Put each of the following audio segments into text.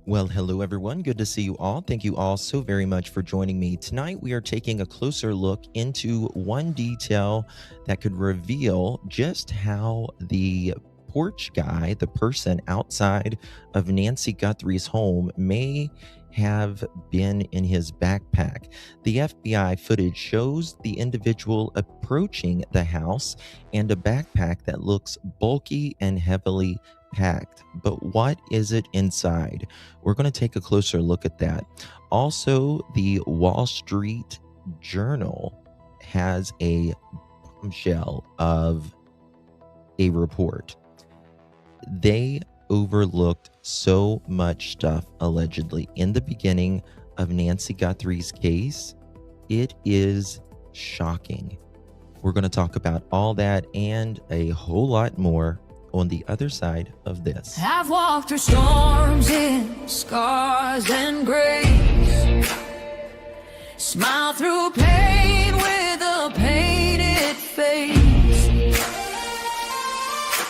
Well, hello everyone. Good to see you all. Thank you all so very much for joining me. Tonight, we are taking a closer look into one detail that could reveal just how the porch guy, the person outside of Nancy Guthrie's home, may have been in his backpack. The FBI footage shows the individual approaching the house and a backpack that looks bulky and heavily packed. But what is it inside? We're going to take a closer look at that. Also, the Wall Street Journal has a bombshell of a report. They overlooked so much stuff allegedly in the beginning of Nancy Guthrie's case. It is shocking. We're going to talk about all that and a whole lot more on the other side of this. I've walked through storms in scars and grace, smile through pain with a painted face.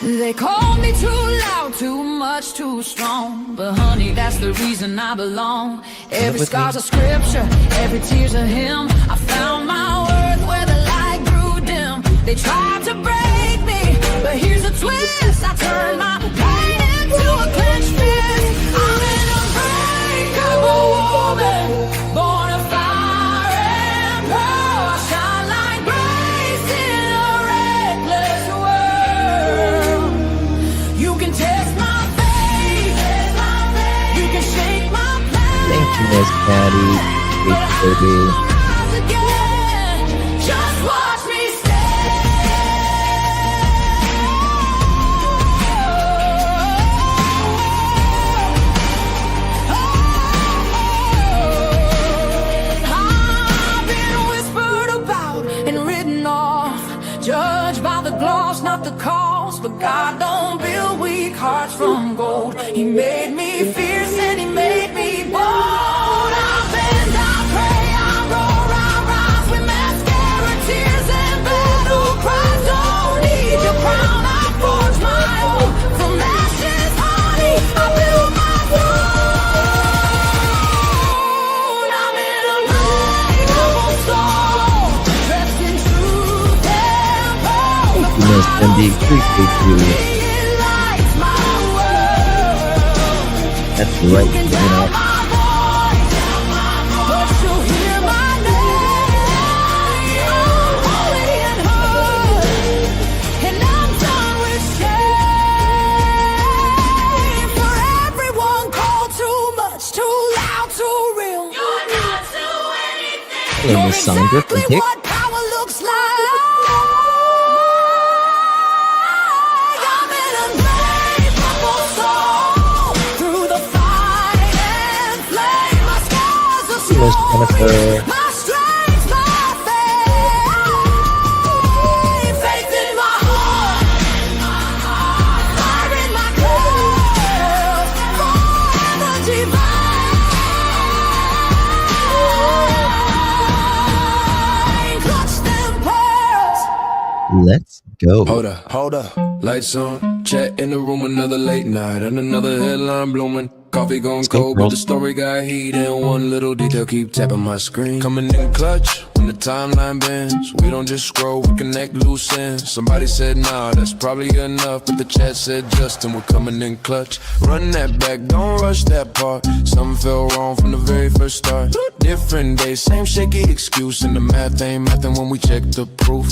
They called me too loud, too much, too strong, but honey, that's the reason I belong. Every scar's a scripture, every tear's a hymn. I found my worth where the light grew dim. They tried to break me, but here's a twist. I turned my pain into a clenched fist. I'm an unbreakable woman, born of fire and pearl. I shine like grace in a reckless world. You can test my faith, you can shake my pain. Thank you, Miss Patty. Thank you, baby. Just watch me not the cause, but God don't build weak hearts from gold. He made me fierce and he made me bold. I bend, I pray, I roar, I rise with mascara, tears and battle cries. Don't need your crown, I forge my own. From ashes, honey, I build my throne. I'm in a unbreakable soul, dressed in truth and pearl. Miss Cindy, appreciate you. That's right, you know. Hello, Miss Sandra from Hick. Miss Jennifer. My strength, my faith, faith in my heart, fire in my glove, forever divine. Clutch them pearls. Let's go. Hold up, lights on, chat in the room, another late night and another headline blooming. Coffee gone cold, but the story got heat, and one little detail keep tapping my screen. Coming in clutch when the timeline bends. We don't just scroll, we connect loose ends. Somebody said nah, that's probably enough, but the chat said Justin, we're coming in clutch. Run that back, don't rush that part. Something fell wrong from the very first start. Different day, same shaky excuse, and the math ain't mathing when we check the proof.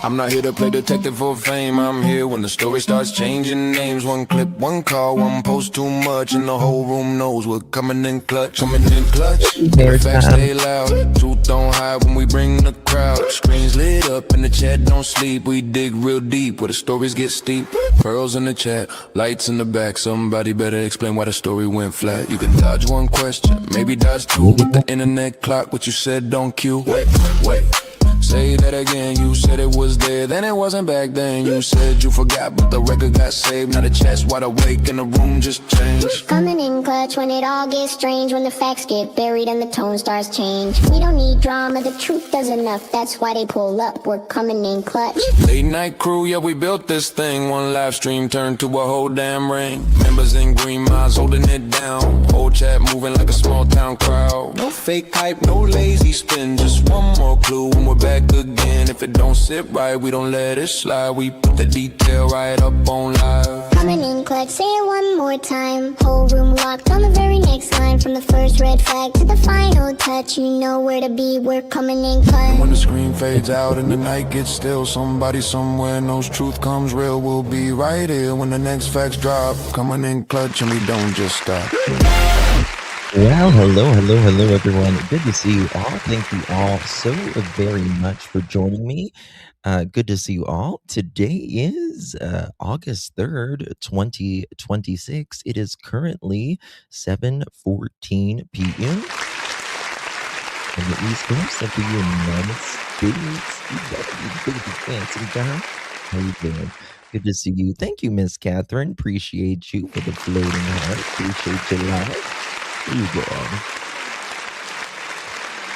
I'm not here to play detective for fame. I'm here when the story starts changing names. One clip, one call, one post too much, and the whole room knows we're coming in clutch. Coming in clutch. The facts stay loud. Truth don't hide when we bring the crowd. Screens lit up and the chat don't sleep. We dig real deep where the stories get steep. Pearls in the chat, lights in the back. Somebody better explain why the story went flat. You can dodge one question, maybe dodge two. With the internet clock, what you said don't cue. Wait. Say that again, you said it was there, then it wasn't back then. You said you forgot, but the record got saved. Now the chest wide awake and the room just changed. Coming in clutch when it all gets strange, when the facts get buried and the tone starts change. We don't need drama, the truth does enough, that's why they pull up, we're coming in clutch. Late night crew, yeah, we built this thing. One live stream turned to a whole damn ring. Members in green miles holding it down. Whole chat moving like a small town crowd. No fake hype, no lazy spin. Just one more clue and we're back again. If it don't sit right, we don't let it slide. We put the detail right up on live. Coming in clutch, say it one more time. Whole room locked on the very next line. From the first red flag to the final touch, you know where to be, we're coming in clutch. When the screen fades out and the night gets still, somebody somewhere knows truth comes real. We'll be right here when the next facts drop. Coming in clutch and we don't just stop. Well, hello, everyone. Good to see you all. Thank you all so very much for joining me. Good to see you all. Today is August 3rd, 2026. It is currently 7:14 p.m. on the East Coast of the United States. You gotta be pretty fancy, guy. How you doing? Good to see you. Thank you, Miss Catherine. Appreciate you for the floating heart. Appreciate your love. You go.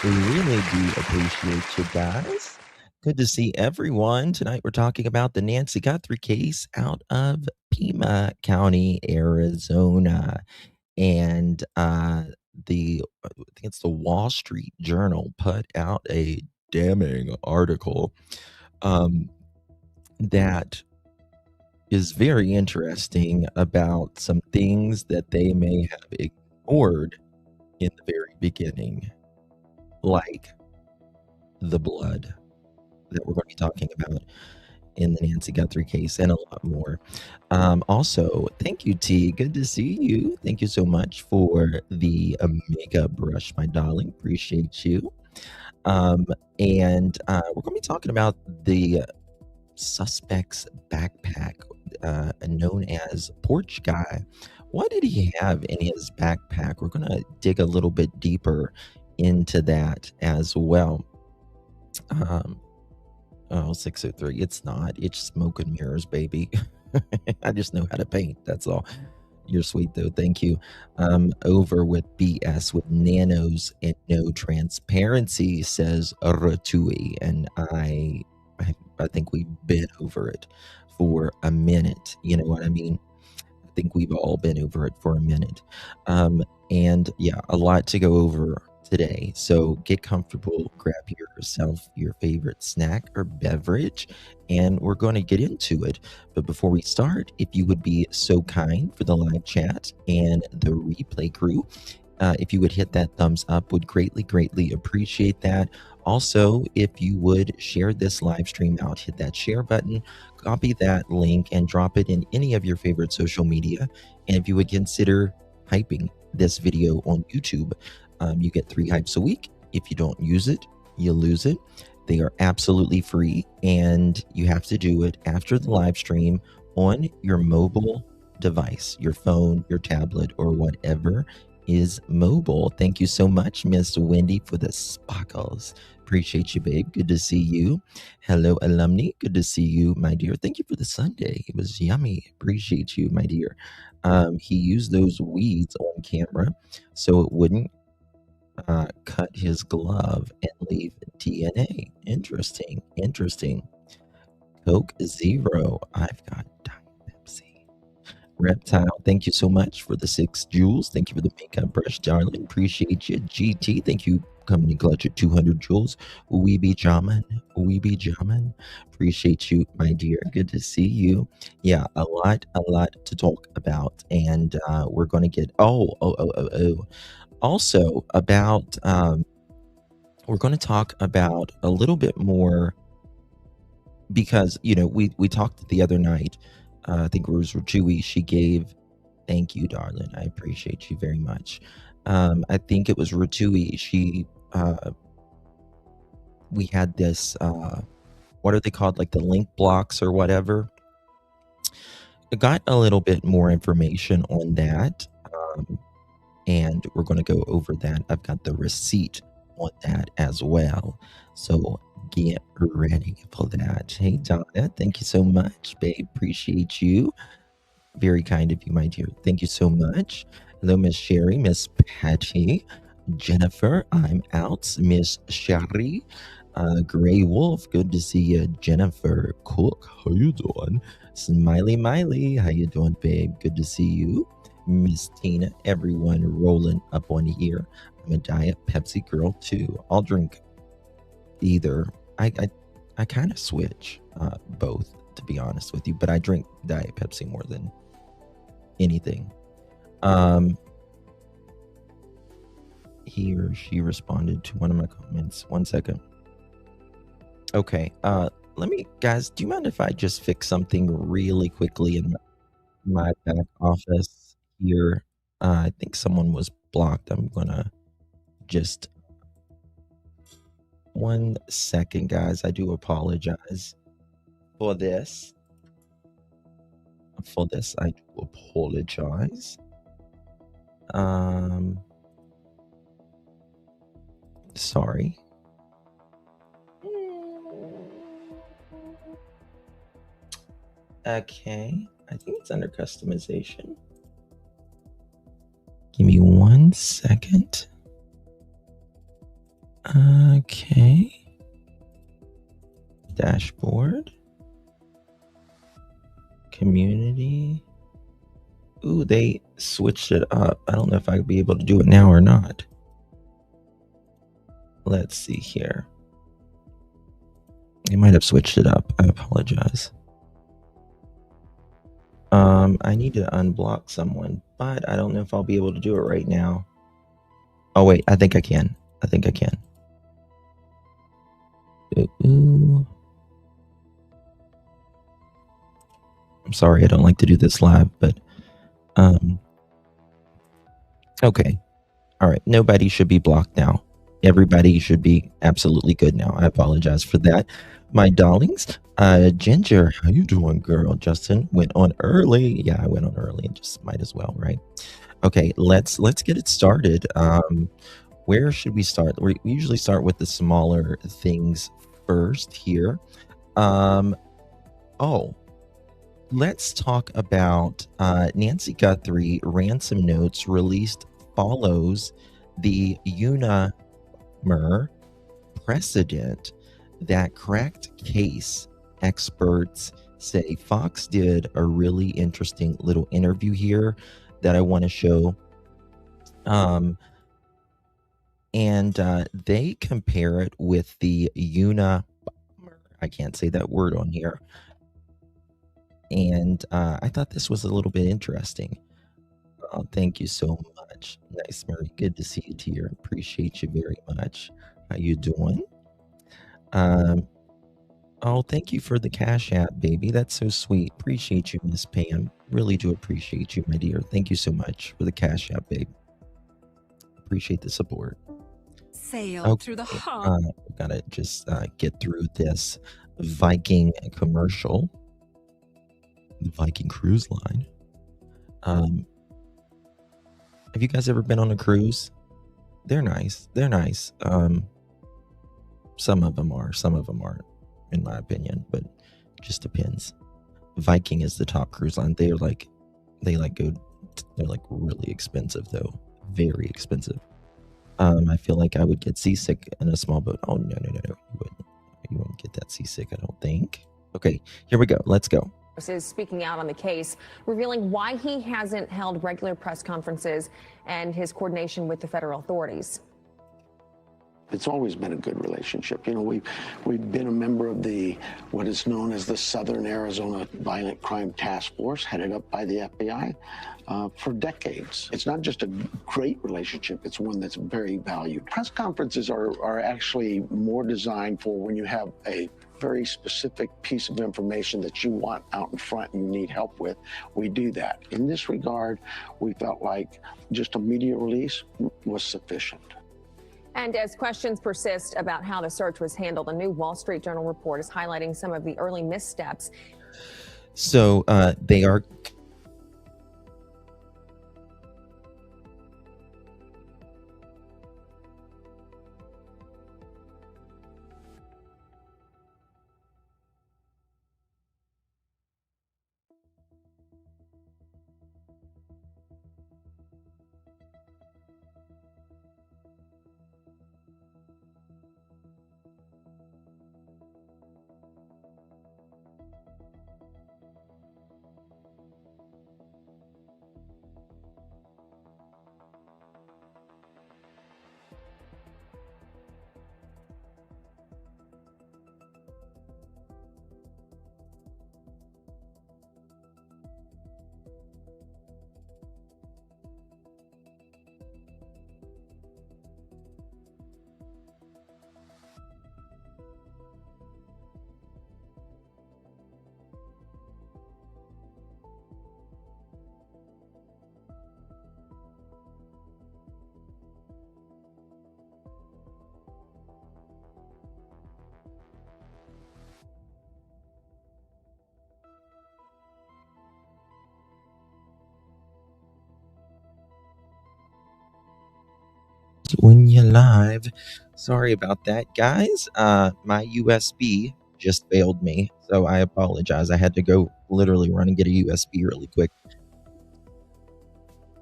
We really do appreciate you guys. Good to see everyone. Tonight we're talking about the Nancy Guthrie case out of Pima County, Arizona. And I think it's the Wall Street Journal put out a damning article that is very interesting about some things that they may have ignored in the very beginning, like the blood that we're going to be talking about in the Nancy Guthrie case and a lot more. Also, thank you, T. Good to see you. Thank you so much for the makeup brush, my darling. Appreciate you. And we're going to be talking about the suspect's backpack, known as Porch Guy. What did he have in his backpack? We're going to dig a little bit deeper into that as well. 603. It's not. It's smoke and mirrors, baby. I just know how to paint. That's all. You're sweet, though. Thank you. Over with BS with nanos and no transparency, says Ratui. And I think we've been over it for a minute. You know what I mean? I think we've all been over it for a minute. And yeah, a lot to go over today. So get comfortable, grab yourself your favorite snack or beverage, and we're going to get into it. But before we start, if you would be so kind for the live chat and the replay crew, if you would hit that thumbs up, would greatly appreciate that. Also, if you would share this live stream out, hit that share button, copy that link, and drop it in any of your favorite social media. And if you would consider hyping this video on YouTube, you get 3 hypes a week. If you don't use it, you lose it. They are absolutely free, and you have to do it after the live stream on your mobile device, your phone, your tablet, or whatever is mobile. Thank you so much, Miss Wendy, for the sparkles. Appreciate you, babe. Good to see you. Hello, alumni. Good to see you, my dear. Thank you for the sundae. It was yummy. Appreciate you, my dear. He used those weeds on camera so it wouldn't cut his glove and leave DNA. Interesting. Coke Zero. I've got Pepsi. Reptile, thank you so much for the 6 jewels. Thank you for the makeup brush, darling. Appreciate you. GT, thank you. Coming in clutch at 200 jewels. We be jamming. Appreciate you, my dear. Good to see you. Yeah, a lot to talk about, and we're going to get also about we're going to talk about a little bit more, because we talked the other night. I think it was Rujui. She gave, thank you, darling. I appreciate you very much. I think it was Rutui. We had this, what are they called? Like the link blocks or whatever. I got a little bit more information on that. And we're going to go over that. I've got the receipt on that as well. So get ready for that. Hey, Donna, thank you so much, babe. Appreciate you. Very kind of you, my dear. Thank you so much. Hello, Miss Sherry, Miss Patty, Jennifer, I'm out. Miss Sherry, Gray Wolf, good to see you. Jennifer Cook, how you doing? Smiley Miley, how you doing, babe? Good to see you. Miss Tina, everyone rolling up on here. I'm a Diet Pepsi girl too. I'll drink either. I kind of switch both, to be honest with you, but I drink Diet Pepsi more than anything. He or she responded to one of my comments. 1 second. Okay. Let me, guys, do you mind if I just fix something really quickly in my back office here? I think someone was blocked. I'm gonna just 1 second, guys. I do apologize for this. I do apologize. Sorry. Okay, I think it's under customization. Give me 1 second. Okay. Dashboard. Community. Ooh, they switched it up. I don't know if I'll be able to do it now or not. Let's see here. They might have switched it up. I apologize. I need to unblock someone, but I don't know if I'll be able to do it right now. Oh wait, I think I can. Ooh. I'm sorry, I don't like to do this live, but okay. All right, nobody should be blocked now. Everybody should be absolutely good now. I apologize for that. My darlings, Ginger, how you doing, girl? Justin went on early. Yeah, I went on early and just might as well, right? Okay, let's get it started. Where should we start? We usually start with the smaller things first here. Let's talk about Nancy Guthrie ransom notes released follows the Unamur precedent that cracked case. Experts say Fox did a really interesting little interview here that I want to show. And they compare it with the Unamur. I can't say that word on here. And I thought this was a little bit interesting. Oh, thank you so much. Nice, Murray. Good to see you, dear. Appreciate you very much. How you doing? Oh, thank you for the Cash App, baby. That's so sweet. Appreciate you, Miss Pam. Really do appreciate you, my dear. Thank you so much for the Cash App, babe. Appreciate the support. Sail through the heart. Gotta just get through this Viking commercial. The Viking Cruise Line. Have you guys ever been on a cruise? They're nice. Some of them are, some of them aren't, in my opinion, but just depends. Viking is the top cruise line. They're like really expensive though. Very expensive. I feel like I would get seasick in a small boat. Oh, no. You wouldn't get that seasick, I don't think. Okay, here we go. Let's go. Is speaking out on the case, revealing why he hasn't held regular press conferences and his coordination with the federal authorities. It's always been a good relationship. You know, we've been a member of what is known as the Southern Arizona Violent Crime Task Force, headed up by the FBI, for decades. It's not just a great relationship, it's one that's very valued. Press conferences are actually more designed for when you have a very specific piece of information that you want out in front and you need help with. We do that. In this regard, we felt like just a media release was sufficient. And as questions persist about how the search was handled, a new Wall Street Journal report is highlighting some of the early missteps. So they are when you're live. Sorry about that, guys. My USB just failed me, so I apologize. I had to go literally run and get a USB really quick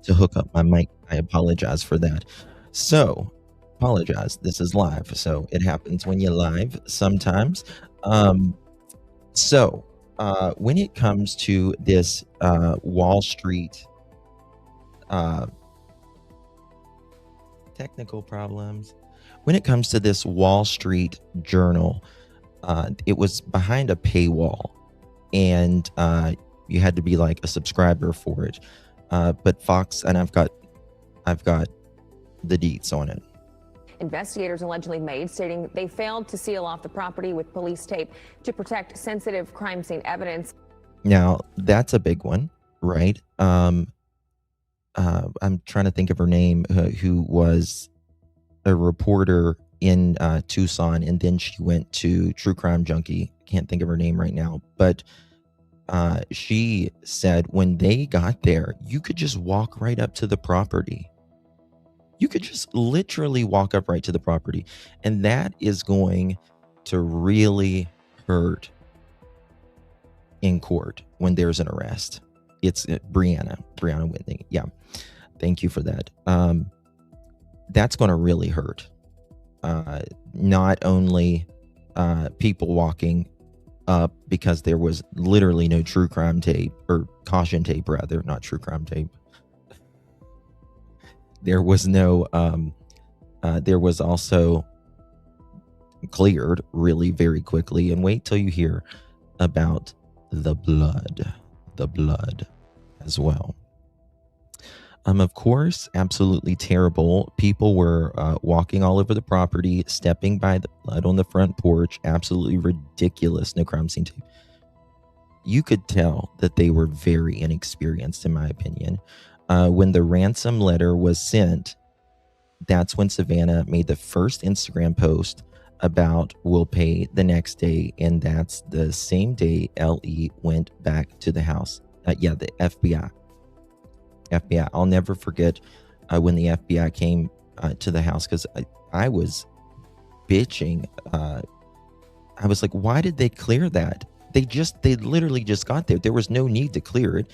to hook up my mic. I apologize for that. So, apologize. This is live, so it happens when you're live sometimes. When it comes to this Wall Street technical problems, when it comes to this Wall Street Journal, it was behind a paywall, and you had to be like a subscriber for it. But Fox, and I've got the deets on it. Investigators allegedly made, stating they failed to seal off the property with police tape to protect sensitive crime scene evidence. Now, that's a big one, right? I'm trying to think of her name, who was a reporter in Tucson, and then she went to True Crime Junkie. Can't think of her name right now, but she said when they got there, you could just walk right up to the property. You could just literally walk up right to the property, and that is going to really hurt in court when there's an arrest. It's Brianna Whitney. Yeah, thank you for that. That's going to really hurt. Not only people walking up because there was literally no true crime tape, or caution tape rather, not true crime tape. There was no, there was also cleared really very quickly. And wait till you hear about the blood as well. Of course, absolutely terrible. People were walking all over the property, stepping by the blood on the front porch. Absolutely ridiculous. No crime scene tape. You could tell that they were very inexperienced, in my opinion. When the ransom letter was sent, that's when Savannah made the first Instagram post about we'll pay the next day, and that's the same day LE went back to the house. The FBI. I'll never forget when the FBI came to the house, because I was bitching. I was like, why did they clear that? They literally just got there. There was no need to clear it.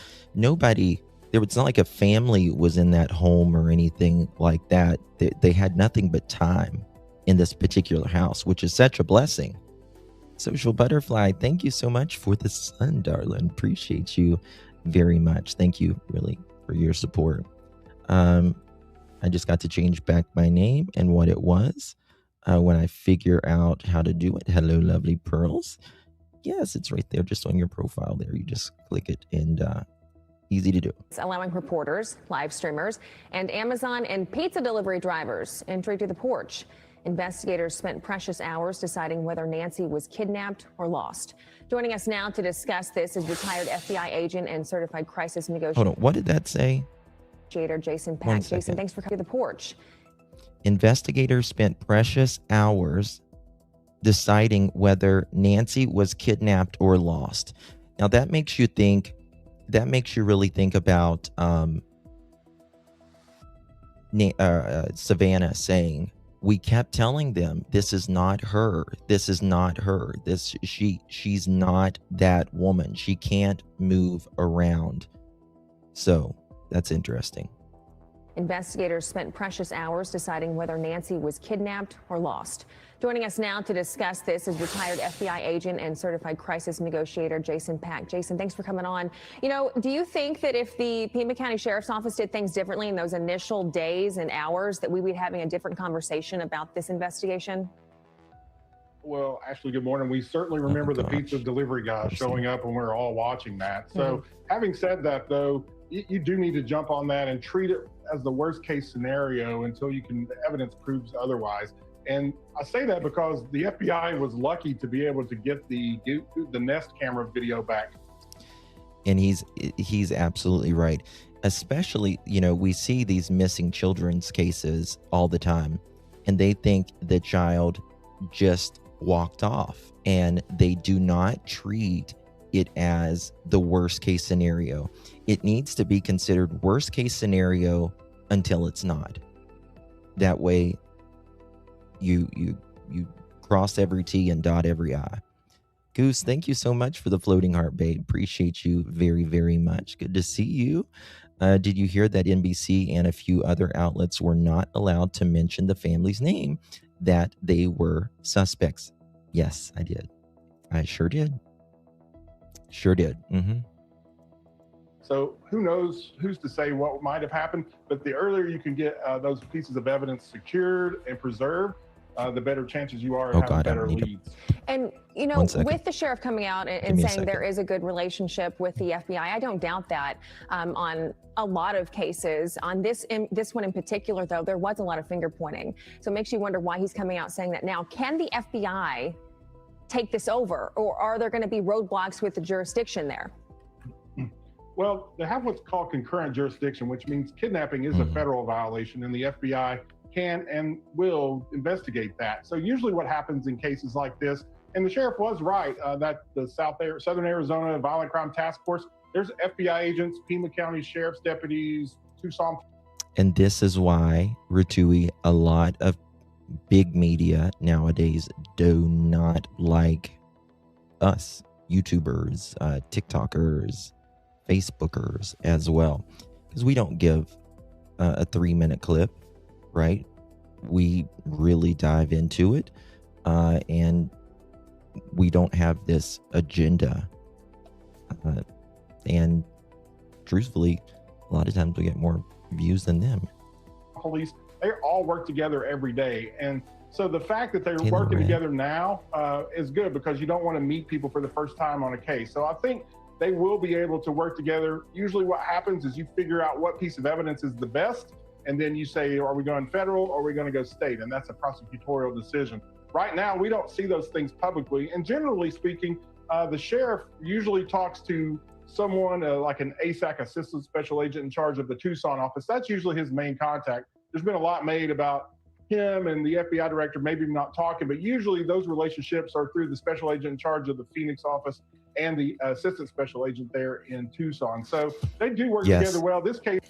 It's not like a family was in that home or anything like that. They had nothing but time in this particular house, which is such a blessing. Social Butterfly, thank you so much for the sun, darling. Appreciate you very much. Thank you, really, for your support. I just got to change back my name and what it was when I figure out how to do it. Hello, lovely pearls. Yes, it's right there, just on your profile there. You just click it, and easy to do. It's allowing reporters, live streamers, and Amazon and pizza delivery drivers entry to the porch. Investigators spent precious hours deciding whether Nancy was kidnapped or lost. Joining us now to discuss this is retired FBI agent and certified crisis negotiator. Hold on, what did that say? Jason Pack. Jason, thanks for coming to the porch. Investigators spent precious hours deciding whether Nancy was kidnapped or lost. Now that makes you really think about Savannah saying, we kept telling them, this is not her. This is not her. She's not that woman. She can't move around. So that's interesting. Investigators spent precious hours deciding whether Nancy was kidnapped or lost. Joining us now to discuss this is retired FBI agent and certified crisis negotiator Jason Pack. Jason, thanks for coming on. Do you think that if the Pima County Sheriff's Office did things differently in those initial days and hours, that we would be having a different conversation about this investigation? Well, Ashley, good morning. We certainly remember the pizza delivery guy showing up when we were all watching that. So having said that, though, you do need to jump on that and treat it as the worst case scenario until the evidence proves otherwise. And I say that because the FBI was lucky to be able to get the Nest camera video back. And he's absolutely right. Especially, we see these missing children's cases all the time, and they think the child just walked off, and they do not treat it as the worst case scenario. It needs to be considered worst case scenario until it's not. That way you cross every T and dot every I. Goose, thank you so much for the floating heart, babe. Appreciate you very, very much. Good to see you. Did you hear that NBC and a few other outlets were not allowed to mention the family's name, that they were suspects? Yes, I did. I sure did. Sure did. So who knows, who's to say what might have happened, but the earlier you can get those pieces of evidence secured and preserved, the better chances you are of having better leads. And, you know, with the sheriff coming out and saying there is a good relationship with the FBI, I don't doubt that on a lot of cases. On this one in particular, though, there was a lot of finger pointing. So it makes you wonder why he's coming out saying that now. Can the FBI take this over, or are there going to be roadblocks with the jurisdiction there? Well, they have what's called concurrent jurisdiction, which means kidnapping is a federal violation, and the FBI can and will investigate that. So usually what happens in cases like this, and the sheriff was right, that the Southern Arizona Violent Crime Task Force, there's FBI agents, Pima County Sheriff's deputies, Tucson. And this is why, Ratui, a lot of big media nowadays do not like us, YouTubers, TikTokers, Facebookers as well, because we don't give a 3-minute clip, right? We really dive into it, and we don't have this agenda. And truthfully, a lot of times we get more views than them. Police, they all work together every day. And so the fact that they're working together now is good, because you don't want to meet people for the first time on a case. So I think they will be able to work together. Usually what happens is you figure out what piece of evidence is the best, and then you say, are we going federal or are we going to go state? And that's a prosecutorial decision. Right now, we don't see those things publicly. And generally speaking, the sheriff usually talks to someone like an ASAC, Assistant Special Agent in charge of the Tucson office. That's usually his main contact. There's been a lot made about him and the FBI director maybe not talking, but usually those relationships are through the special agent in charge of the Phoenix office and the assistant special agent there in Tucson. So they do work together well. This case,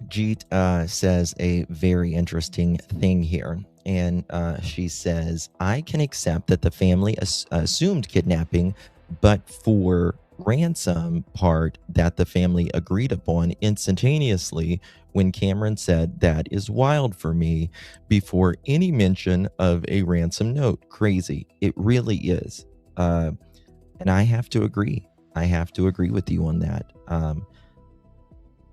Jeet says a very interesting thing here. And she says, I can accept that the family assumed kidnapping, but for ransom part that the family agreed upon instantaneously when Cameron said, that is wild for me, before any mention of a ransom note. Crazy. It really is. And I have to agree. I have to agree with you on that.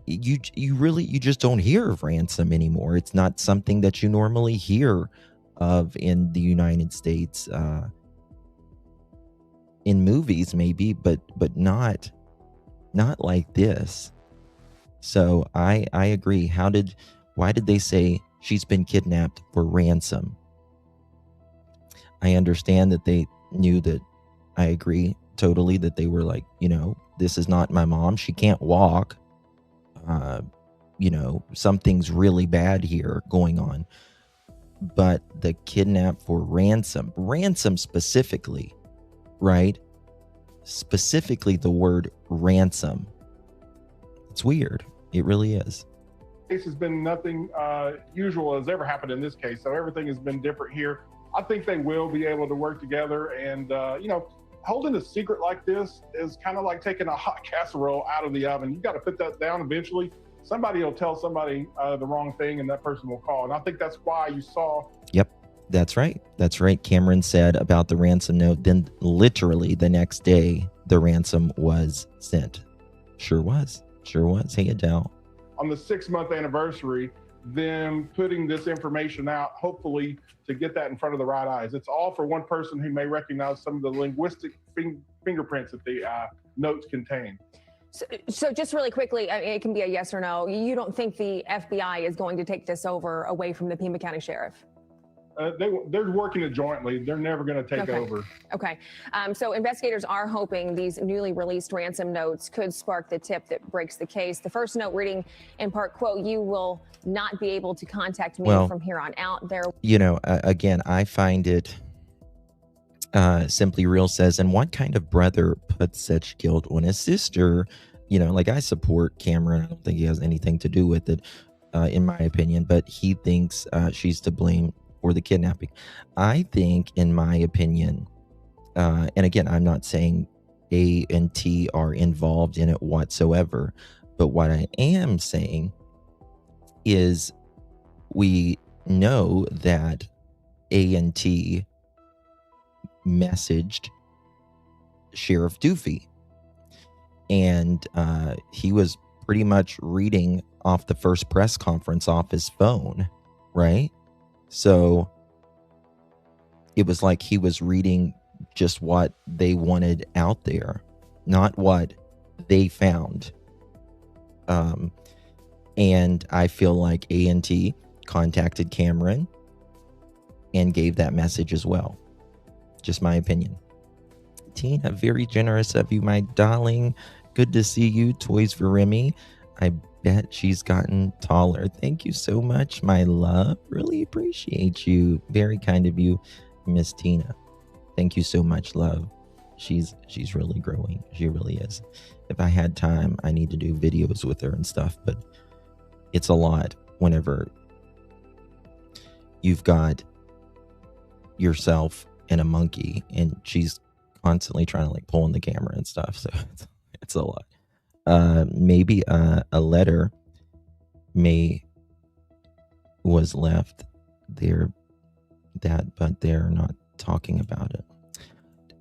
You just don't hear of ransom anymore. It's not something that you normally hear of in the United States. In movies maybe, but not like this. So I agree. Why did they say she's been kidnapped for ransom? I understand that they knew that. I agree totally that they were like, this is not my mom. She can't walk. Something's really bad here going on. But the kidnap for ransom specifically, right? Specifically the word ransom. It's weird. It really is. Case has been nothing usual has ever happened in this case. So everything has been different here. I think they will be able to work together, and holding a secret like this is kind of like taking a hot casserole out of the oven. You got to put that down eventually. Somebody will tell somebody the wrong thing, and that person will call. And I think that's why you saw. Yep, that's right. That's right. Cameron said about the ransom note. Then literally the next day, the ransom was sent. Sure was. Hey, Adele. On the 6-month anniversary, them putting this information out, hopefully to get that in front of the right eyes. It's all for one person who may recognize some of the linguistic fingerprints that the notes contain. So just really quickly, it can be a yes or no. You don't think the FBI is going to take this over away from the Pima County Sheriff? They're working it jointly. They're never going to take over. Okay. So investigators are hoping these newly released ransom notes could spark the tip that breaks the case. The first note reading in part, quote, "You will not be able to contact me from here on out." There. Again, I find it Simply Real says, and what kind of brother puts such guilt on his sister? Like, I support Cameron. I don't think he has anything to do with it. in my opinion, but he thinks she's to blame for the kidnapping. I think, in my opinion, and again, I'm not saying A and T are involved in it whatsoever, but what I am saying is we know that A and T messaged Sheriff Doofy, and he was pretty much reading off the first press conference off his phone, right? So it was like he was reading just what they wanted out there, not what they found. And I feel like A&T contacted Cameron and gave that message as well. Just my opinion. Tina, very generous of you, my darling. Good to see you. Toys for Remy. I bet she's gotten taller. Thank you so much, my love. Really appreciate you. Very kind of you, Miss Tina. Thank you so much, love. She's really growing. She really is. If I had time, I need to do videos with her and stuff, but it's a lot whenever you've got yourself and a monkey and she's constantly trying to like pull in the camera and stuff. So it's a lot. Maybe a letter was left there but they're not talking about it.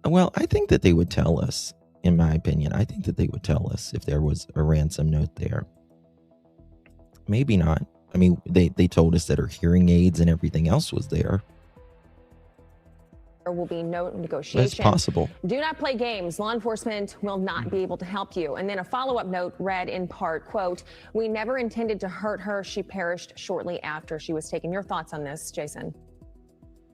Well, I think that they would tell us, in my opinion. I think that they would tell us if there was a ransom note there. Maybe not. I mean, they told us that her hearing aids and everything else was there. There will be no negotiation. That's possible. Do not play games. Law enforcement will not be able to help you. And then a follow-up note read in part, quote, "We never intended to hurt her. She perished shortly after she was taken." Your thoughts on this, Jason?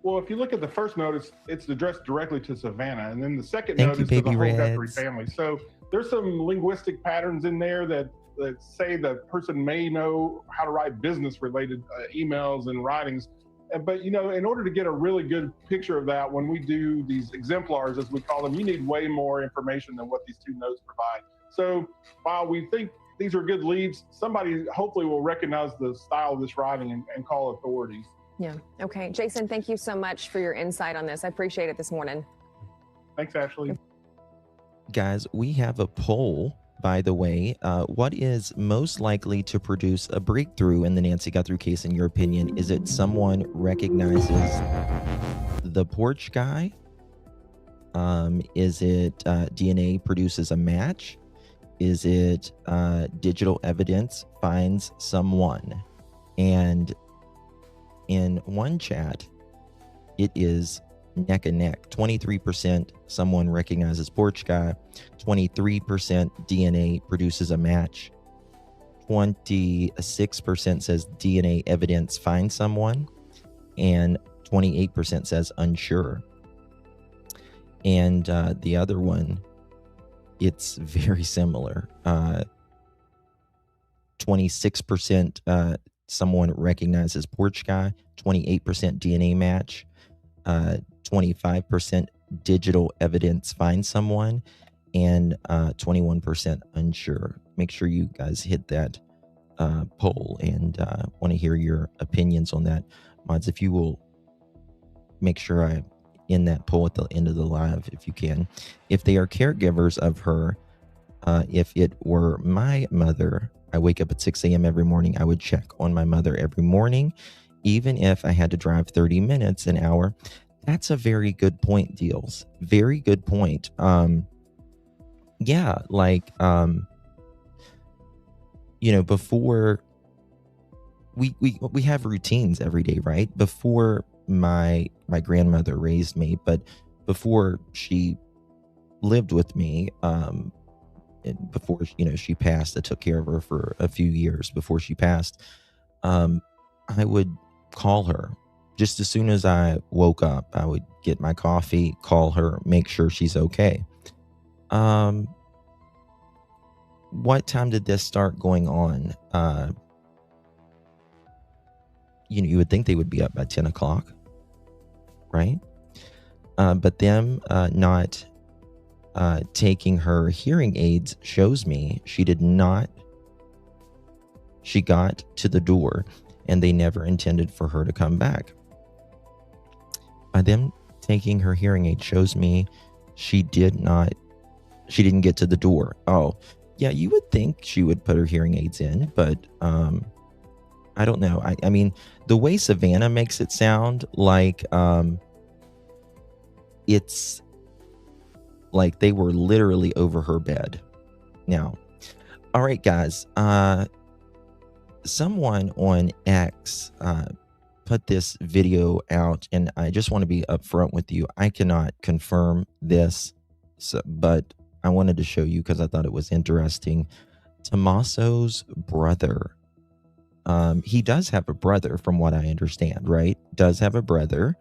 Well, if you look at the first notice, it's addressed directly to Savannah, and then the second notice to the whole Guthrie family. So there's some linguistic patterns in there that say the person may know how to write business-related emails and writings. But, you know, in order to get a really good picture of that, when we do these exemplars, as we call them, you need way more information than what these two notes provide. So while we think these are good leads, somebody hopefully will recognize the style of this writing and call authorities. Yeah. Okay. Jason, thank you so much for your insight on this. I appreciate it this morning. Thanks, Ashley. Guys, we have a poll, by the way. What is most likely to produce a breakthrough in the Nancy Guthrie case, in your opinion? Is it someone recognizes the porch guy? Is it DNA produces a match? Is it digital evidence finds someone? And in one chat, it is neck and neck. 23% someone recognizes porch guy, 23% DNA produces a match, 26% says DNA evidence finds someone, and 28% says unsure. And the other one, it's very similar. 26% someone recognizes porch guy, 28% DNA match, 25% digital evidence finds someone, and 21% unsure. Make sure you guys hit that poll, and want to hear your opinions on that. Mods, if you will make sure I end that poll at the end of the live, if you can. If they are caregivers of her, if it were my mother, I wake up at 6 a.m. every morning. I would check on my mother every morning, even if I had to drive 30 minutes, an hour. That's a very good point, Deals. Very good point. Yeah, like, you know, before we have routines every day, right? Before my grandmother raised me, but before she lived with me, before, you know, she passed, I took care of her for a few years before she passed. I would call her just as soon as I woke up. I would get my coffee, call her, make sure she's okay. What time did this start going on? You know, you would think they would be up by 10 o'clock, right? But them not taking her hearing aids shows me she did not She got to the door, and they never intended for her to come back. By them taking her hearing aid shows me she didn't get to the door. Oh, yeah, you would think she would put her hearing aids in, but I don't know. I mean, the way Savannah makes it sound like it's like they were literally over her bed. Now, all right, guys. Someone on X put this video out, and I just want to be upfront with you. I cannot confirm this, but I wanted to show you because I thought it was interesting. Tommaso's brother. He does have a brother, from what I understand, right? Does have a brother,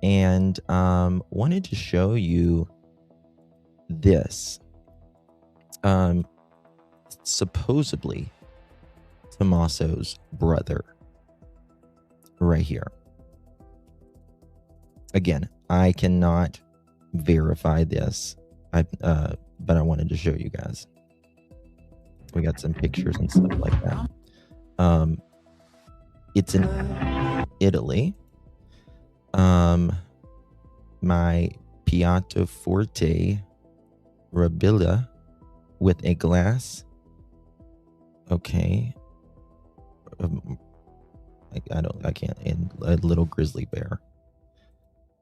and wanted to show you this. Supposedly Tommaso's brother right here. Again, I cannot verify this, but I wanted to show you guys. We got some pictures and stuff like that. It's in Italy. My Pianoforte Rabilla with a glass. Okay. I can't. And a little grizzly bear.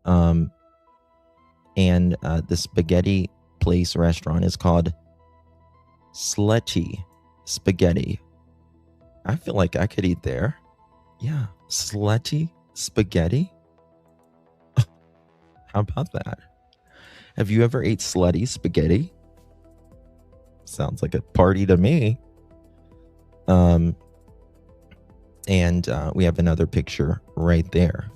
And the spaghetti place restaurant is called Slutty Spaghetti. I feel like I could eat there. Yeah, Slutty Spaghetti. How about that? Have you ever ate slutty spaghetti? Sounds like a party to me. And we have another picture right there.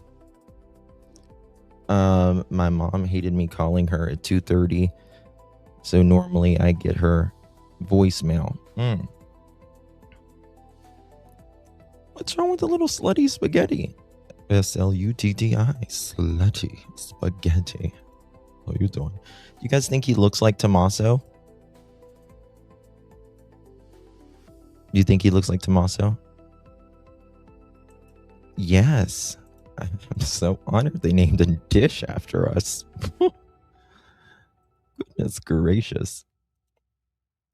My mom hated me calling her at 2:30, so normally I get her voicemail. What's wrong with the little slutty spaghetti? Slutty, slutty spaghetti. What are you doing? You guys think he looks like Tommaso? Do you think he looks like Tommaso? Yes. I'm so honored they named a dish after us. Goodness gracious.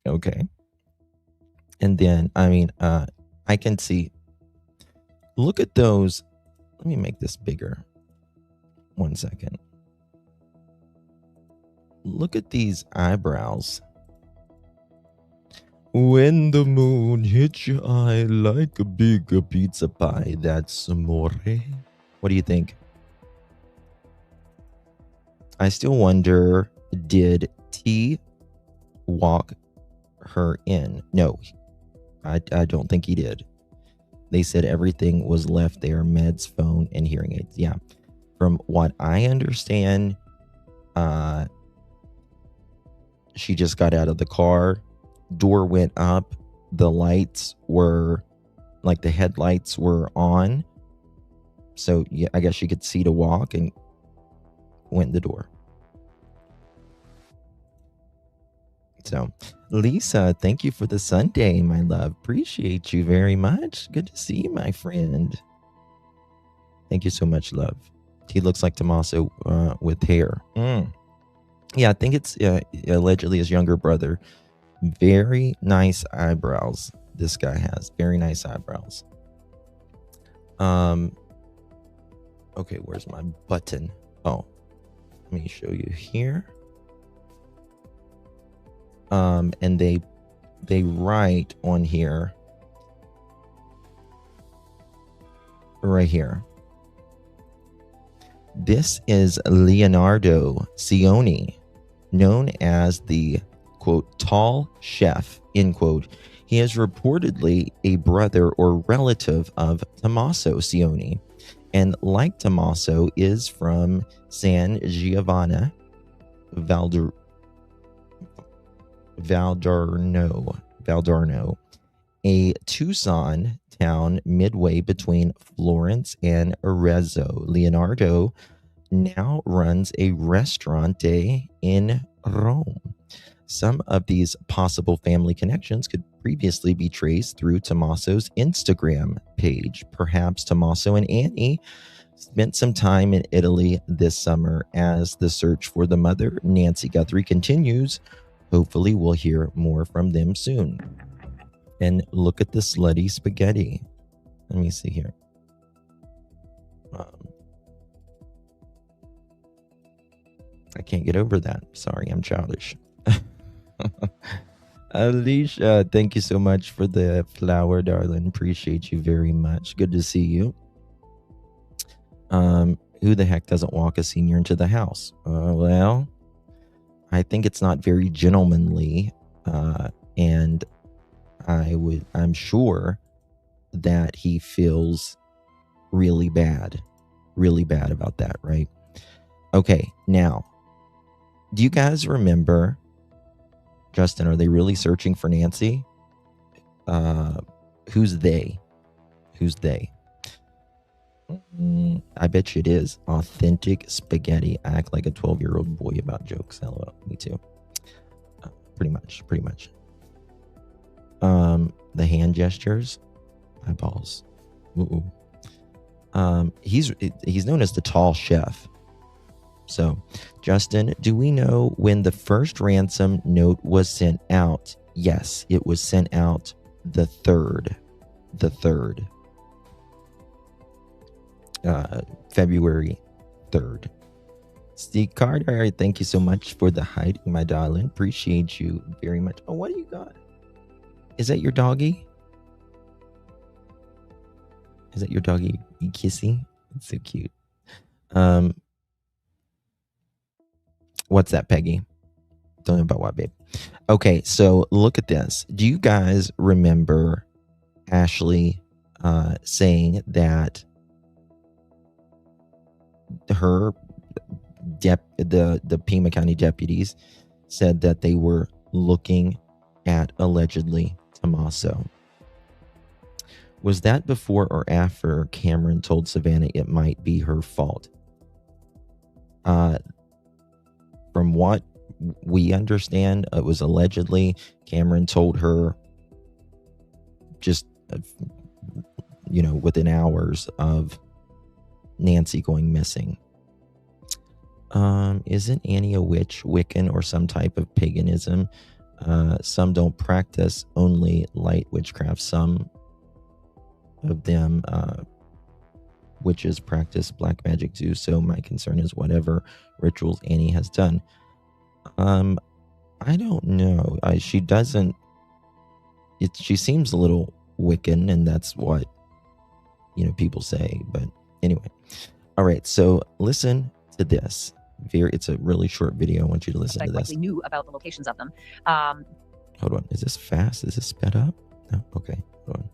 Okay. And then, I mean, I can see. Look at those. Let me make this bigger. 1 second. Look at these eyebrows. When the moon hits your eye like a big pizza pie, that's amore. What do you think? I still wonder, did T walk her in? No, I don't think he did. They said everything was left there, meds, phone, and hearing aids. Yeah. From what I understand, she just got out of the car. Door went up. The lights were, like the headlights were on. So yeah, I guess she could see to walk and went in the door. So, Lisa, thank you for the Sunday, my love. Appreciate you very much. Good to see you, my friend. Thank you so much, love. He looks like Tommaso with hair. Yeah, I think it's allegedly his younger brother. Very nice eyebrows this guy has. Very nice eyebrows. Okay, where's my button? Oh, let me show you here. And they write on here, right here. This is Leonardo Cioni, known as the, quote, tall chef, end quote. He is reportedly a brother or relative of Tommaso Cioni, and like Tommaso is from San Giovanni Valdarno, a Tucson town midway between Florence and Arezzo. Leonardo now runs a restaurante in Rome. Some of these possible family connections could previously be traced through Tommaso's Instagram page. Perhaps Tommaso and Annie spent some time in Italy this summer. As the search for the mother, Nancy Guthrie, continues. Hopefully we'll hear more from them soon. And look at the slutty spaghetti. Let me see here. I can't get over that. Sorry, I'm childish. Alicia, thank you so much for the flower, darling. Appreciate you very much. Good to see you. Who the heck doesn't walk a senior into the house? Well, I think it's not very gentlemanly, and I'm sure that he feels really bad about that, right? Okay, now, do you guys remember, Justin, are they really searching for Nancy? Who's they? I bet you it is Authentic Spaghetti. I act like a 12-year-old boy about jokes. LOL. Me too. Pretty much. The hand gestures, eyeballs. He's known as the tall chef. So, Justin, do we know when the first ransom note was sent out? Yes, it was sent out the 3rd. February 3rd. Steve Carter, thank you so much for the hiding, my darling. Appreciate you very much. Oh, what do you got? Is that your doggy? Is that your doggy? You kissy? It's so cute. What's that, Peggy? Don't know about what, babe. Okay, so look at this. Do you guys remember Ashley saying that the Pima County deputies said that they were looking at allegedly Tommaso? Was that before or after Cameron told Savannah it might be her fault? From what we understand, it was allegedly Cameron told her just, within hours of Nancy going missing. Isn't Annie a witch, Wiccan, or some type of paganism? Some don't practice only light witchcraft. Some of them witches practice black magic too. So my concern is whatever rituals Annie has done. I don't know. She doesn't. She seems a little Wiccan, and that's what people say. But anyway, all right. So listen to this. It's a really short video. I want you to listen to this. I knew about the locations of them. Hold on. Is this fast? Is this sped up? No. Okay. Hold on.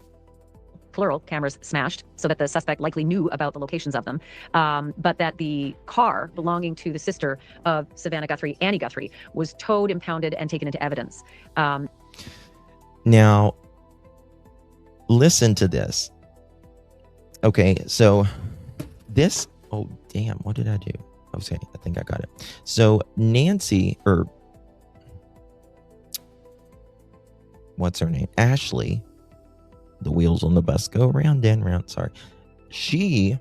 Plural cameras smashed so that the suspect likely knew about the locations of them, but that the car belonging to the sister of Savannah Guthrie, Annie Guthrie, was towed, impounded, and taken into evidence. Now, listen to this. Okay, so this, oh, damn, what did I do? Okay, I think I got it. So Nancy, or what's her name? Ashley, the wheels on the bus go round and round. Sorry. She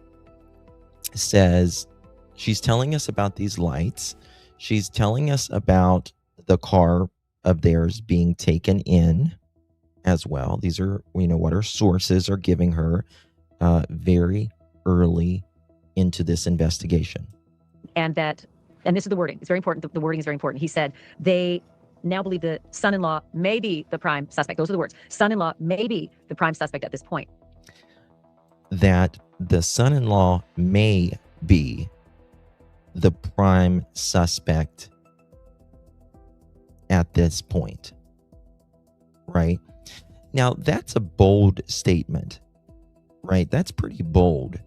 says, she's telling us about these lights. She's telling us about the car of theirs being taken in as well. These are, what her sources are giving her very early into this investigation. And this is the wording. It's very important. The wording is very important. He said, they now believe the son-in-law may be the prime suspect. Those are the words. Son-in-law may be the prime suspect at this point. That the son-in-law may be the prime suspect at this point. Right? Now, that's a bold statement. Right? That's pretty bold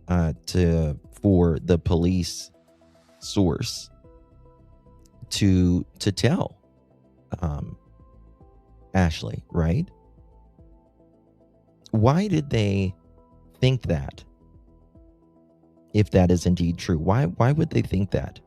for the police source to tell Ashley, right? Why did they think that? If that is indeed true, why would they think that?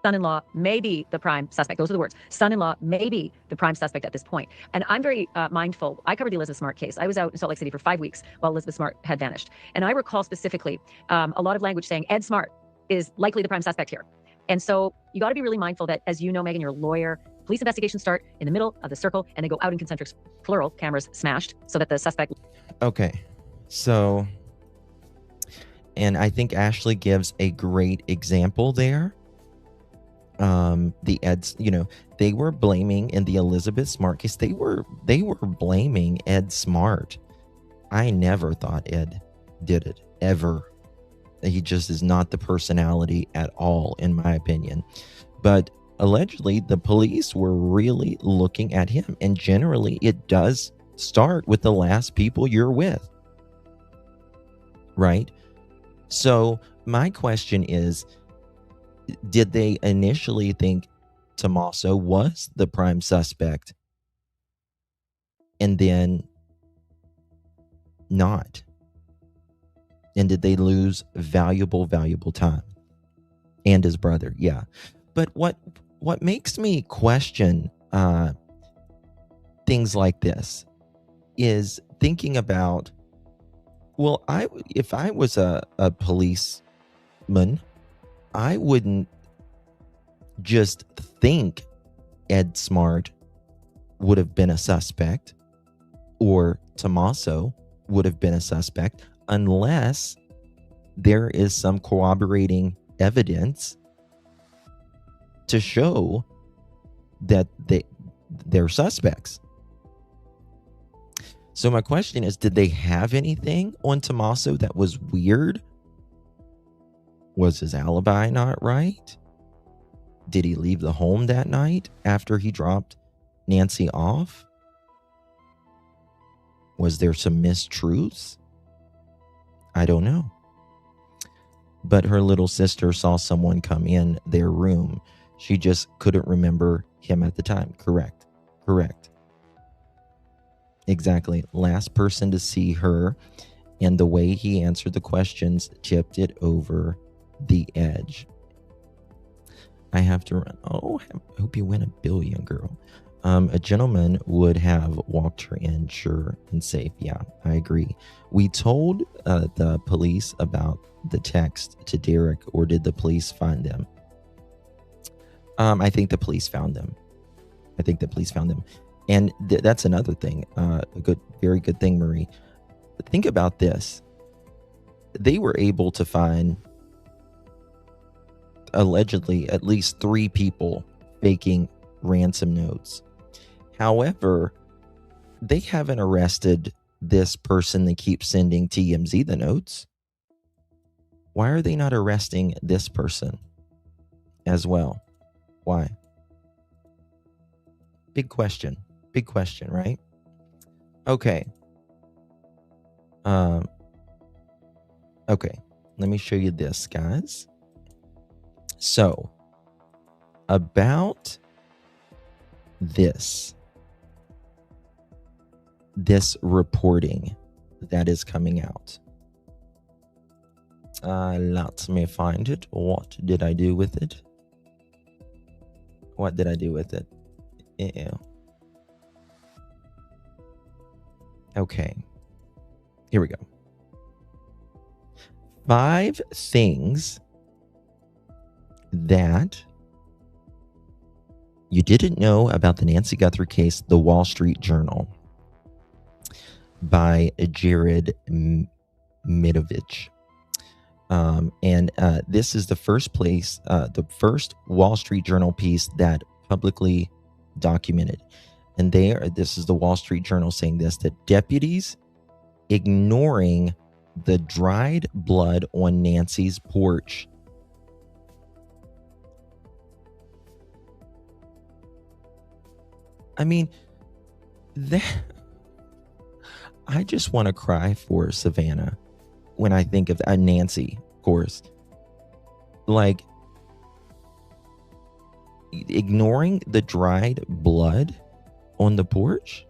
son-in-law may be the prime suspect. Those are the words. Son-in-law may be the prime suspect at this point. And I'm very mindful. I covered the Elizabeth Smart case. I was out in Salt Lake City for 5 weeks while Elizabeth Smart had vanished. And I recall specifically a lot of language saying Ed Smart is likely the prime suspect here. And so you got to be really mindful that, as you know, Megan, you're a lawyer. Police investigations start in the middle of the circle and they go out in concentric, plural, cameras smashed so that the suspect. Okay. So, and I think Ashley gives a great example there. The Ed's, they were blaming in the Elizabeth Smart case, they were blaming Ed Smart. I never thought Ed did it, ever. He just is not the personality at all, in my opinion. But allegedly, the police were really looking at him. And generally, it does start with the last people you're with. Right? So my question is, did they initially think Tommaso was the prime suspect and then not? And did they lose valuable time? And his brother, yeah. But what makes me question things like this is thinking about, well, if I was a policeman, I wouldn't just think Ed Smart would have been a suspect or Tommaso would have been a suspect unless there is some corroborating evidence to show that they're suspects. So my question is, did they have anything on Tommaso that was weird? Was his alibi not right? Did he leave the home that night after he dropped Nancy off? Was there some mistruths? I don't know. But her little sister saw someone come in their room. She just couldn't remember him at the time. Correct. Exactly. Last person to see her, and the way he answered the questions tipped it over the edge. I have to run. Oh, I hope you win $1 billion, girl. A gentleman would have walked her in, sure and safe. Yeah, I agree. We told the police about the text to Derek, or did the police find them? I think the police found them. And that's another thing. Very good thing, Marie. Think about this. They were able to find allegedly at least 3 people faking ransom notes. However, they haven't arrested this person that keeps sending TMZ the notes. Why are they not arresting this person as well? Why? Big question, right? Okay. Okay, let me show you this, guys. So, about this reporting that is coming out. Let me find it. What did I do with it? Ew. Okay. Here we go. 5 things that you didn't know about the Nancy Guthrie case, the Wall Street Journal, by Jared Midovich. And this is the first Wall Street Journal piece that publicly documented. And this is the Wall Street Journal saying this, that deputies ignoring the dried blood on Nancy's porch. I mean, I just want to cry for Savannah when I think of Nancy, of course. Like, ignoring the dried blood on the porch?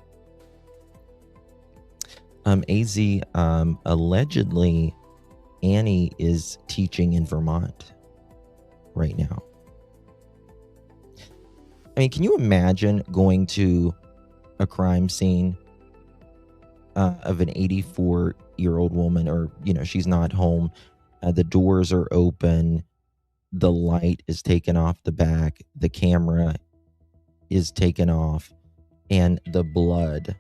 AZ, allegedly, Annie is teaching in Vermont right now. I mean, can you imagine going to a crime scene of an 84-year-old woman, or, she's not home. The doors are open. The light is taken off the back. The camera is taken off. And the blood,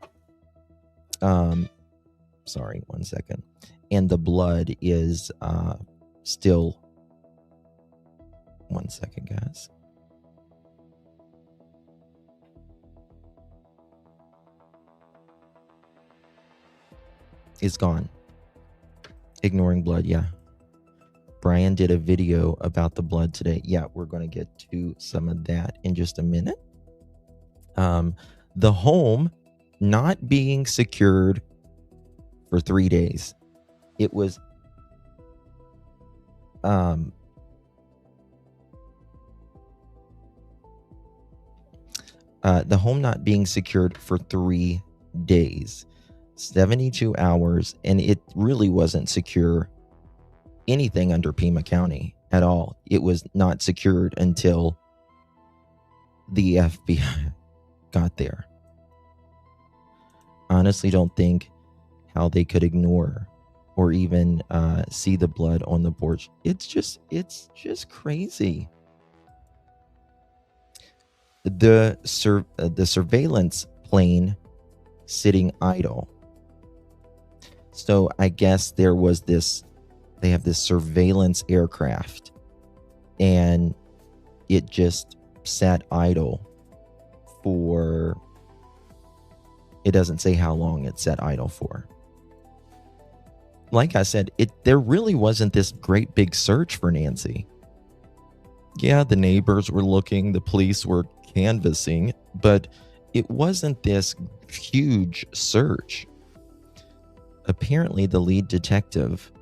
sorry, 1 second. And the blood is still, 1 second, guys. Is gone. Ignoring blood, yeah. Brian did a video about the blood today. Yeah, we're going to get to some of that in just a minute. The home not being secured for 3 days. It was the home not being secured for 3 days. 72 hours, and it really wasn't secure anything under Pima County at all. It was not secured until the FBI got there. Honestly, don't think how they could ignore or even see the blood on the porch. It's just crazy. The surveillance plane sitting idle. So I guess there was they have this surveillance aircraft, and it just sat idle for, it doesn't say how long it sat idle for. Like I said, there really wasn't this great big search for Nancy. Yeah, the neighbors were looking, the police were canvassing, but it wasn't this huge search. Apparently, the lead detective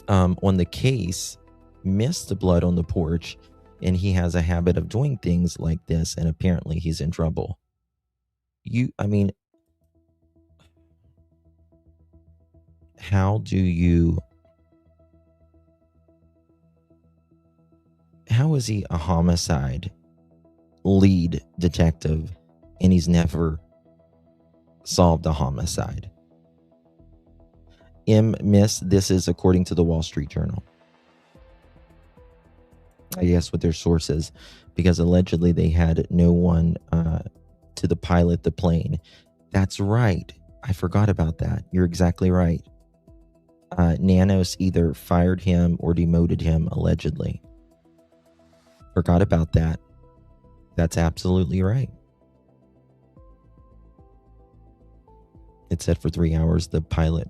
on the case missed the blood on the porch, and he has a habit of doing things like this, and apparently he's in trouble. How is he a homicide lead detective and he's never solved a homicide? This is according to the Wall Street Journal. I guess with their sources, because allegedly they had no one to pilot the plane. That's right. I forgot about that. You're exactly right. Nanos either fired him or demoted him, allegedly. Forgot about that. That's absolutely right. It said for 3 hours the pilot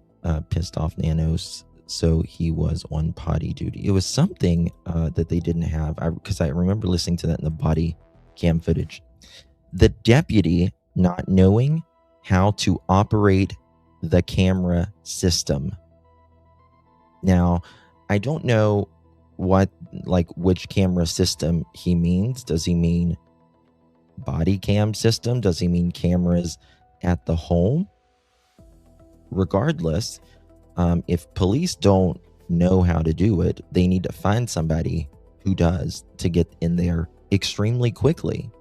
pissed off Nanos, so he was on potty duty. It was something that they didn't have, because I remember listening to that in the body cam footage. The deputy not knowing how to operate the camera system. Now, I don't know which camera system he means. Does he mean body cam system? Does he mean cameras at the home? Regardless, if police don't know how to do it, they need to find somebody who does to get in there extremely quickly.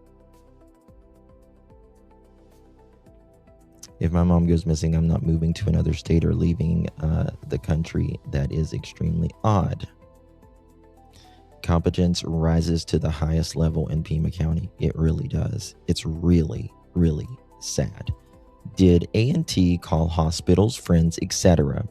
If my mom goes missing, I'm not moving to another state or leaving the country. That is extremely odd. Competence rises to the highest level in Pima County. It really does. It's really, really sad. Did A&T call hospitals, friends, etc.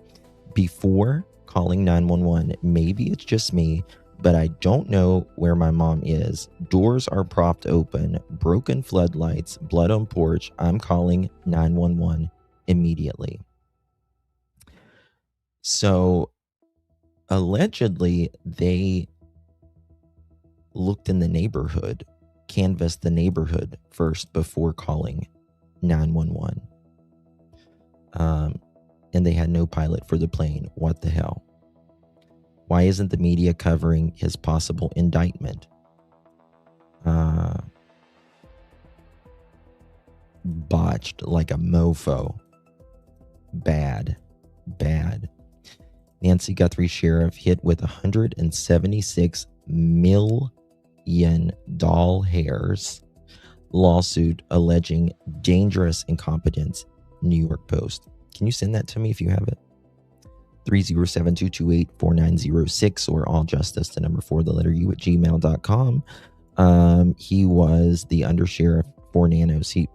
before calling 911? Maybe it's just me, but I don't know where my mom is. Doors are propped open, broken floodlights, blood on porch. I'm calling 911 immediately. So allegedly, they looked in the neighborhood, canvassed the neighborhood first before calling 911. And they had no pilot for the plane. What the hell? Why isn't the media covering his possible indictment? Botched like a mofo. Bad. Nancy Guthrie sheriff hit with 176 million doll hairs lawsuit alleging dangerous incompetence. New York Post. Can you send that to me if you have it? 307-228-4906 or alljustice4 He was the undersheriff for Nanos. He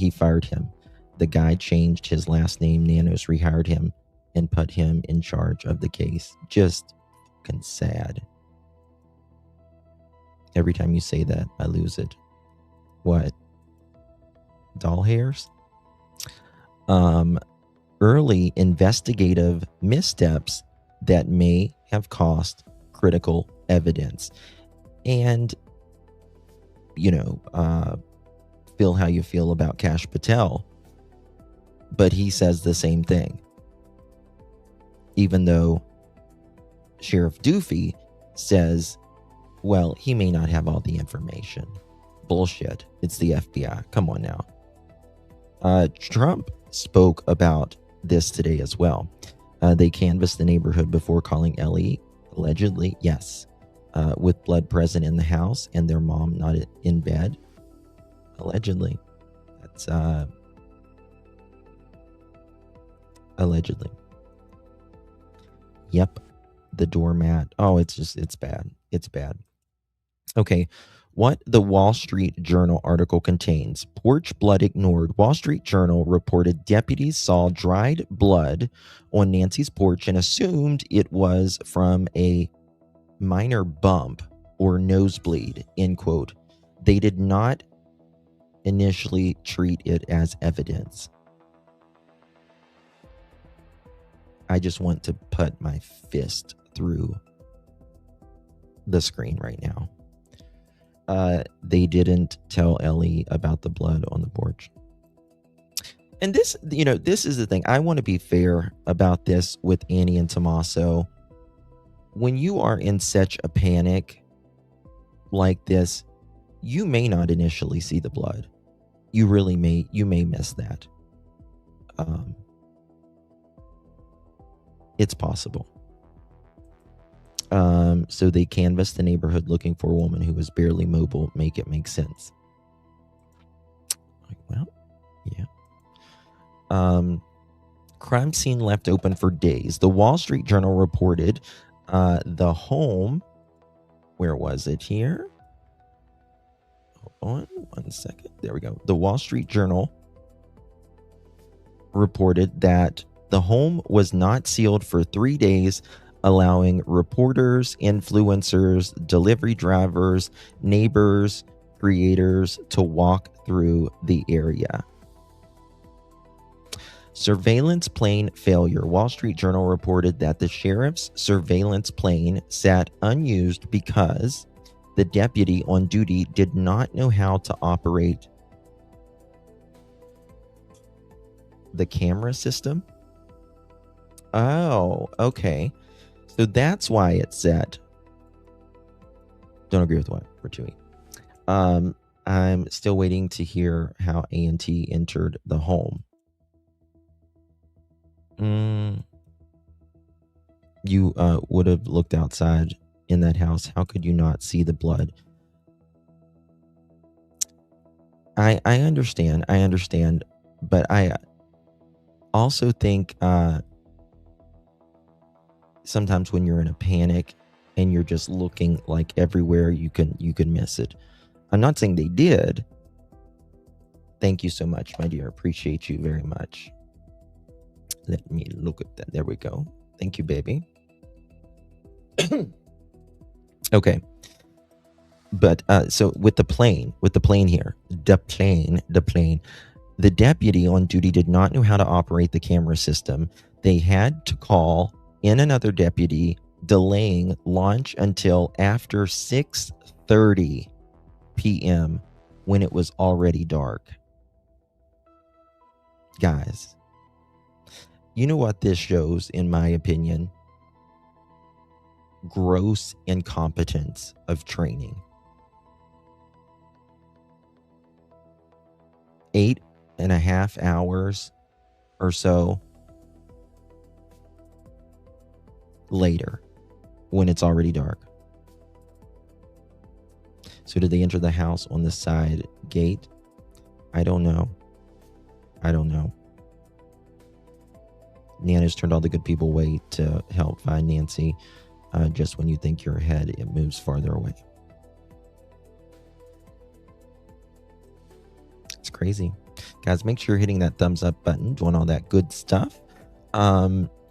fired him. The guy changed his last name. Nanos rehired him and put him in charge of the case. Just fucking sad. Every time you say that, I lose it. What? Doll hairs? Early investigative missteps that may have cost critical evidence. And, feel how you feel about Kash Patel, but he says the same thing. Even though Sheriff Doofy says, well, he may not have all the information. Bullshit. It's the FBI. Come on now. Trump spoke about this today as well. They canvassed the neighborhood before calling Ellie, allegedly, yes, with blood present in the house and their mom not in bed. Allegedly. That's allegedly. Yep. The doormat. Oh, it's bad. It's bad. Okay. What the Wall Street Journal article contains. Porch blood ignored. Wall Street Journal reported deputies saw dried blood on Nancy's porch and assumed it was from a minor bump or nosebleed, end quote. They did not initially treat it as evidence. I just want to put my fist through the screen right now. They didn't tell Ellie about the blood on the porch. And this, this is the thing. I want to be fair about this with Annie and Tommaso. When you are in such a panic like this, you may not initially see the blood. You may miss that. It's possible. So they canvassed the neighborhood looking for a woman who was barely mobile. Make it make sense. Well, yeah. Crime scene left open for days. The Wall Street Journal reported the home. Where was it here? Hold on 1 second. There we go. The Wall Street Journal reported that the home was not sealed for 3 days, allowing reporters, influencers, delivery drivers, neighbors, creators to walk through the area. Surveillance plane failure. Wall Street Journal reported that the sheriff's surveillance plane sat unused because the deputy on duty did not know how to operate the camera system. Oh, okay. So that's why it's set. Don't agree with what, Bertui. I'm still waiting to hear how A&T entered the home. You would have looked outside in that house. How could you not see the blood? I understand, but I also think sometimes when you're in a panic and you're just looking like everywhere, you can miss it. I'm not saying they did. Thank you so much, my dear. Appreciate you very much. Let me look at that. There we go. Thank you, baby. Okay. But so with the plane here, the plane, the deputy on duty did not know how to operate the camera system. They had to call in another deputy, delaying launch until after 6:30 p.m. when it was already dark. Guys, you know what this shows, in my opinion? Gross incompetence of training. 8.5 hours or so later when it's already dark. So did they enter the house on the side gate? I don't know. Nanos turned all the good people away to help find Nancy. Just when you think you're ahead, it moves farther away. It's crazy. Guys, make sure you're hitting that thumbs up button, doing all that good stuff.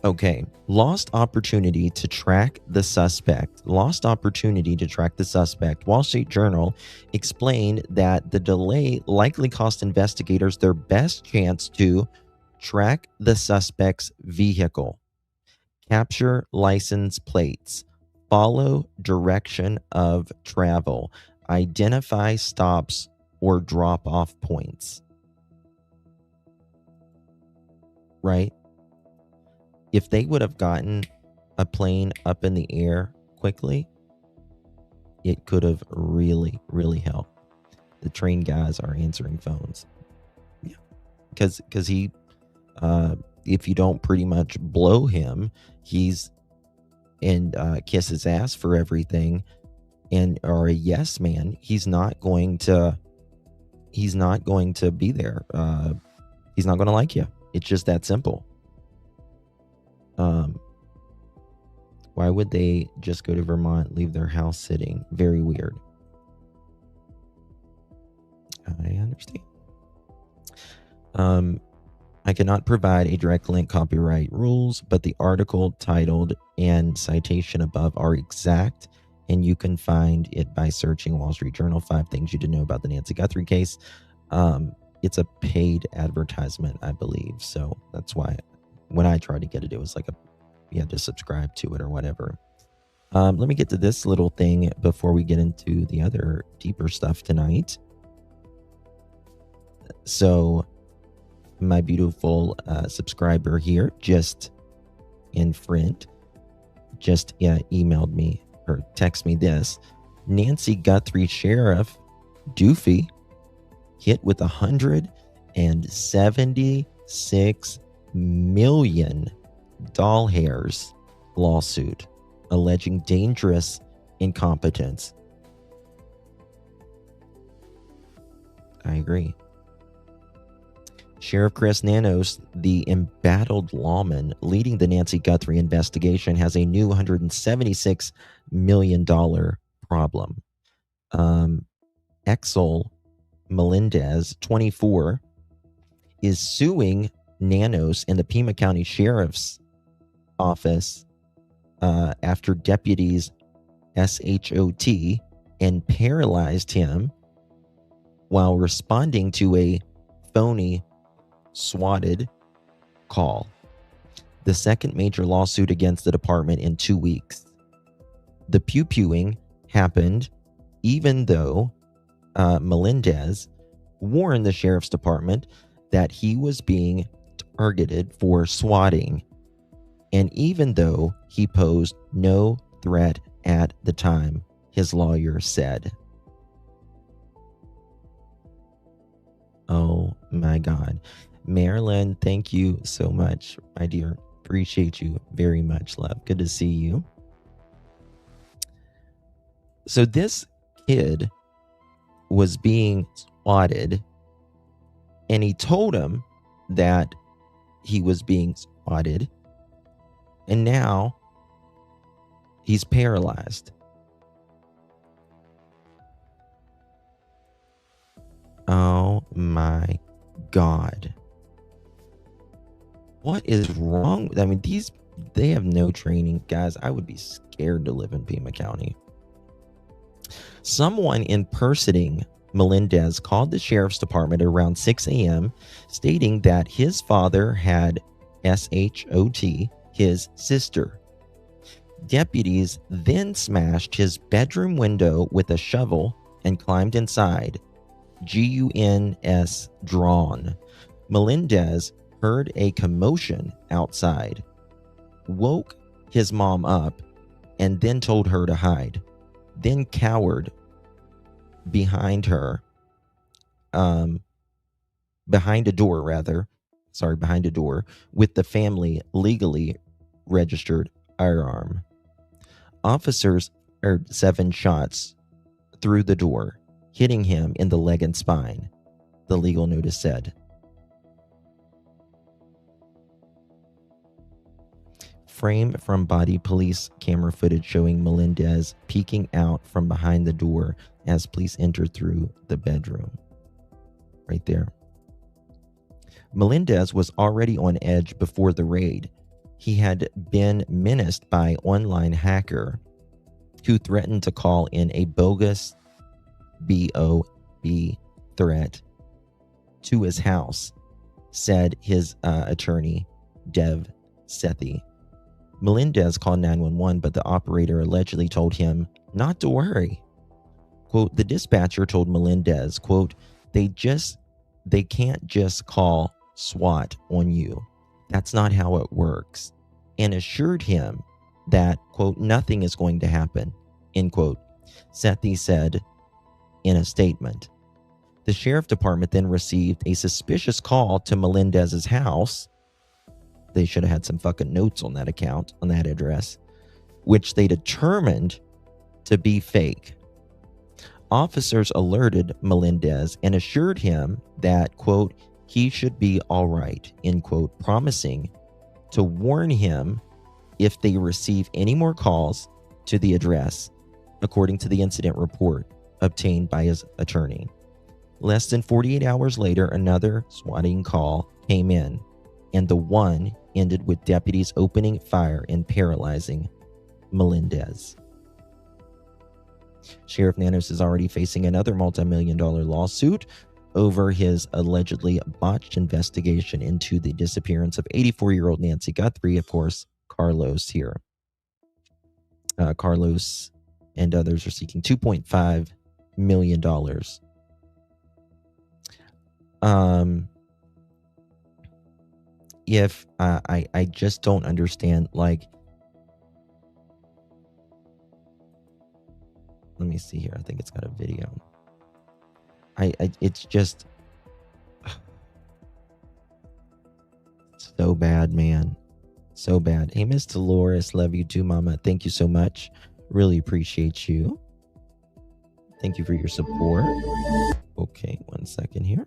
Okay. Lost opportunity to track the suspect. Wall Street Journal explained that the delay likely cost investigators their best chance to track the suspect's vehicle, capture license plates, follow direction of travel, identify stops or drop-off points. Right? If they would have gotten a plane up in the air quickly, it could have really, really helped. The train guys are answering phones. Yeah. Because he, if you don't pretty much blow him, he's and kiss his ass for everything and or a yes man, he's not going to be there. He's not going to like you. It's just that simple. Why would they just go to Vermont, leave their house sitting? Very weird. I understand. I cannot provide a direct link copyright rules, but the article titled and citation above are exact, and you can find it by searching Wall Street Journal 5 Things You Didn't Know About the Nancy Guthrie Case. It's a paid advertisement, I believe. So that's why when I tried to get it, it was like you had to subscribe to it or whatever. Let me get to this little thing before we get into the other deeper stuff tonight. So my beautiful subscriber here just in front just emailed me or text me this. Nancy Guthrie Sheriff Doofy hit with $176 million doll hairs lawsuit alleging dangerous incompetence. I agree. Sheriff Chris Nanos, the embattled lawman leading the Nancy Guthrie investigation, has a new $176 million problem. Exel Melendez, 24, is suing Nanos and the Pima County Sheriff's Office after deputies SHOT and paralyzed him while responding to a phony swatted call. The second major lawsuit against the department in 2 weeks. The pew-pewing happened even though Melendez warned the sheriff's department that he was being targeted for swatting, and even though he posed no threat at the time, his lawyer said. Oh my God. Marilyn, thank you so much, my dear. Appreciate you very much, love. Good to see you. So this kid was being swatted, and he told him that he was being swatted, and now he's paralyzed. Oh my God. What is wrong? I mean, they have no training. Guys, I would be scared to live in Pima County. Someone impersonating Melendez called the sheriff's department around 6 a.m. stating that his father had SHOT his sister. Deputies then smashed his bedroom window with a shovel and climbed inside. GUNS drawn. Melendez heard a commotion outside, woke his mom up, and then told her to hide, then cowered behind a door with the family legally registered firearm. Officers fired 7 shots through the door, hitting him in the leg and spine. the legal notice said. Frame from body police camera footage showing Melendez peeking out from behind the door as police entered through the bedroom. Right there. Melendez was already on edge before the raid. He had been menaced by online hacker who threatened to call in a bogus BOB threat to his house, said his attorney, Dev Sethi. Melendez called 911, but the operator allegedly told him not to worry. Quote, the dispatcher told Melendez, quote, they can't just call SWAT on you. That's not how it works. And assured him that, quote, nothing is going to happen, end quote, Sethi said in a statement. The sheriff department then received a suspicious call to Melendez's house. They should have had some fucking notes on that account, on that address, which they determined to be fake. Officers alerted Melendez and assured him that, quote, he should be all right, end quote, promising to warn him if they receive any more calls to the address, according to the incident report obtained by his attorney. Less than 48 hours later, another swatting call came in, and the one ended with deputies opening fire and paralyzing Melendez. Sheriff Nanos is already facing another multi-million-dollar lawsuit over his allegedly botched investigation into the disappearance of 84-year-old Nancy Guthrie. Of course, Carlos here. Carlos and others are seeking $2.5 million. If I just don't understand, like, let me see here. I think it's got a video. It's just so bad, man. So bad. Hey, Miss Dolores, love you too, Mama. Thank you so much. Really appreciate you. Thank you for your support. Okay, 1 second here.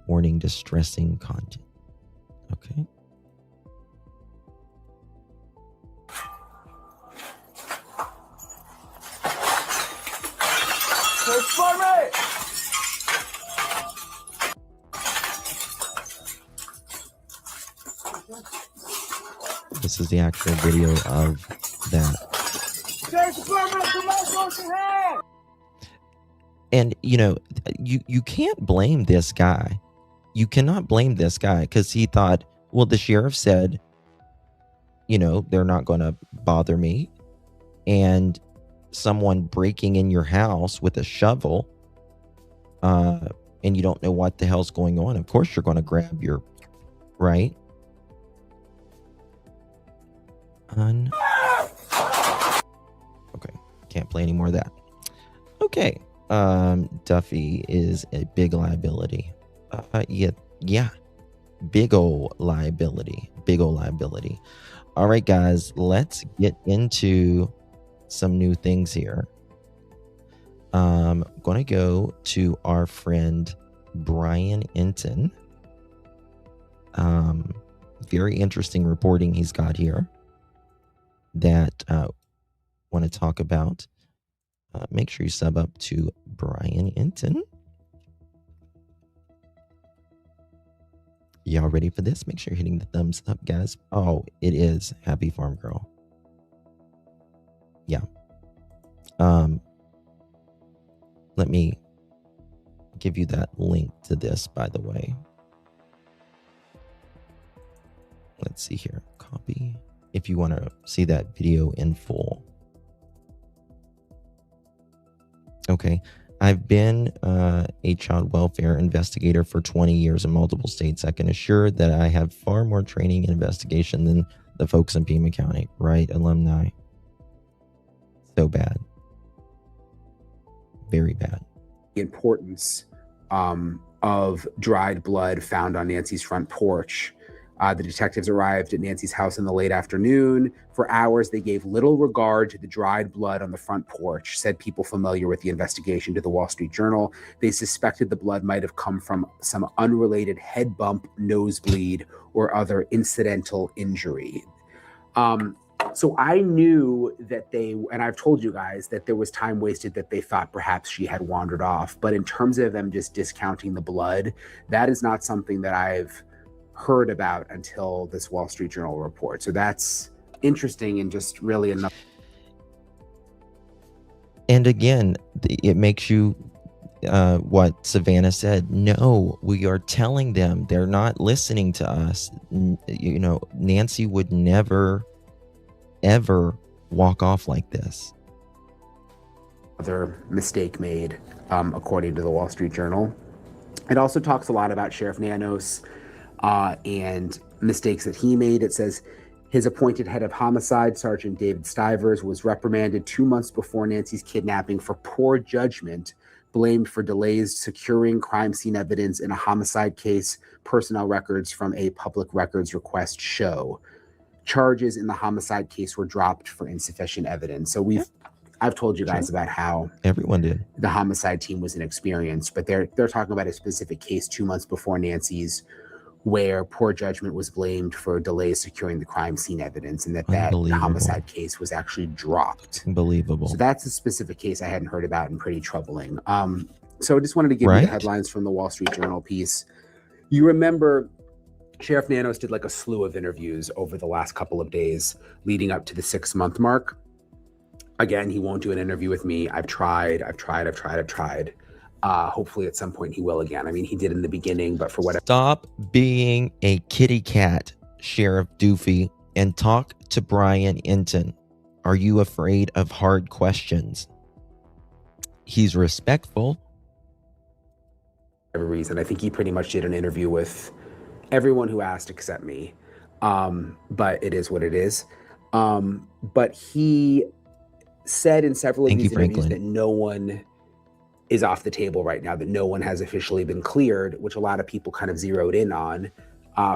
Warning, distressing content. Okay. This is the actual video of that. And, you know, you can't blame this guy. You cannot blame this guy because he thought, well, the sheriff said, you know, they're not going to bother me. And someone breaking in your house with a shovel, and you don't know what the hell's going on. Of course, you're going to grab your, right? Okay, can't play any more of that. Okay, Duffy is a big liability. Yeah, big ol' liability. All right, guys, let's get into some new things here. I'm gonna go to our friend Brian Enton. Very interesting reporting he's got here that want to talk about. Make sure you sub up to Brian Enton. Y'all ready for this? Make sure you're hitting the thumbs up, guys. Oh, it is Happy Farm Girl. Yeah. Let me give you that link to this, by the way. Let's see here. Copy. If you want to see that video in full. Okay. I've been a child welfare investigator for 20 years in multiple states. I can assure that I have far more training and investigation than the folks in Pima County, right? Alumni. So bad. Very bad. The importance of dried blood found on Nancy's front porch The detectives arrived at Nancy's house in the late afternoon. For hours, they gave little regard to the dried blood on the front porch, said people familiar with the investigation to the Wall Street Journal. They suspected the blood might have come from some unrelated head bump, nosebleed, or other incidental injury. So I knew that and I've told you guys that there was time wasted, that they thought perhaps she had wandered off. But in terms of them just discounting the blood, that is not something that I've heard about until this Wall Street Journal report. So that's interesting and just really enough. And again, it makes you, what Savannah said, no, we are telling them, they're not listening to us. You know, Nancy would never, ever walk off like this. Other mistake made, according to the Wall Street Journal. It also talks a lot about Sheriff Nanos and mistakes that he made. It says his appointed head of homicide, Sergeant David Stivers, was reprimanded 2 months before Nancy's kidnapping for poor judgment, blamed for delays securing crime scene evidence in a homicide case. Personnel records from a public records request show. Charges in the homicide case were dropped for insufficient evidence. So I've told you guys about how everyone did. The homicide team was inexperienced, but they're talking about a specific case 2 months before Nancy's, where poor judgment was blamed for delays securing the crime scene evidence, and that the homicide case was actually dropped. Unbelievable. So that's a specific case I hadn't heard about and pretty troubling. So I just wanted to give you the headlines from the Wall Street Journal piece. You remember Sheriff Nanos did like a slew of interviews over the last couple of days leading up to the 6-month mark. Again, he won't do an interview with me. I've tried. Hopefully at some point he will again. I mean, he did in the beginning, but for whatever. Stop being a kitty cat, Sheriff Doofy, and talk to Brian Enton. Are you afraid of hard questions? He's respectful. For whatever reason, I think he pretty much did an interview with everyone who asked except me. But it is what it is. But he said in several of these interviews that no one is off the table right now, that no one has officially been cleared, which a lot of people kind of zeroed in on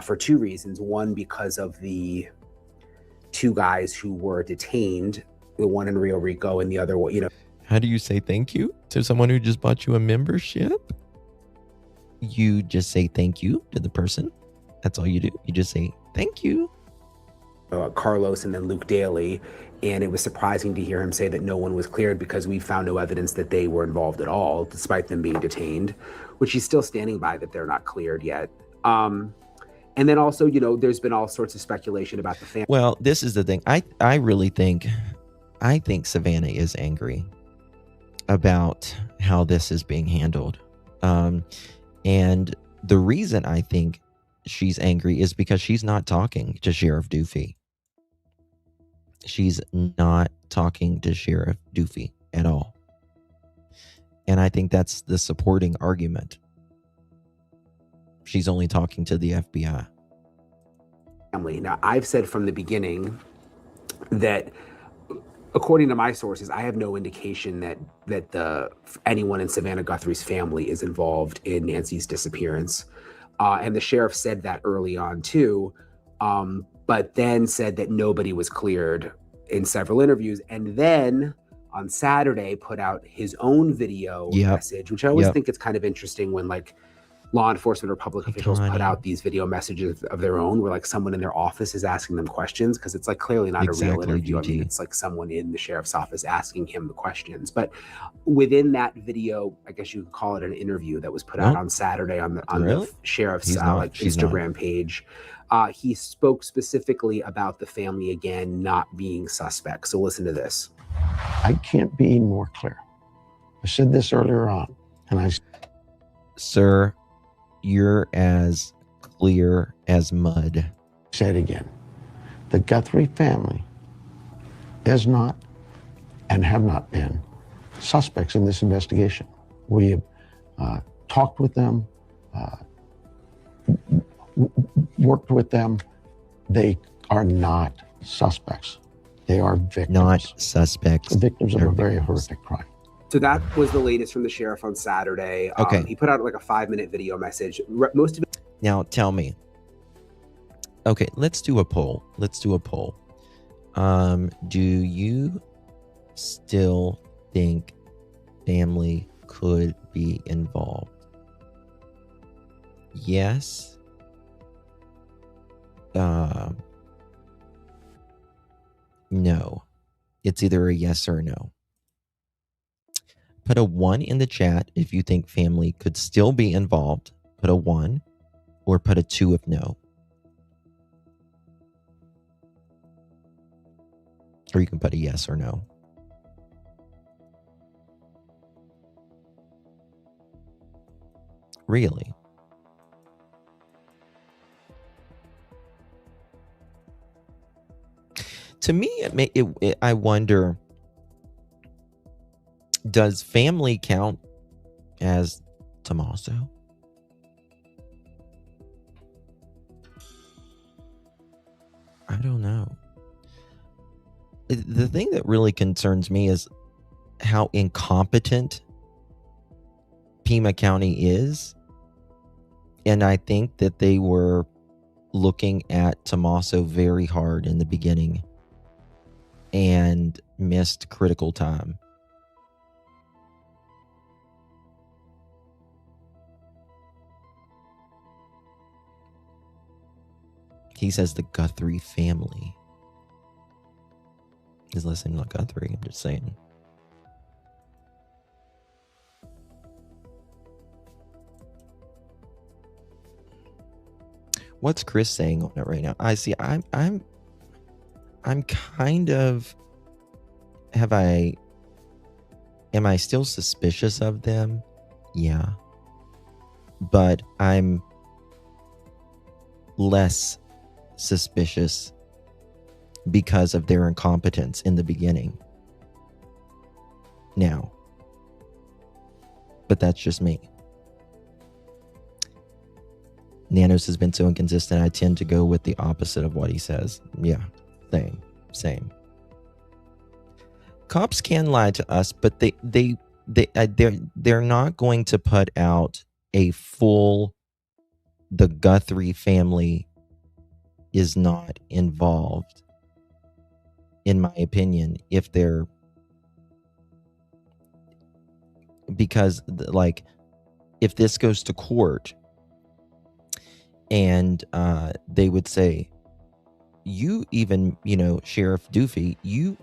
for two reasons. One, because of the two guys who were detained, the one in Rio Rico and the other one, you know. How do you say thank you to someone who just bought you a membership? You just say thank you to the person. That's all you do. You just say thank you. Carlos and then Luke Daly. And it was surprising to hear him say that no one was cleared because we found no evidence that they were involved at all, despite them being detained, which he's still standing by that they're not cleared yet. And then also, you know, there's been all sorts of speculation about the family. Well, this is the thing. I really think Savannah is angry about how this is being handled. And the reason I think she's angry is because she's not talking to Sheriff Doofy. She's not talking to Sheriff Doofy at all. And I think that's the supporting argument. She's only talking to the FBI. Now, I've said from the beginning that, according to my sources, I have no indication that anyone in Savannah Guthrie's family is involved in Nancy's disappearance. And the sheriff said that early on too, but then said that nobody was cleared in several interviews. And then on Saturday put out his own video message, which I always think it's kind of interesting when like law enforcement or public officials put out these video messages of their own where like someone in their office is asking them questions, because it's like clearly not a real interview. I mean, it's like someone in the sheriff's office asking him the questions. But within that video, I guess you could call it an interview that was put out on Saturday on the sheriff's Instagram page. He spoke specifically about the family again not being suspects. So listen to this. I can't be more clear. I said this earlier on, and Sir, you're as clear as mud. Say it again. The Guthrie family is not and have not been suspects in this investigation. We have talked with them, worked with them. They are not suspects. They are victims. Not suspects. Victims of a very horrific crime. So that was the latest from the sheriff on Saturday. Okay. He put out like a 5-minute video message. Most of it. Now tell me, Okay, let's do a poll. Do you still think family could be involved? Yes. No. It's either a yes or a no. Put a 1 in the chat if you think family could still be involved. Put a 1, or put a 2 if no. Or you can put a yes or no. Really? To me, I wonder, does family count as Tommaso? I don't know. The thing that really concerns me is how incompetent Pima County is. And I think that they were looking at Tommaso very hard in the beginning and missed critical time. He says the Guthrie family is listening to Guthrie. I'm just saying. What's Chris saying on it right now? I see. I'm kind of. Am I still suspicious of them? Yeah. But I'm less suspicious because of their incompetence in the beginning now. But that's just me. Nanos has been so inconsistent, I tend to go with the opposite of what he says. Yeah, same. Cops can lie to us, but they're not going to put out a full, the Guthrie family is not involved, in my opinion, because like, if this goes to court and they would say, you even, Sheriff Doofy, you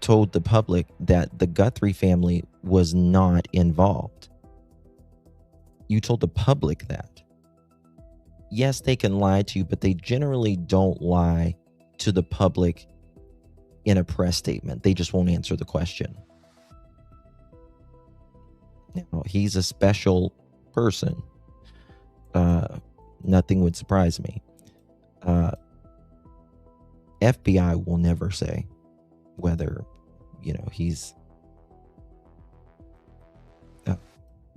told the public that the Guthrie family was not involved. You told the public that. Yes, they can lie to you, but they generally don't lie to the public in a press statement. They just won't answer the question. Now, he's a special person. Nothing would surprise me. FBI will never say whether, he's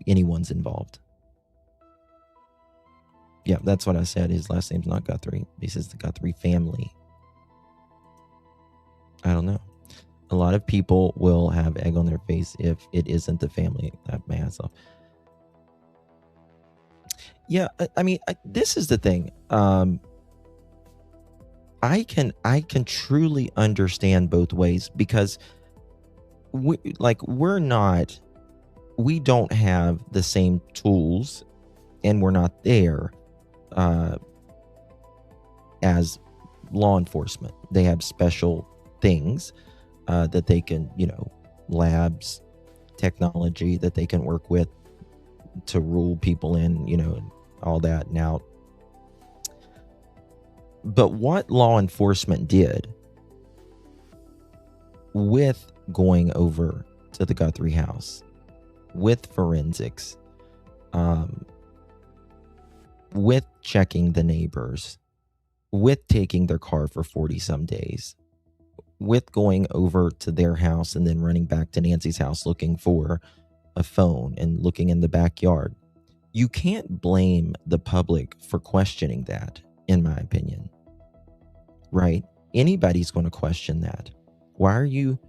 anyone's involved. Yeah, that's what I said. His last name's not Guthrie. He says the Guthrie family. I don't know. A lot of people will have egg on their face if it isn't the family. Myself. Yeah, I mean, this is the thing. I can truly understand both ways, because we don't have the same tools, and we're not there as law enforcement. They have special things that they can, labs, technology that they can work with to rule people in, and all that. Now, but what law enforcement did with going over to the Guthrie house, with forensics, with checking the neighbors, with taking their car for 40 some days, with going over to their house and then running back to Nancy's house looking for a phone and looking in the backyard. You can't blame the public for questioning that, in my opinion. Right? Anybody's going to question that. Why are you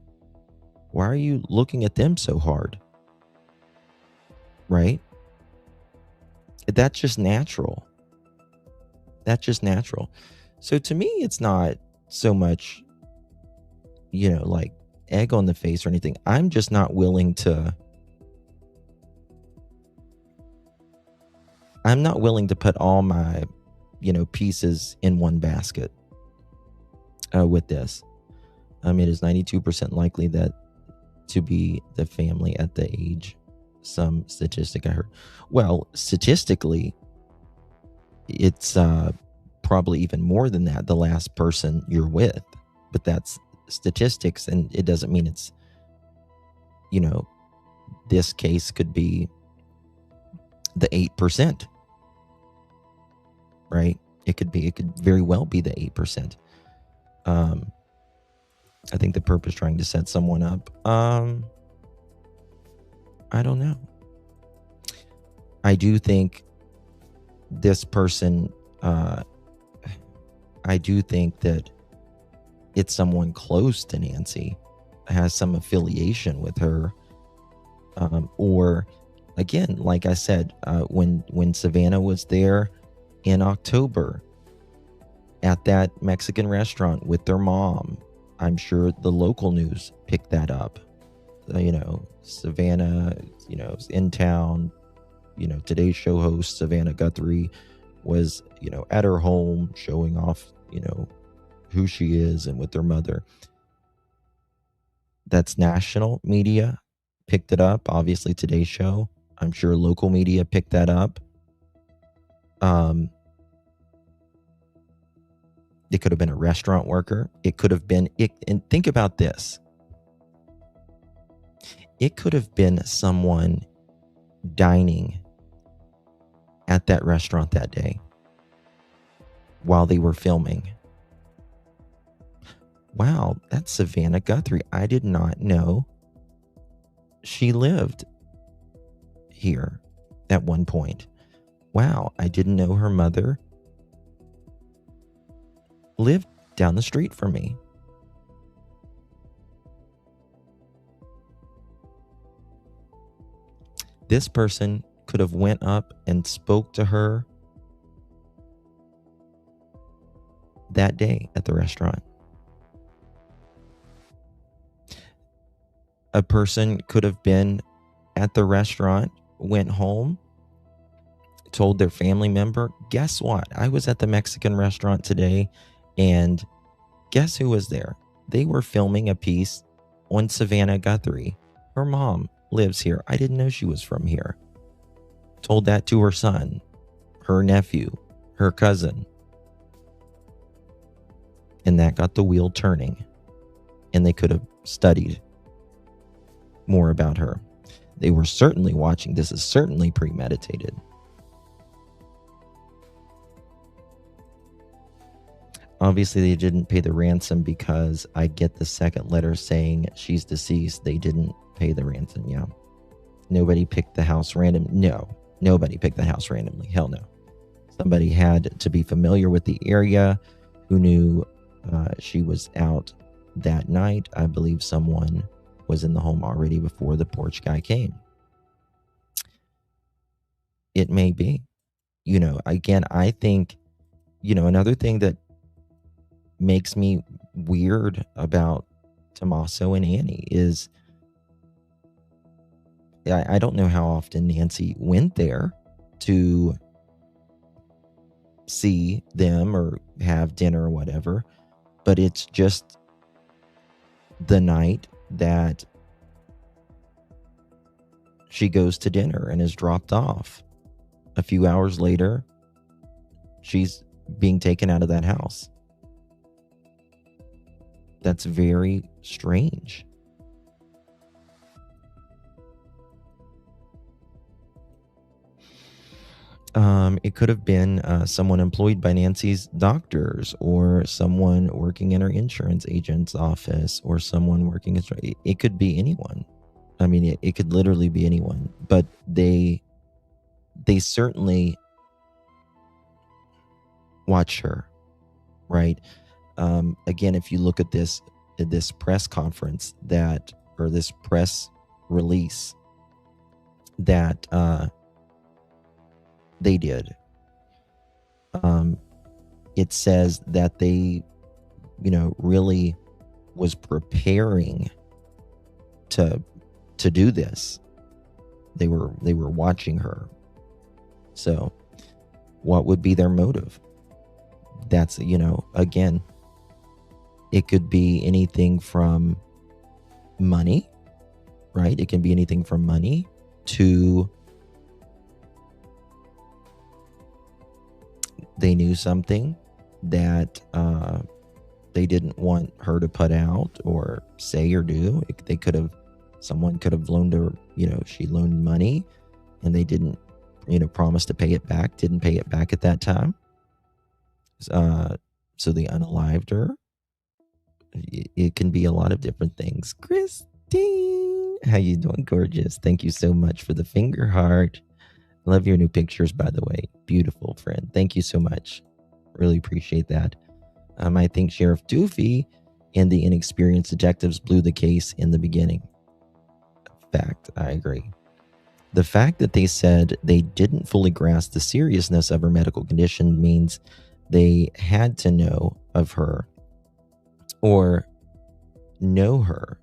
looking at them so hard? Right? That's just natural. So to me, it's not so much, like egg on the face or anything. I'm just not willing to put all my, pieces in one basket with this. It is 92% likely that to be the family at the age, some statistic I heard. Well, statistically, it's probably even more than that, the last person you're with. But that's statistics, and it doesn't mean it's, this case could be the 8%, right? It could very well be the 8%. I think the perp is trying to set someone up. I don't know. I do think this person, I do think that it's someone close to Nancy, has some affiliation with her. Or again, like I said, when Savannah was there in October at that Mexican restaurant with their mom, I'm sure the local news picked that up. Savannah, is in town. Today's show host, Savannah Guthrie, was, at her home showing off, who she is and with her mother. That's national media picked it up. Obviously, Today's show. I'm sure local media picked that up. It could have been a restaurant worker. It could have been, and think about this. It could have been someone dining at that restaurant that day while they were filming. Wow, that's Savannah Guthrie. I did not know she lived here at one point. Wow, I didn't know her mother lived down the street from me. This person could have went up and spoke to her that day at the restaurant. A person could have been at the restaurant, went home, told their family member, guess what? I was at the Mexican restaurant today, and guess who was there? They were filming a piece on Savannah Guthrie. Her mom lives here. I didn't know she was from here. Told that to her son, her nephew, her cousin. And that got the wheel turning. And they could have studied more about her. They were certainly watching. This is certainly premeditated. Obviously, they didn't pay the ransom because I get the second letter saying she's deceased. They didn't pay the ransom, yeah. Nobody picked the house random. No, nobody picked the house randomly. Hell no. Somebody had to be familiar with the area, who knew she was out that night. I believe someone was in the home already before the porch guy came. It may be. Again, I think, another thing that makes me weird about Tommaso and Annie is I don't know how often Nancy went there to see them or have dinner or whatever, but it's just the night that she goes to dinner and is dropped off. A few hours later, she's being taken out of that house. That's very strange. It could have been someone employed by Nancy's doctors, or someone working in her insurance agent's office, or someone working as it could be anyone. I mean, it could literally be anyone, but they certainly watch her, right? Again, if you look at this press conference or this press release that they did, it says that they, really was preparing to do this. They were watching her. So what would be their motive? That's, again, it could be anything from money, right? It can be anything from money to they knew something that they didn't want her to put out or say or do. Someone could have loaned her, she loaned money and they didn't, promise to pay it back, didn't pay it back at that time. So they unalived her. It can be a lot of different things. Christine, how you doing, gorgeous? Thank you so much for the finger heart. Love your new pictures, by the way. Beautiful, friend. Thank you so much. Really appreciate that. I think Sheriff Doofy and the inexperienced detectives blew the case in the beginning. Fact, I agree. The fact that they said they didn't fully grasp the seriousness of her medical condition means they had to know of her or know her.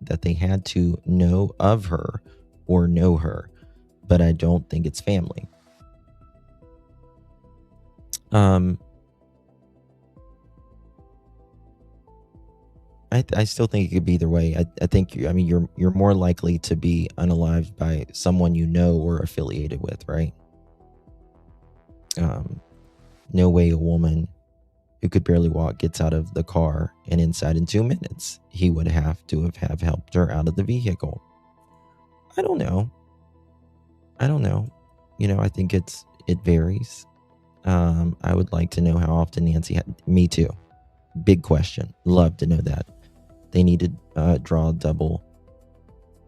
That they had to know of her or know her. But I don't think it's family. I still think it could be either way. I think you're more likely to be unalived by someone you know or affiliated with, right? No way a woman who could barely walk gets out of the car and inside in 2 minutes. He would have to have helped her out of the vehicle. I don't know. I think it varies. I would like to know how often Nancy had. Me too. Big question. Love to know that. They need to draw a double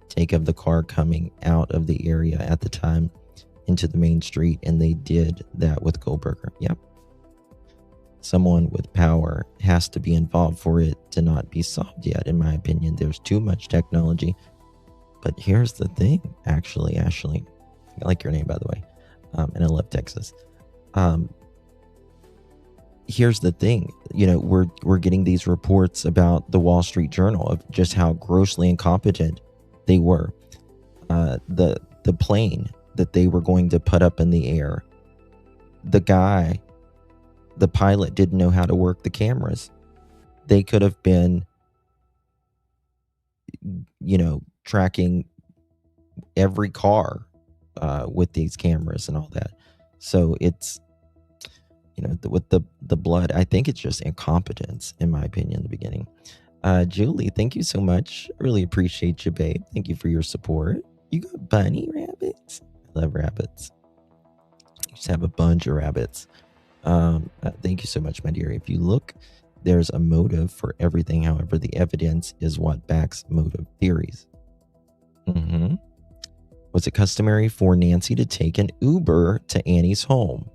take of the car coming out of the area at the time into the main street, and they did that with Goldberger. Yep. Someone with power has to be involved for it to not be solved yet, in my opinion. There's too much technology. But here's the thing, actually, Ashley. I like your name, by the way. And I love Texas. Here's the thing. We're getting these reports about the Wall Street Journal of just how grossly incompetent they were. The plane that they were going to put up in the air, the pilot didn't know how to work the cameras. They could have been, tracking every car with these cameras and all that. So it's, with the blood, I think it's just incompetence, in my opinion, in the beginning. Julie, thank you so much. Really appreciate you, babe. Thank you for your support. You got bunny rabbits? I love rabbits. Just have a bunch of rabbits. Thank you so much, my dear. If you look, there's a motive for everything. However, the evidence is what backs motive theories. Was it customary for Nancy to take an Uber to Annie's home?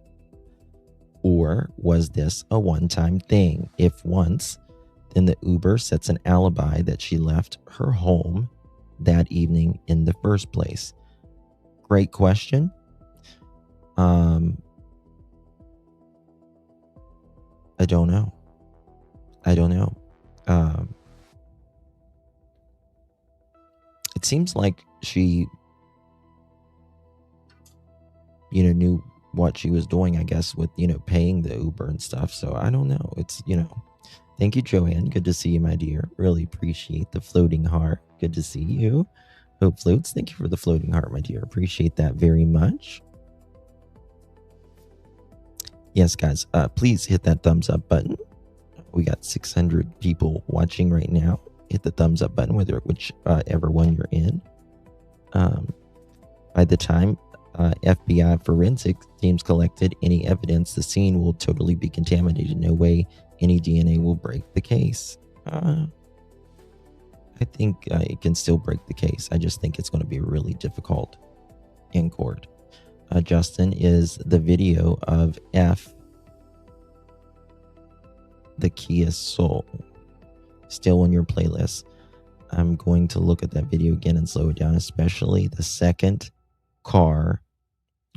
Or was this a one-time thing? If once, then the Uber sets an alibi that she left her home that evening in the first place. Great question. I don't know. It seems like she, knew what she was doing, I guess, with, paying the Uber and stuff. So I don't know. It's, thank you, Joanne. Good to see you, my dear. Really appreciate the floating heart. Good to see you. Hope Floats. Thank you for the floating heart, my dear. Appreciate that very much. Yes, guys, please hit that thumbs up button. We got 600 people watching right now. Hit the thumbs up button, whichever one you're in. By the time FBI forensic teams collected any evidence, the scene will totally be contaminated. No way any DNA will break the case. I think it can still break the case. I just think it's going to be really difficult in court. Justin, is the video of F, the Kia Soul, still on your playlist? I'm going to look at that video again and slow it down, especially the second car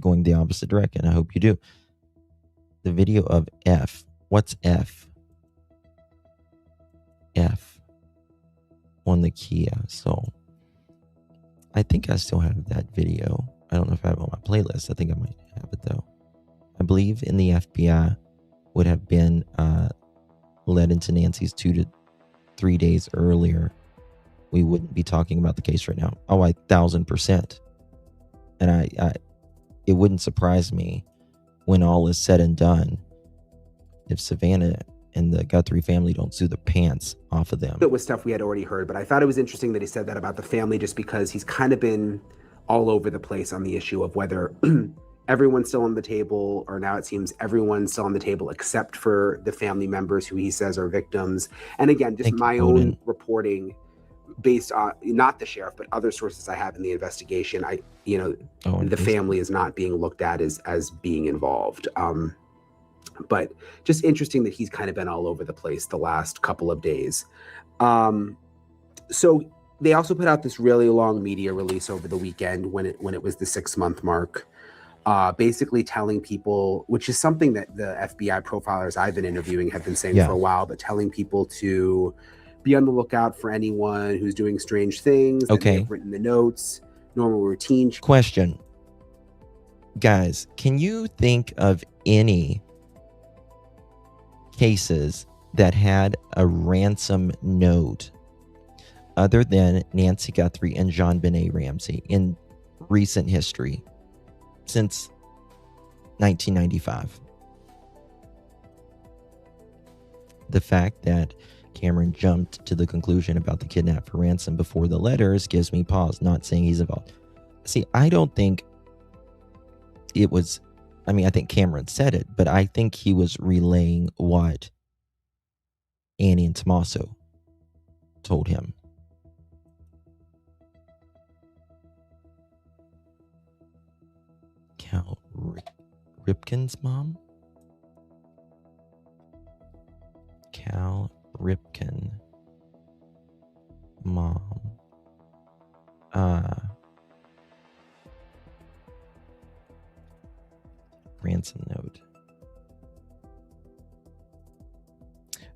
going the opposite direction. I hope you do. The video of F. What's F? F on the Kia. So I think I still have that video. I don't know if I have it on my playlist. I think I might have it though. I believe in the FBI would have been led into Nancy's 2 to 3 days earlier, we wouldn't be talking about the case right now. Oh, 1,000%. And it wouldn't surprise me when all is said and done if Savannah and the Guthrie family don't sue the pants off of them. It was stuff we had already heard, but I thought it was interesting that he said that about the family, just because he's kind of been all over the place on the issue of whether everyone's still on the table, or now it seems everyone's still on the table except for the family members who he says are victims. And again, just my own reporting based on not the sheriff, but other sources I have in the investigation. The family is not being looked at as being involved. But just interesting that he's kind of been all over the place the last couple of days. So they also put out this really long media release over the weekend when it was the 6-month mark, basically telling people, which is something that the FBI profilers I've been interviewing have been saying for a while, but telling people to be on the lookout for anyone who's doing strange things. Okay. They've written the notes, normal routine. Question. Guys, can you think of any cases that had a ransom note other than Nancy Guthrie and JonBenet Ramsey in recent history since 1995? The fact that Cameron jumped to the conclusion about the kidnap for ransom before the letters gives me pause. Not saying he's involved. See, I don't think it was, I think Cameron said it, but I think he was relaying what Annie and Tommaso told him. Cal Ripken's mom? Cal Ripken mom. Ransom note.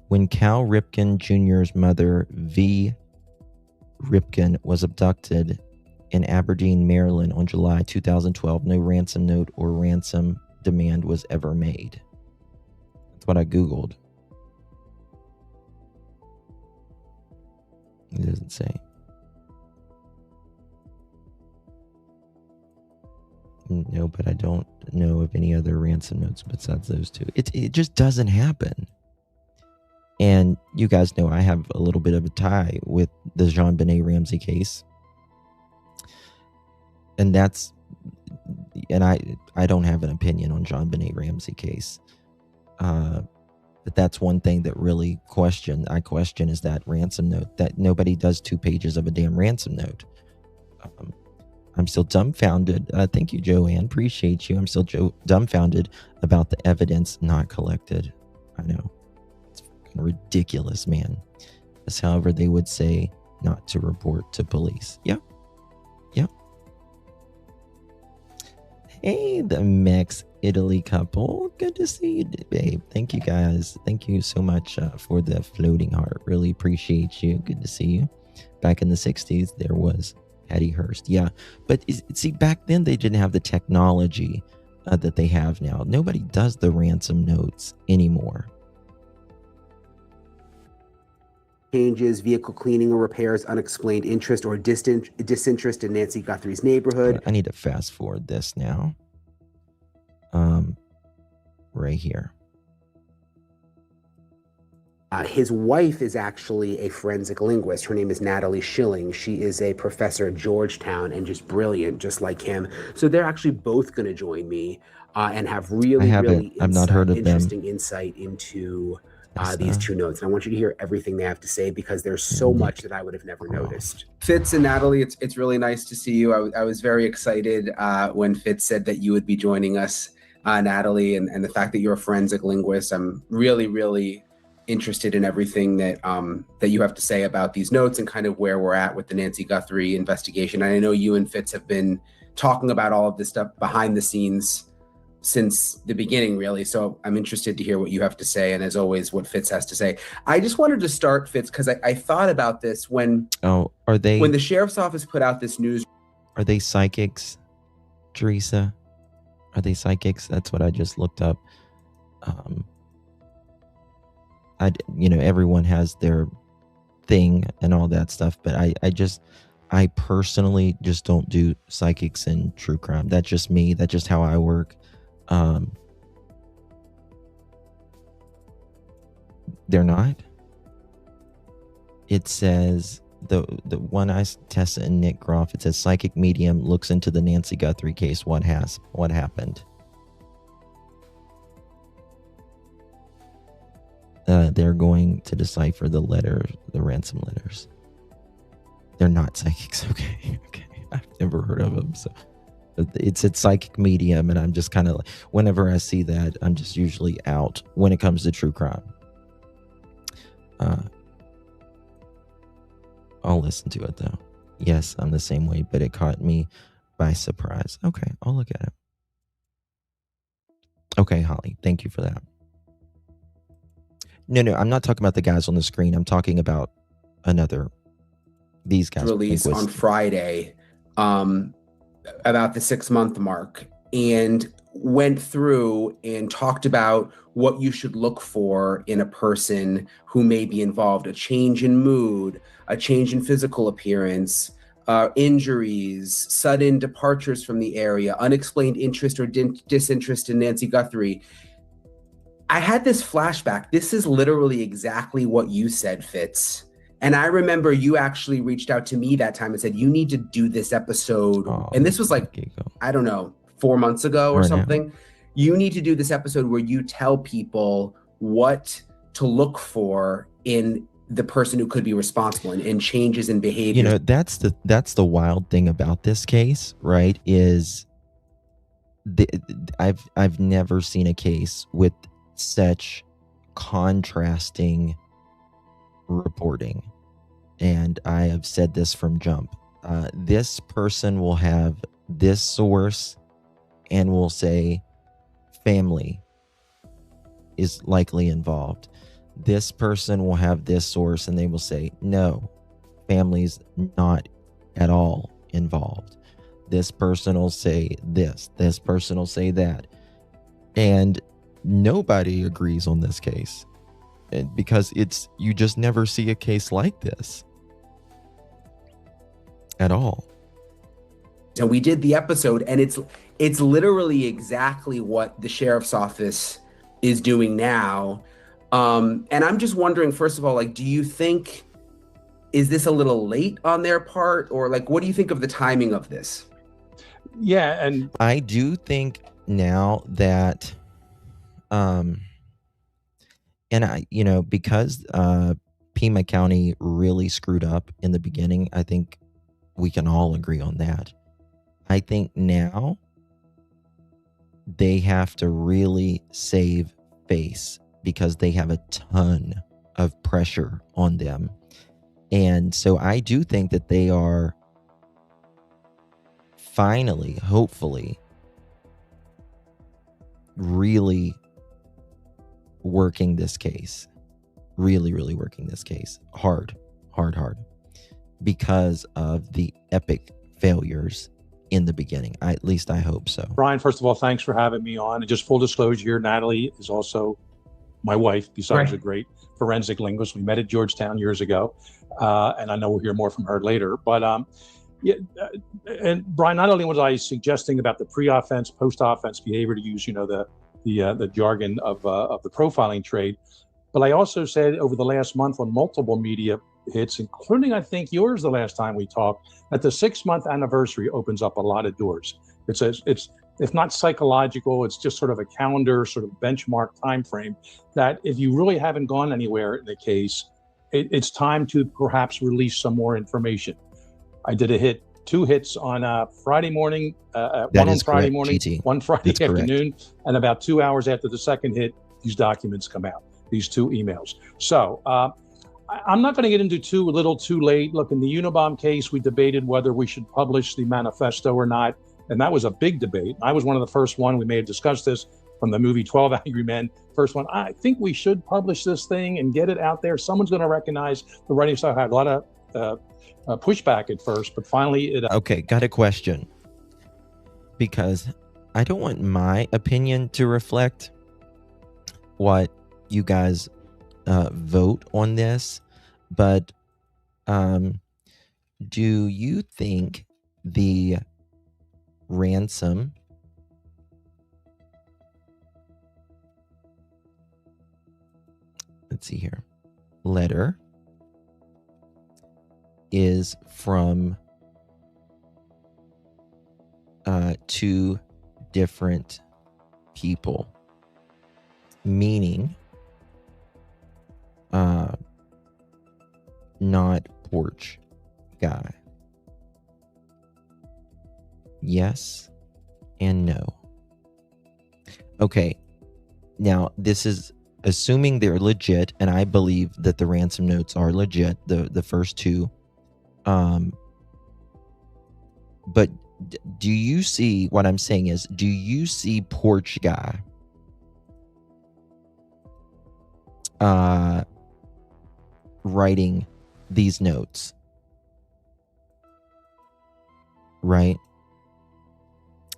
When Cal Ripken Jr.'s mother, V. Ripken, was abducted in Aberdeen, Maryland on July 2012, no ransom note or ransom demand was ever made. That's what I Googled. It doesn't say. No, but I don't know of any other ransom notes besides those two. It just doesn't happen. And you guys know I have a little bit of a tie with the JonBenet Ramsey case. And I don't have an opinion on JonBenet Ramsey case. But that's one thing that really I question is that ransom note, that nobody does 2 pages of a damn ransom note. I'm still dumbfounded. Thank you, Joanne. Appreciate you. I'm still dumbfounded about the evidence not collected. I know. It's fucking ridiculous, man. That's however they would say not to report to police. Yep. Hey, the Mex Italy couple. Good to see you, babe. Thank you, guys. Thank you so much for the floating heart. Really appreciate you. Good to see you. Back in the 60s, there was Hattie Hearst. Yeah. But see, back then, they didn't have the technology that they have now. Nobody does the ransom notes anymore. Changes, vehicle cleaning or repairs, unexplained interest or disinterest in Nancy Guthrie's neighborhood. I need to fast forward this now. Right here. His wife is actually a forensic linguist. Her name is Natalie Schilling. She is a professor at Georgetown and just brilliant, just like him. So they're actually both going to join me and have really interesting insight into these 2 notes. And I want you to hear everything they have to say, because there's so much that I would have never noticed. Fitz and Natalie, it's really nice to see you. I was very excited when Fitz said that you would be joining us, Natalie, and the fact that you're a forensic linguist. I'm really, really interested in everything that you have to say about these notes and kind of where we're at with the Nancy Guthrie investigation. And I know you and Fitz have been talking about all of this stuff behind the scenes since the beginning, really. So I'm interested to hear what you have to say, and as always, what Fitz has to say. I just wanted to start, Fitz, because I thought about this when Are when they the sheriff's office put out this news. are they psychics, Teresa? Are they psychics? That's what I just looked up. Everyone has their thing and all that stuff, but I personally just don't do psychics and true crime. That's just me. That's just how I work. They're not. It says the one I tested in Nick Groff. It says psychic medium looks into the Nancy Guthrie case. What happened? They're going to decipher the ransom letters. They're not psychics. Okay. I've never heard of them. So it's a psychic medium, and I'm just kind of like, whenever I see that, I'm just usually out when it comes to true crime. I'll listen to it though. Yes, I'm the same way, but it caught me by surprise. Okay, I'll look at it. Okay, Holly, thank you for that. No, I'm not talking about the guys on the screen. I'm talking about these guys. Release on Friday about the 6-month mark, and went through and talked about what you should look for in a person who may be involved: a change in mood, a change in physical appearance, injuries, sudden departures from the area, unexplained interest or disinterest in Nancy Guthrie. I had this flashback. This is literally exactly what you said, Fitz. And I remember you actually reached out to me that time and said, you need to do this episode. And this was like, I don't know, 4 months ago or something. You need to do this episode where you tell people what to look for in the person who could be responsible and changes in behavior. That's the wild thing about this case, right? Is I've never seen a case with such contrasting reporting, and I have said this from jump. This person will have this source and will say family is likely involved. This person will have this source and they will say no, family's not at all involved. This person will say this person will say that, and nobody agrees on this case, because you just never see a case like this at all. So we did the episode, and it's literally exactly what the sheriff's office is doing now. And I'm just wondering, first of all, like, do you think, is this a little late on their part, or like, what do you think of the timing of this? Yeah, and I do think now that and I, because Pima County really screwed up in the beginning, I think we can all agree on that. I think now they have to really save face, because they have a ton of pressure on them. And so I do think that they are finally, hopefully, really working this case, really working this case hard, because of the epic failures in the beginning. At least I hope so. Brian, first of all, thanks for having me on. And just full disclosure here, Natalie is also my wife, besides a great forensic linguist. We met at Georgetown years ago, and I know we'll hear more from her later. But and Brian, not only was I suggesting about the pre-offense, post-offense behavior, to use the jargon of the profiling trade, but I also said over the last month on multiple media hits, including I think yours the last time we talked, that the 6-month anniversary opens up a lot of doors. It's if not psychological, it's just sort of a calendar, sort of benchmark time frame, that if you really haven't gone anywhere in the case, it's time to perhaps release some more information. I did two hits on Friday morning, one on Friday morning, PT. One Friday afternoon, and about 2 hours after the second hit, these documents come out, these 2 emails. So I'm not going to get into too late. Look, in the Unabomb case, we debated whether we should publish the manifesto or not. And that was a big debate. I was one of the first one. We may have discussed this from the movie 12 Angry Men. First one, I think we should publish this thing and get it out there. Someone's going to recognize the writing style. I had a lot of pushback at first, but finally it... Okay, got a question. Because I don't want my opinion to reflect what you guys vote on this, but do you think the ransom let's see here letter is from two different people, meaning not porch guy? Yes and no. Okay, now this is assuming they're legit, and I believe that the ransom notes are legit, the first two. But do you see what I'm saying is, do you see porch guy writing these notes? Right?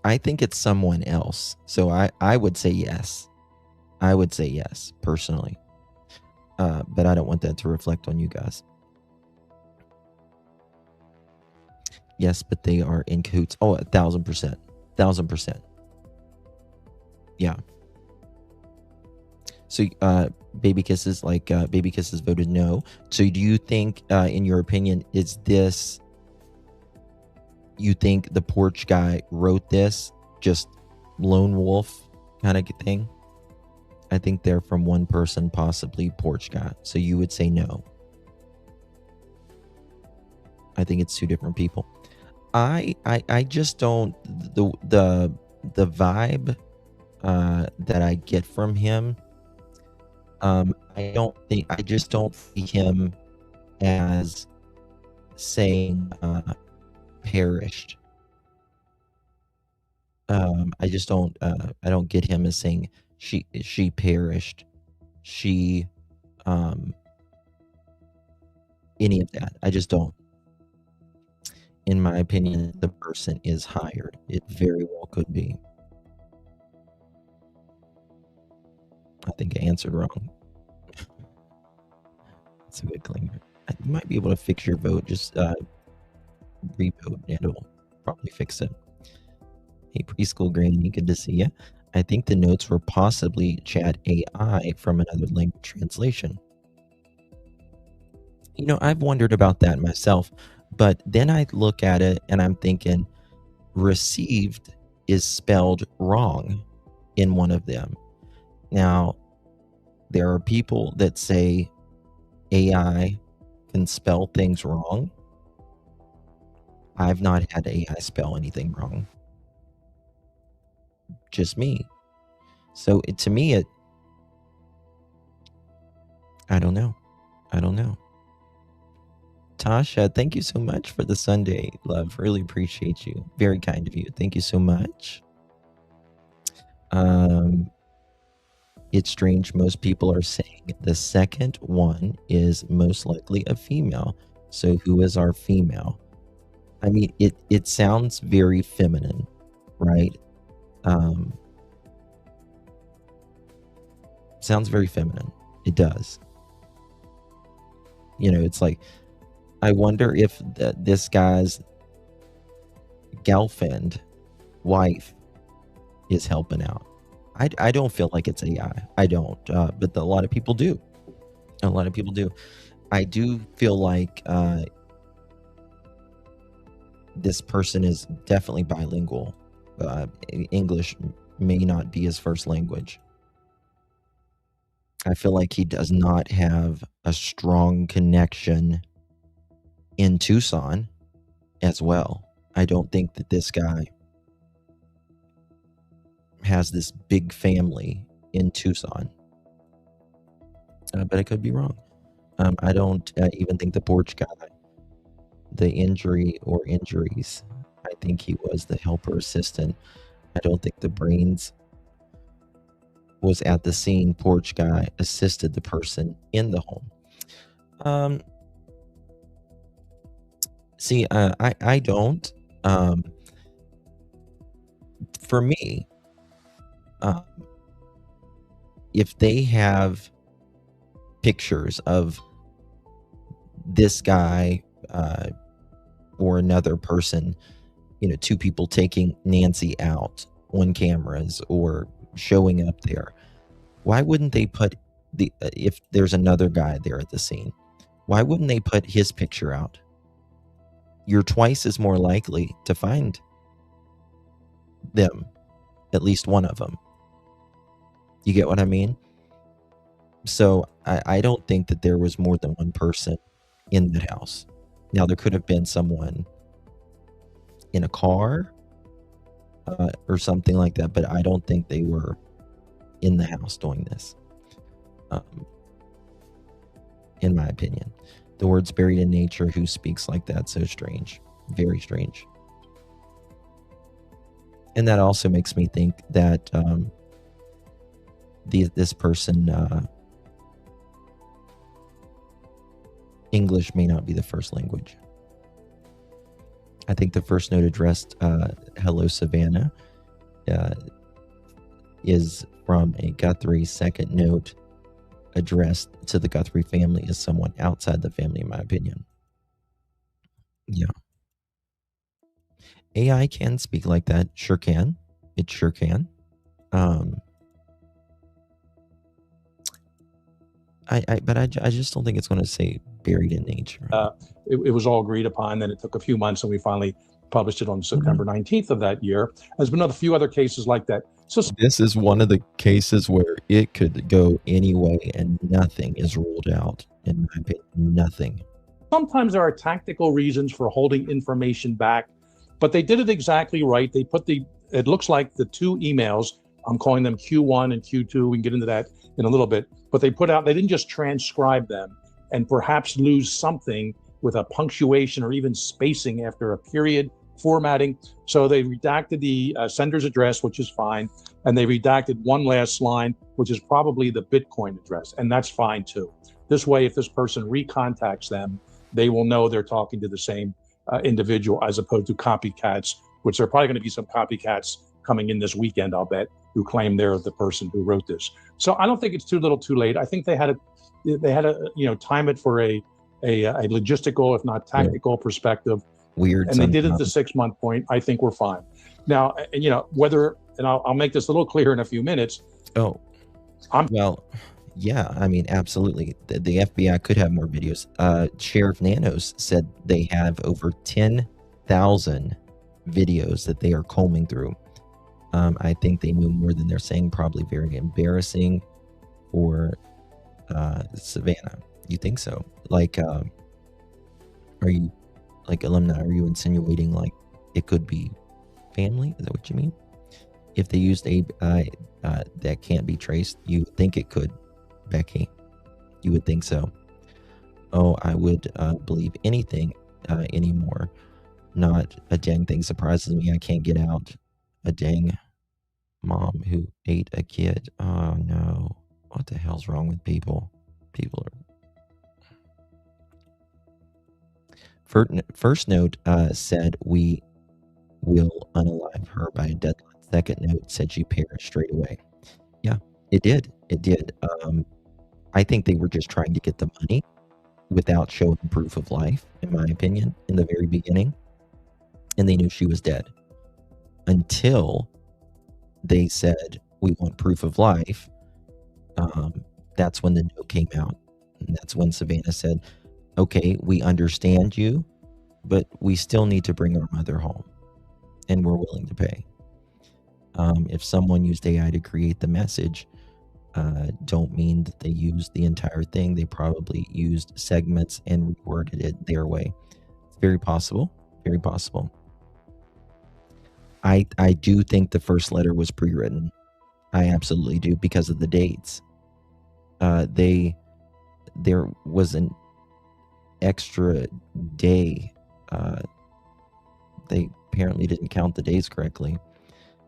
I think it's someone else. So I would say yes. I would say yes, personally. But I don't want that to reflect on you guys. Yes, but they are in cahoots. Oh, 1,000%. 1,000%. Yeah. So, Baby Kisses, Baby Kisses voted no. So do you think, in your opinion, is this... You think the porch guy wrote this, just lone wolf kind of thing? I think they're from one person, possibly porch guy. So you would say no. I think it's two different people. I just don't, the vibe that I get from him, I just don't see him as saying perished. I just don't I don't get him as saying she perished, she any of that. I just don't. In my opinion, the person is hired. It very well could be. I think I answered wrong. That's a good claim. You might be able to fix your vote. Just revote. It'll probably fix it. Hey, preschool granny, good to see you. I think the notes were possibly chat AI from another language translation. You know, I've wondered about that myself, but then I look at it and I'm thinking received is spelled wrong in one of them. Now, there are people that say AI can spell things wrong. I've not had AI spell anything wrong. Just me. So to me, I don't know. I don't know. Tasha, thank you so much for the Sunday, love. Really appreciate you. Very kind of you. Thank you so much. It's strange. Most people are saying the second one is most likely a female. So who is our female? I mean, it sounds very feminine, right? Sounds very feminine. It does. You know, it's like, I wonder if this guy's girlfriend, wife, is helping out. I don't feel like it's AI. I don't. But a lot of people do. A lot of people do. I do feel like this person is definitely bilingual. English may not be his first language. I feel like he does not have a strong connection in Tucson as well. I don't think that this guy has this big family in Tucson. But I could be wrong. I don't even think the porch guy, the injury or injuries, I think he was the helper assistant. I don't think the brains was at the scene. Porch guy assisted the person in the home. See, I don't. For me, if they have pictures of this guy or another person, two people taking Nancy out on cameras or showing up there, why wouldn't they put if there's another guy there at the scene, why wouldn't they put his picture out? You're twice as more likely to find them, at least one of them. You get what I mean? So I don't think that there was more than one person in the house. Now, there could have been someone in a car or something like that, but I don't think they were in the house doing this, in my opinion. The words buried in nature, who speaks like that? So strange. Very strange. And that also makes me think that this person, English may not be the first language. I think the first note addressed, hello, Savannah, is from a Guthrie. Second note addressed to the Guthrie family is someone outside the family, in my opinion. Yeah. AI can speak like that. Sure can. It sure can. But I just don't think it's going to say buried in nature. It was all agreed upon. Then it took a few months, and we finally published it on September 19th of that year. There's been a few other cases like that. So this is one of the cases where it could go any way, and nothing is ruled out. In my opinion, nothing. Sometimes there are tactical reasons for holding information back, but they did it exactly right. They put it looks like the two emails, I'm calling them Q1 and Q2. We can get into that in a little bit, but they didn't just transcribe them and perhaps lose something with a punctuation or even spacing after a period, formatting. So they redacted the sender's address, which is fine. And they redacted one last line, which is probably the Bitcoin address. And that's fine too. This way, if this person recontacts them, they will know they're talking to the same individual, as opposed to copycats, which there are probably going to be some copycats coming in this weekend, I'll bet, who claim they're the person who wrote this. So I don't think it's too little too late. I think they had to time it for a logistical, if not tactical perspective. Weird. And they did it at the 6-month point. I think we're fine. Now, whether, and I'll make this a little clearer in a few minutes. Oh, well, yeah, I mean, absolutely. The FBI could have more videos. Sheriff Nanos said they have over 10,000 videos that they are combing through. I think they knew more than they're saying. Probably very embarrassing for Savannah. You think so? Like, are you, like, alumni, are you insinuating like it could be family? Is that what you mean? If they used AI that can't be traced, you think it could, Becky? You would think so. Oh, I would believe anything anymore. Not a dang thing surprises me. I can't get out. A dang mom who ate a kid. Oh no. What the hell's wrong with people? People are... First note said we will unalive her by a deadline. Second note said she perished straight away. Yeah, it did. It did. I think they were just trying to get the money without showing proof of life, in my opinion, in the very beginning. And they knew she was dead. Until they said, we want proof of life. That's when the note came out. And that's when Savannah said, okay, we understand you, but we still need to bring our mother home. And we're willing to pay. If someone used AI to create the message, don't mean that they used the entire thing. They probably used segments and reworded it their way. It's very possible. Very possible. I do think the first letter was pre-written. I absolutely do, because of the dates. There was an extra day. They apparently didn't count the days correctly.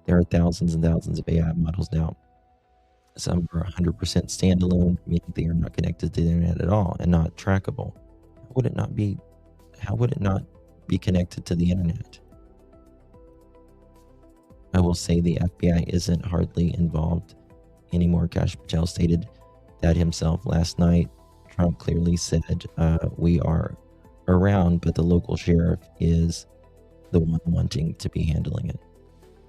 There are thousands and thousands of AI models now. Some are 100% standalone, meaning they are not connected to the internet at all and not trackable. How would it not be connected to the internet? I will say the FBI isn't hardly involved anymore. Kash Patel stated that himself last night. Trump clearly said, we are around, but the local sheriff is the one wanting to be handling it.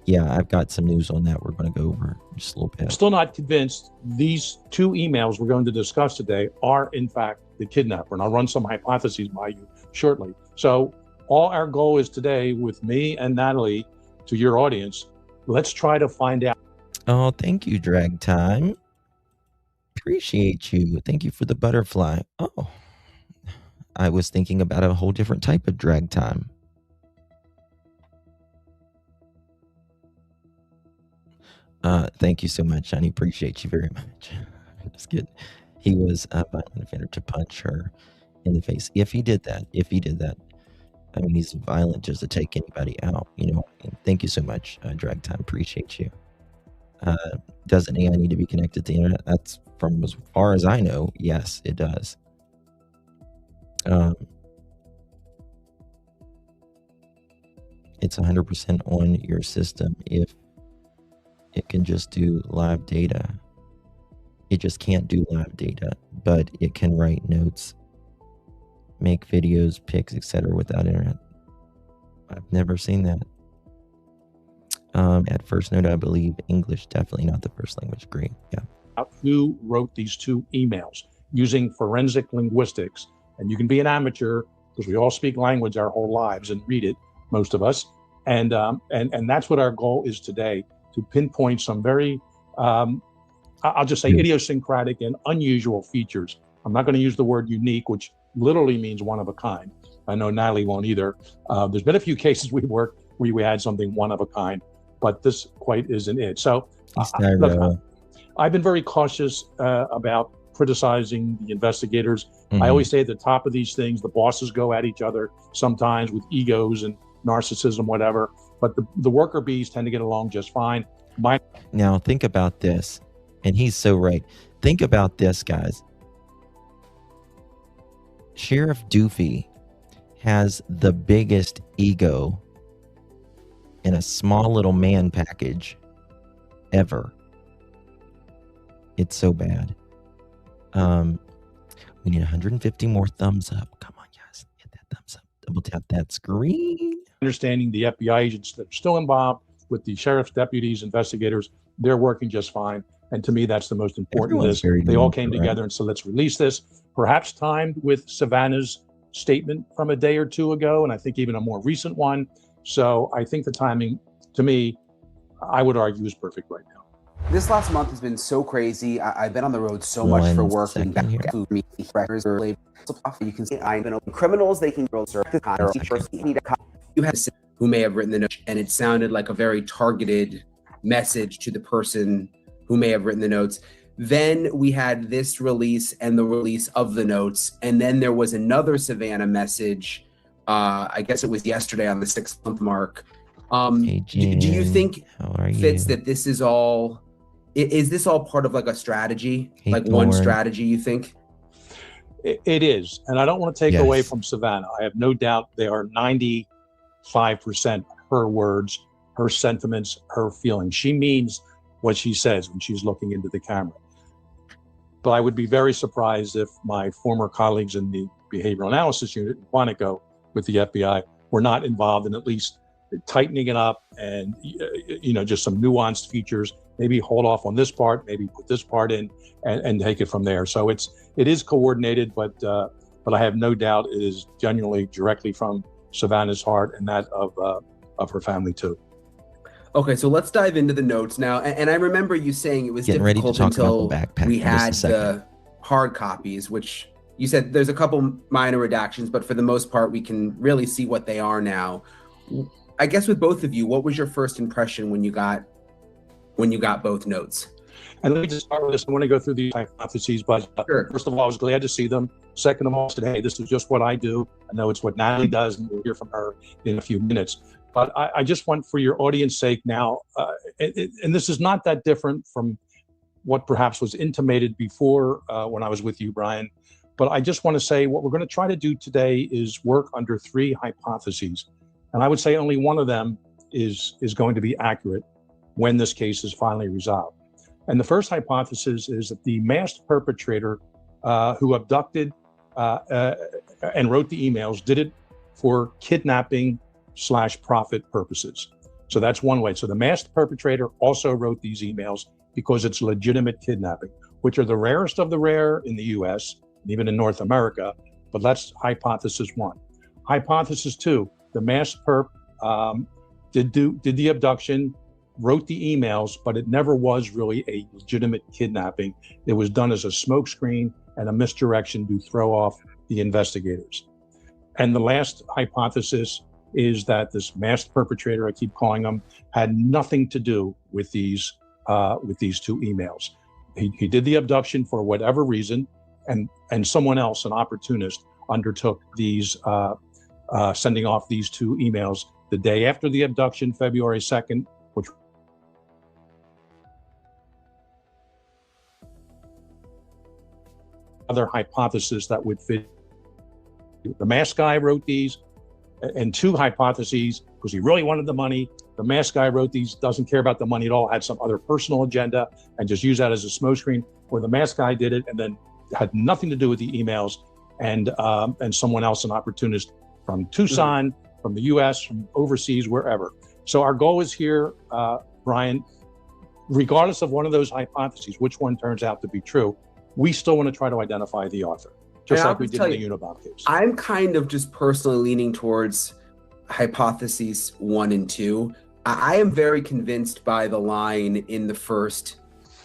Yeah, I've got some news on that we're going to go over just a little bit. I'm still not convinced these two emails we're going to discuss today are, in fact, the kidnapper. And I'll run some hypotheses by you shortly. So all our goal is today with me and Natalie, to your audience, let's try to find out. Oh, thank you, Drag Time. Appreciate you. Thank you for the butterfly. Oh, I was thinking about a whole different type of Drag Time. Thank you so much, Johnny. Appreciate you very much. Just kidding. He was a violent offender to punch her in the face. If he did that, I mean, he's violent just to take anybody out, you know. Thank you so much, Drag Time. Appreciate you. Doesn't AI need to be connected to the internet? That's from as far as I know. Yes, it does. It's 100% on your system if it can just do live data. It just can't do live data, but it can write notes, make videos, pics, etc. without internet. I've never seen that. At first note, I believe English, definitely not the first language. Agree. Yeah. Who wrote these two emails using forensic linguistics? And you can be an amateur because we all speak language our whole lives and read it, most of us. And that's what our goal is today, to pinpoint some very, I'll just say idiosyncratic and unusual features. I'm not going to use the word unique, which literally means one of a kind. I know Natalie won't either. There's been a few cases we've worked where we had something one of a kind, but this quite isn't it. So look, I've been very cautious about criticizing the investigators. I always say at the top of these things, the bosses go at each other sometimes with egos and narcissism, whatever, but the worker bees tend to get along just fine. Now think about this, and he's so right. Think about this, guys. Sheriff Doofy has the biggest ego in a small little man package ever. It's so bad. We need 150 more thumbs up. Come on, guys. Hit that thumbs up. Double tap that screen. Understanding the FBI agents that are still involved with the sheriff's deputies, investigators, they're working just fine. And to me, that's the most important. They all came together and so let's release this. Perhaps timed with Savannah's statement from a day or two ago, and I think even a more recent one. So I think the timing, to me, I would argue is perfect right now. This last month has been so crazy. I've been on the road so much for work. You can see I've been criminals. They can go search you had who may have written the note, and it sounded like a very targeted message to the person who may have written the notes. Then we had this release and the release of the notes, and then there was another Savannah message. I guess it was yesterday on the 6-month mark. Hey, Jen, do you think, Fitz, you? that this is all? Is this all part of like a strategy, Hey, like Thorn. one strategy? You think? It is, and I don't want to take away from Savannah. I have no doubt they are 95% her words, her sentiments, her feelings. She means what she says when she's looking into the camera. But I would be very surprised if my former colleagues in the behavioral analysis unit in Quantico with the FBI were not involved in at least tightening it up and, just some nuanced features. Maybe hold off on this part, maybe put this part in and take it from there. So it is coordinated, but I have no doubt it is genuinely directly from Savannah's heart and that of her family too. Okay, so let's dive into the notes now. And I remember you saying it was difficult until we had the hard copies, which you said there's a couple minor redactions, but for the most part, we can really see what they are now. I guess with both of you, what was your first impression when you got both notes? And let me just start with this. I want to go through these hypotheses, but First of all, I was glad to see them. Second of all, I said, hey, this is just what I do. I know it's what Natalie does, and we'll hear from her in a few minutes. But I just want, for your audience sake now, and this is not that different from what perhaps was intimated before when I was with you, Brian. But I just want to say what we're going to try to do today is work under 3 hypotheses. And I would say only one of them is going to be accurate when this case is finally resolved. And the first hypothesis is that the masked perpetrator who abducted and wrote the emails did it for kidnapping/profit purposes. So that's one way. So the masked perpetrator also wrote these emails because it's legitimate kidnapping, which are the rarest of the rare in the US, and even in North America. But that's hypothesis 1. Hypothesis 2, the masked perp did the abduction, wrote the emails, but it never was really a legitimate kidnapping. It was done as a smokescreen and a misdirection to throw off the investigators. And the last hypothesis is that this masked perpetrator, I keep calling him, had nothing to do with these 2 emails. He did the abduction for whatever reason, and someone else, an opportunist, undertook these sending off these 2 emails the day after the abduction, February 2nd, which other hypothesis that would fit. The masked guy wrote these, and 2 hypotheses, because he really wanted the money. The masked guy wrote these, doesn't care about the money at all, had some other personal agenda, and just used that as a smokescreen. Or the masked guy did it and then had nothing to do with the emails, and someone else, an opportunist from Tucson, from the US, from overseas, wherever. So our goal is here, Brian, regardless of one of those hypotheses, which one turns out to be true, we still want to try to identify the author, just like we did in the Unabomber case. I'm kind of just personally leaning towards hypotheses 1 and 2. I am very convinced by the line in the first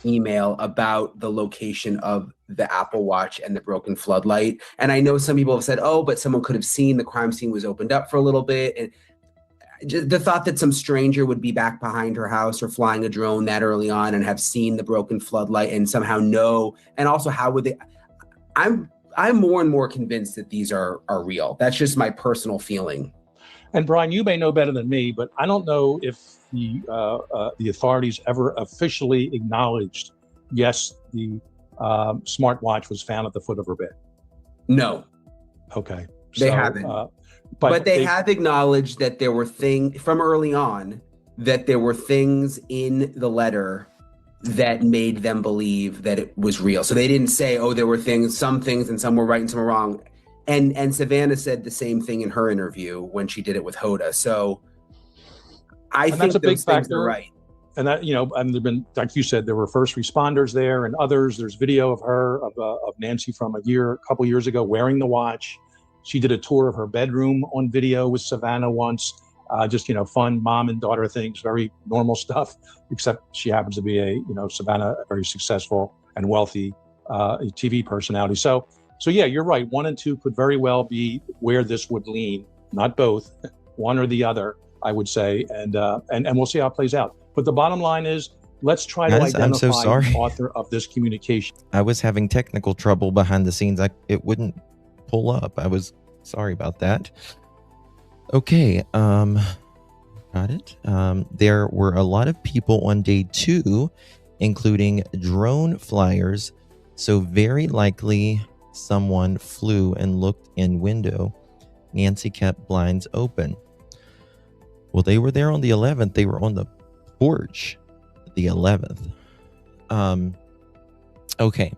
email about the location of the Apple Watch and the broken floodlight. And I know some people have said, oh, but someone could have seen the crime scene was opened up for a little bit. And just the thought that some stranger would be back behind her house or flying a drone that early on and have seen the broken floodlight and somehow know, and also how would they, I'm more and more convinced that these are real. That's just my personal feeling. And Brian, you may know better than me, but I don't know if the authorities ever officially acknowledged, yes, the smartwatch was found at the foot of her bed. No. Okay. They haven't. But they have acknowledged that there were things from early on, that there were things in the letter that made them believe that it was real. So they didn't say, oh, there were things, some things, and some were right and some were wrong. And Savannah said the same thing in her interview when she did it with Hoda. So I think those things are right. And that, you know, and there've been, like you said, there were first responders there and others. There's video of her, of Nancy from a couple years ago wearing the watch. She did a tour of her bedroom on video with Savannah once. Just, you know, fun mom and daughter things, very normal stuff, except she happens to be Savannah, a very successful and wealthy TV personality. So yeah, you're right. 1 and 2 could very well be where this would lean, not both, one or the other, I would say. And we'll see how it plays out. But the bottom line is, let's try to identify the author of this communication. I was having technical trouble behind the scenes. It wouldn't pull up. I was sorry about that. Okay, got it. There were a lot of people on day 2, including drone flyers. So very likely someone flew and looked in window. Nancy kept blinds open. Well, they were there on the 11th. They were on the porch the 11th. Okay.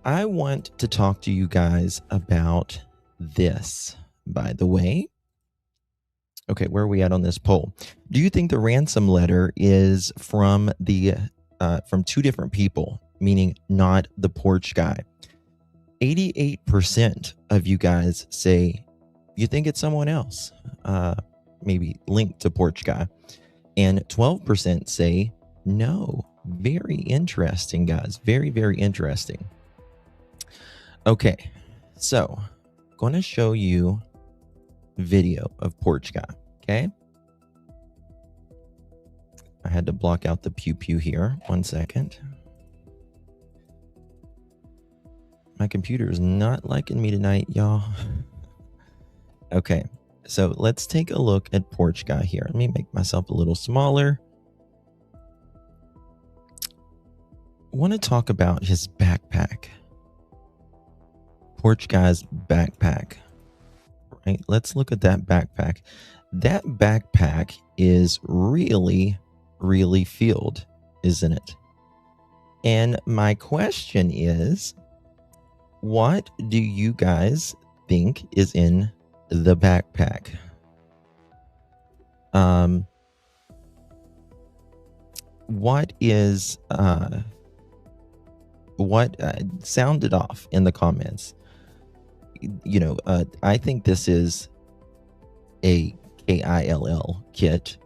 I want to talk to you guys about this, by the way. Okay, where are we at on this poll? Do you think the ransom letter is from 2 different people, meaning not the porch guy? 88% of you guys say you think it's someone else, maybe linked to porch guy, and 12% say no. Very interesting, guys. Very, very interesting. Okay, so I'm going to show you video of porch guy. Okay, I had to block out the pew pew here. 1 second. My computer is not liking me tonight, y'all. Okay, So let's take a look at Porch Guy here. Let me make myself a little smaller. I want to talk about his backpack. Porch Guy's backpack. Right? Let's look at that backpack. That backpack is really, really filled, isn't it? And my question is, what do you guys think is in the backpack? What sound it off in the comments. I think this is a KILL kit,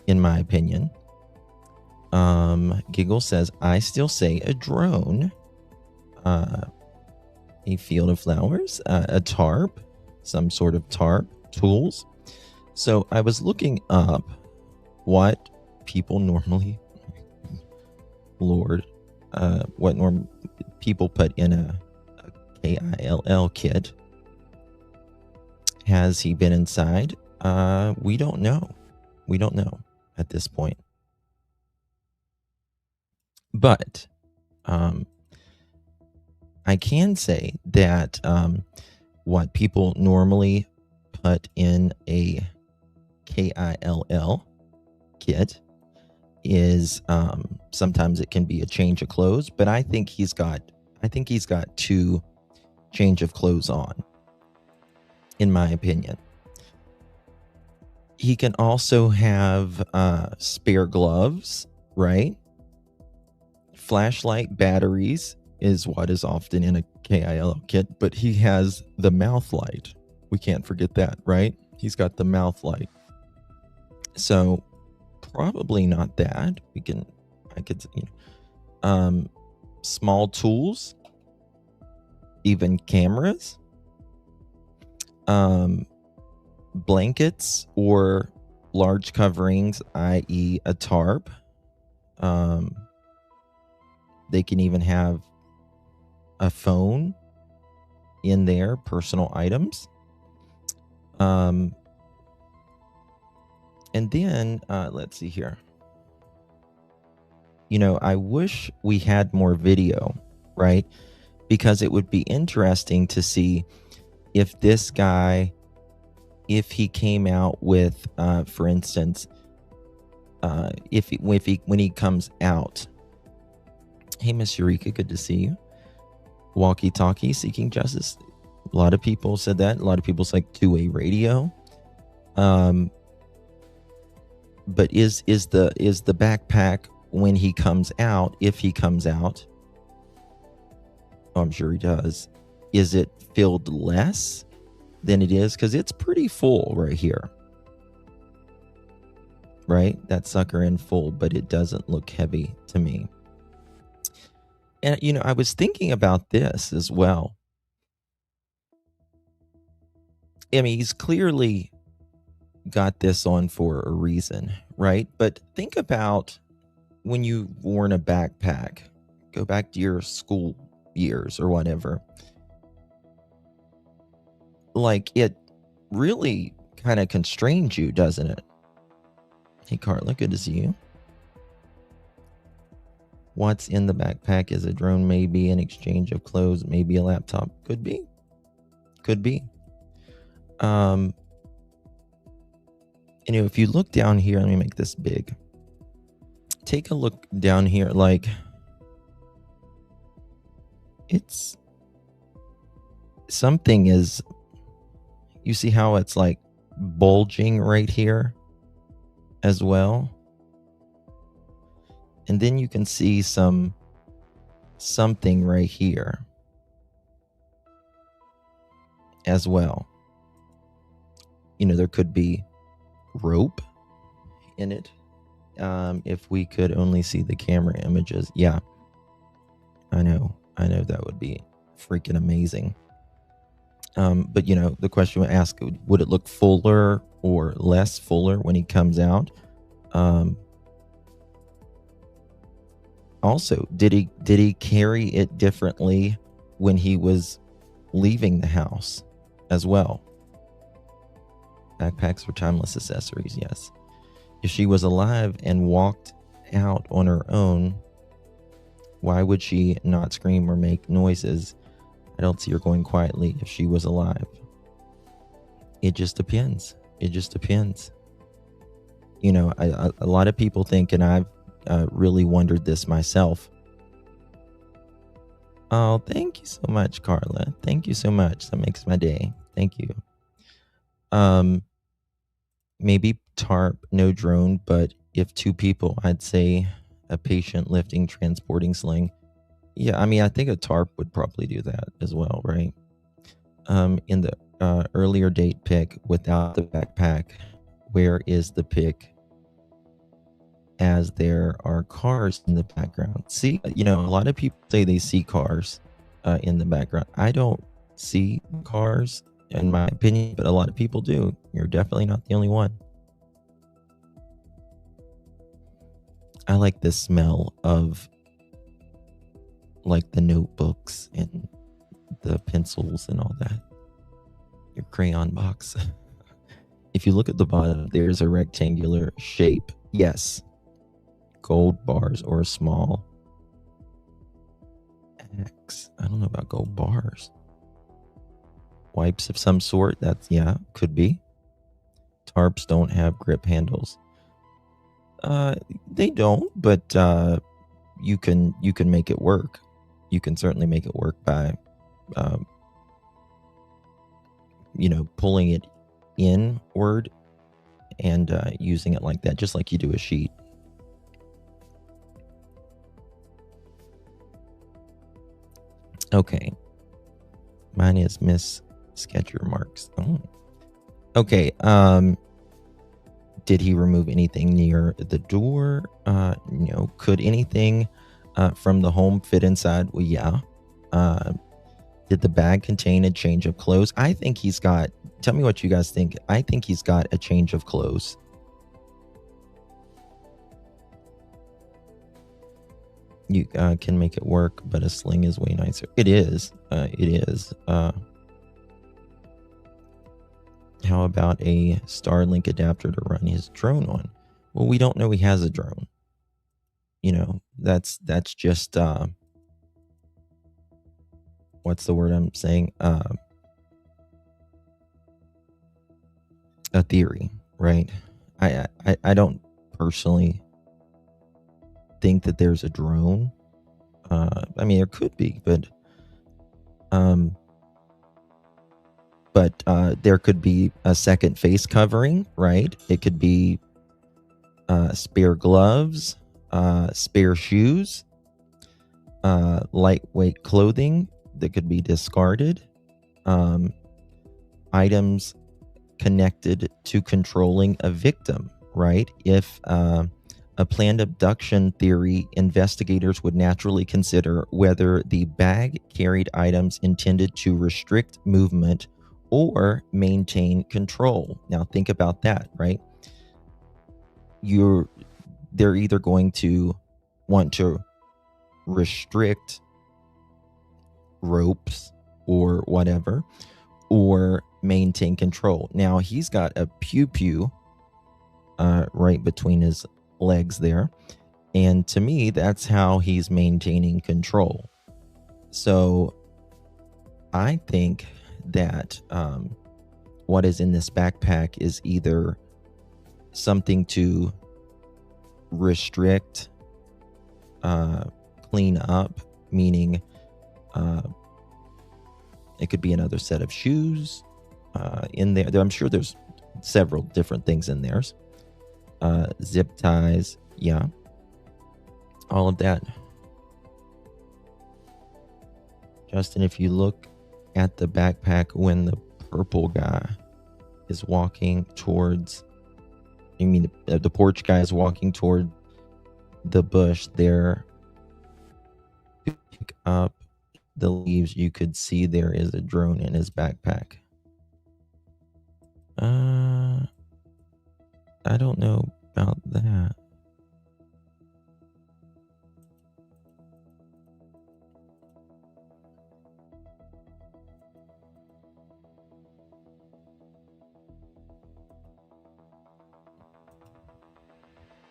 in my opinion. Giggle says, I still say a drone. A field of flowers, a tarp, some sort of tarp, tools. So I was looking up what people normally, people put in a KILL kit. Has he been inside? We don't know. We don't know at this point. But I can say that what people normally put in a KILL kit is sometimes it can be a change of clothes, but I think he's got 2 change of clothes on, in my opinion. He can also have spare gloves, right? Flashlight, batteries is what is often in a KILL kit, but he has the mouth light. We can't forget that, right? He's got the mouth light. So probably not that. Small tools, even cameras, blankets or large coverings, i.e. a tarp. They can even have a phone in there, personal items. And then let's see here. I wish we had more video, right? Because it would be interesting to see if this guy, if he came out with, for instance, when he comes out. Hey, Miss Eureka, good to see you. Walkie talkie, seeking justice. A lot of people said that. A lot of people say 2-way radio. But is the backpack when he comes out, if he comes out, I'm sure he does, is it filled less than it is? Because it's pretty full right here. Right? That sucker in full, but it doesn't look heavy to me. And, I was thinking about this as well. I mean, he's clearly got this on for a reason, right? But think about when you've worn a backpack. Go back to your school years or whatever. Like, it really kind of constrains you, doesn't it? Hey, Carla, good to see you. What's in the backpack is a drone, maybe an exchange of clothes, maybe a laptop. Could be. If you look down here, let me make this big. Take a look down here, like it's something is, you see how it's like bulging right here as well? And then you can see something right here as well. There could be rope in it. If we could only see the camera images. Yeah, I know that would be freaking amazing. But the question would ask, would it look fuller or less fuller when he comes out? Also, did he carry it differently when he was leaving the house as well? Backpacks are timeless accessories, yes. If she was alive and walked out on her own, why would she not scream or make noises? I don't see her going quietly if she was alive. It just depends. It just depends. You know, a lot of people think, and I've really wondered this myself. Oh, thank you so much, Carla. Thank you so much. That makes my day. Thank you. Maybe tarp, no drone, but if 2 people, I'd say a patient lifting, transporting sling. Yeah, I mean, I think a tarp would probably do that as well, right? In the earlier date pic without the backpack, where is the pic as there are cars in the background? See, you know, a lot of people say they see cars in the background. I don't see cars, in my opinion, but a lot of people do. You're definitely not the only one. I like the smell of like the notebooks and the pencils and all that. Your crayon box. If you look at the bottom, there's a rectangular shape. Yes. Gold bars or a small X. I don't know about gold bars. Wipes of some sort. That's, yeah, could be. Tarps don't have grip handles. They don't, but you can make it work. You can certainly make it work by you know, pulling it inward and using it like that, just like you do a sheet. Okay. Mine is Miss Sketcher Marks. Oh. Okay. Did he remove anything near the door? No. Could anything from the home fit inside? Well, yeah. Did the bag contain a change of clothes? I think he's got, tell me what you guys think. I think he's got a change of clothes. You can make it work, but a sling is way nicer. It is. It is. How about a Starlink adapter to run his drone on? Well, we don't know he has a drone. You know, that's just what's the word I'm saying? A theory, right? I don't personally think that there's a drone. I mean, there could be, but there could be a second face covering, right? It could be spare gloves, spare shoes, lightweight clothing that could be discarded, items connected to controlling a victim, right? If a planned abduction theory, investigators would naturally consider whether the bag carried items intended to restrict movement or maintain control. Now think about that, right? They're either going to want to restrict ropes or whatever, or maintain control. Now he's got a pew right between his legs there, and to me that's how he's maintaining control. So I think that what is in this backpack is either something to restrict, clean up, meaning it could be another set of shoes in there. I'm sure there's several different things in there. Zip ties, yeah, all of that. Justin, if you look at the backpack when the purple guy is walking towards, I mean the porch guy is walking toward the bush there, pick up the leaves, you could see there is a drone in his backpack. I don't know about that.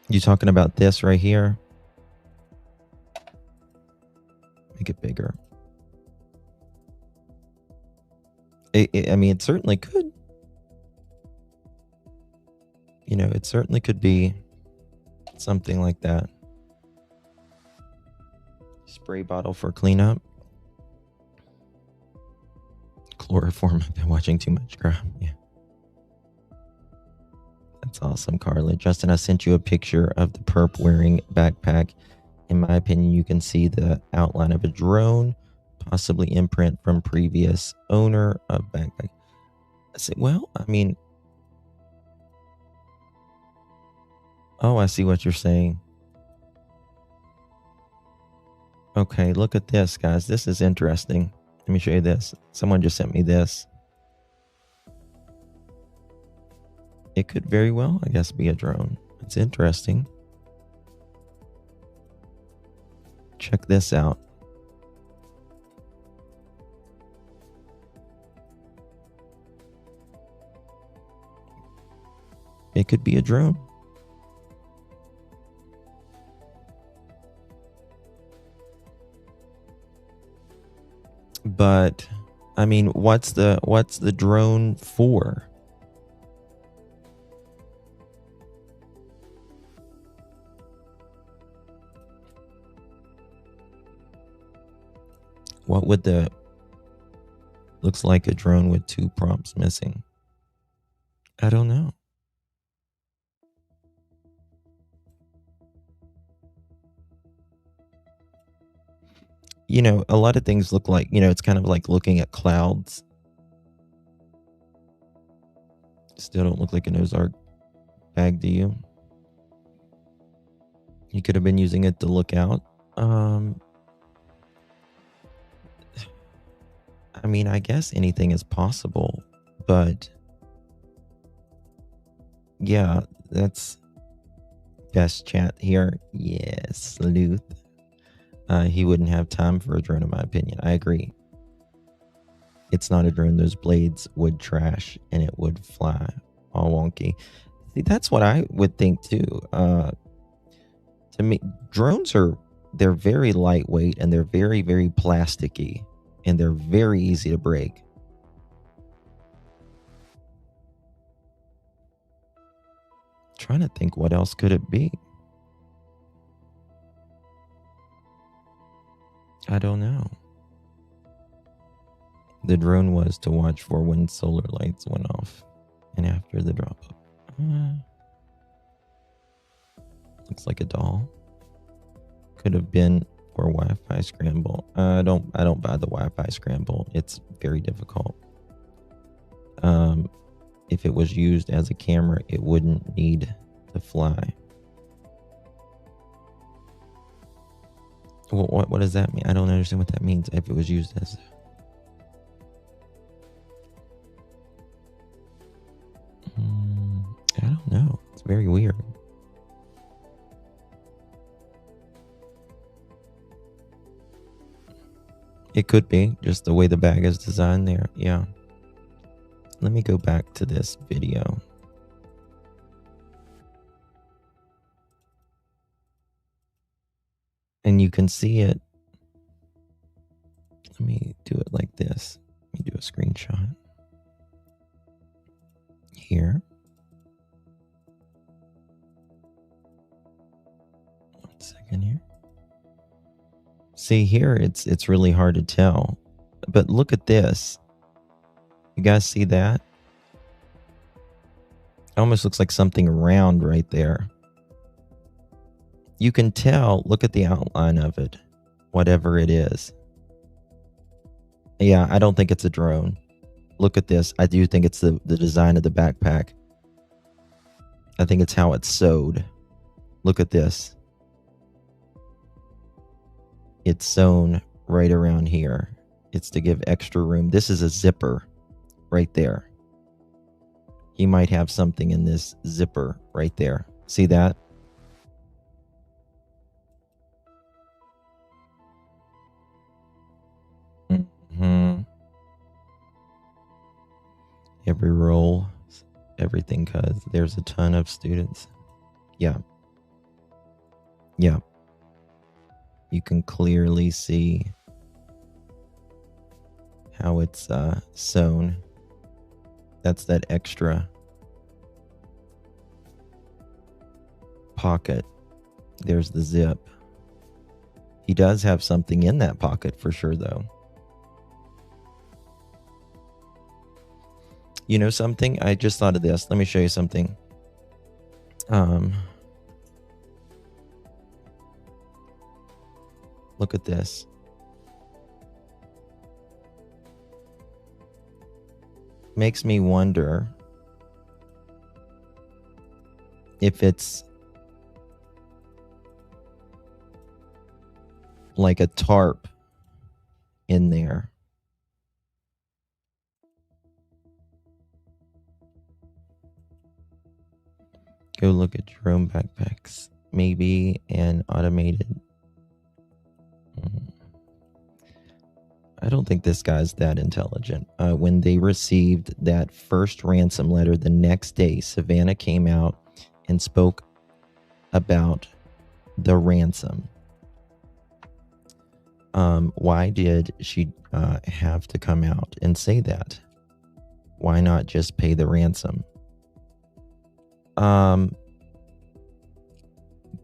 You talking about this right here? Make it bigger. I mean, it certainly could. You know, it certainly could be something like that. Spray bottle for cleanup. Chloroform. I've been watching too much crime. Yeah. That's awesome, Carla. Justin, I sent you a picture of the perp wearing backpack. In my opinion, you can see the outline of a drone, possibly imprint from previous owner of backpack. I said, well, I mean, oh, I see what you're saying. Okay, look at this, guys. This is interesting. Let me show you this. Someone just sent me this. It could very well, I guess, be a drone. It's interesting. Check this out. It could be a drone. But I mean, what's the drone for? What would the looks like a drone with 2 prompts missing? I don't know. You know, a lot of things look like, you know, it's kind of like looking at clouds. Still don't look like an Ozark bag, do you? You could have been using it to look out. I mean, I guess anything is possible, but yeah, that's best chat here. Yes, sleuth. He wouldn't have time for a drone, in my opinion. I agree. It's not a drone. Those blades would trash and it would fly all wonky. See, that's what I would think too. To me, drones they're very lightweight and they're very, very plasticky and they're very easy to break. Trying to think, what else could it be? I don't know. The drone was to watch for when solar lights went off and after the drop up. Looks like a doll. Could have been for Wi-Fi scramble. I don't buy the Wi-Fi scramble. It's very difficult. If it was used as a camera, it wouldn't need to fly. What does that mean? I don't understand what that means. If it was used as I don't know. It's very weird. It could be just the way the bag is designed there. Yeah. Let me go back to this video. And you can see it. Let me do it like this. Let me do a screenshot. Here. 1 second here. See here, it's really hard to tell. But look at this. You guys see that? It almost looks like something round right there. You can tell, look at the outline of it, whatever it is. Yeah, I don't think it's a drone. Look at this. I do think it's the design of the backpack. I think it's how it's sewed. Look at this. It's sewn right around here. It's to give extra room. This is a zipper right there. He might have something in this zipper right there. See that? Every role, everything, cause there's a ton of students. Yeah. Yeah. You can clearly see how it's sewn. That's that extra pocket. There's the zip. He does have something in that pocket for sure, though. You know something? I just thought of this. Let me show you something. Look at this. Makes me wonder if it's like a tarp in there. Go look at your own backpacks. Maybe an automated. I don't think this guy's that intelligent. When they received that first ransom letter the next day, Savannah came out and spoke about the ransom. Why did she have to come out and say that? Why not just pay the ransom?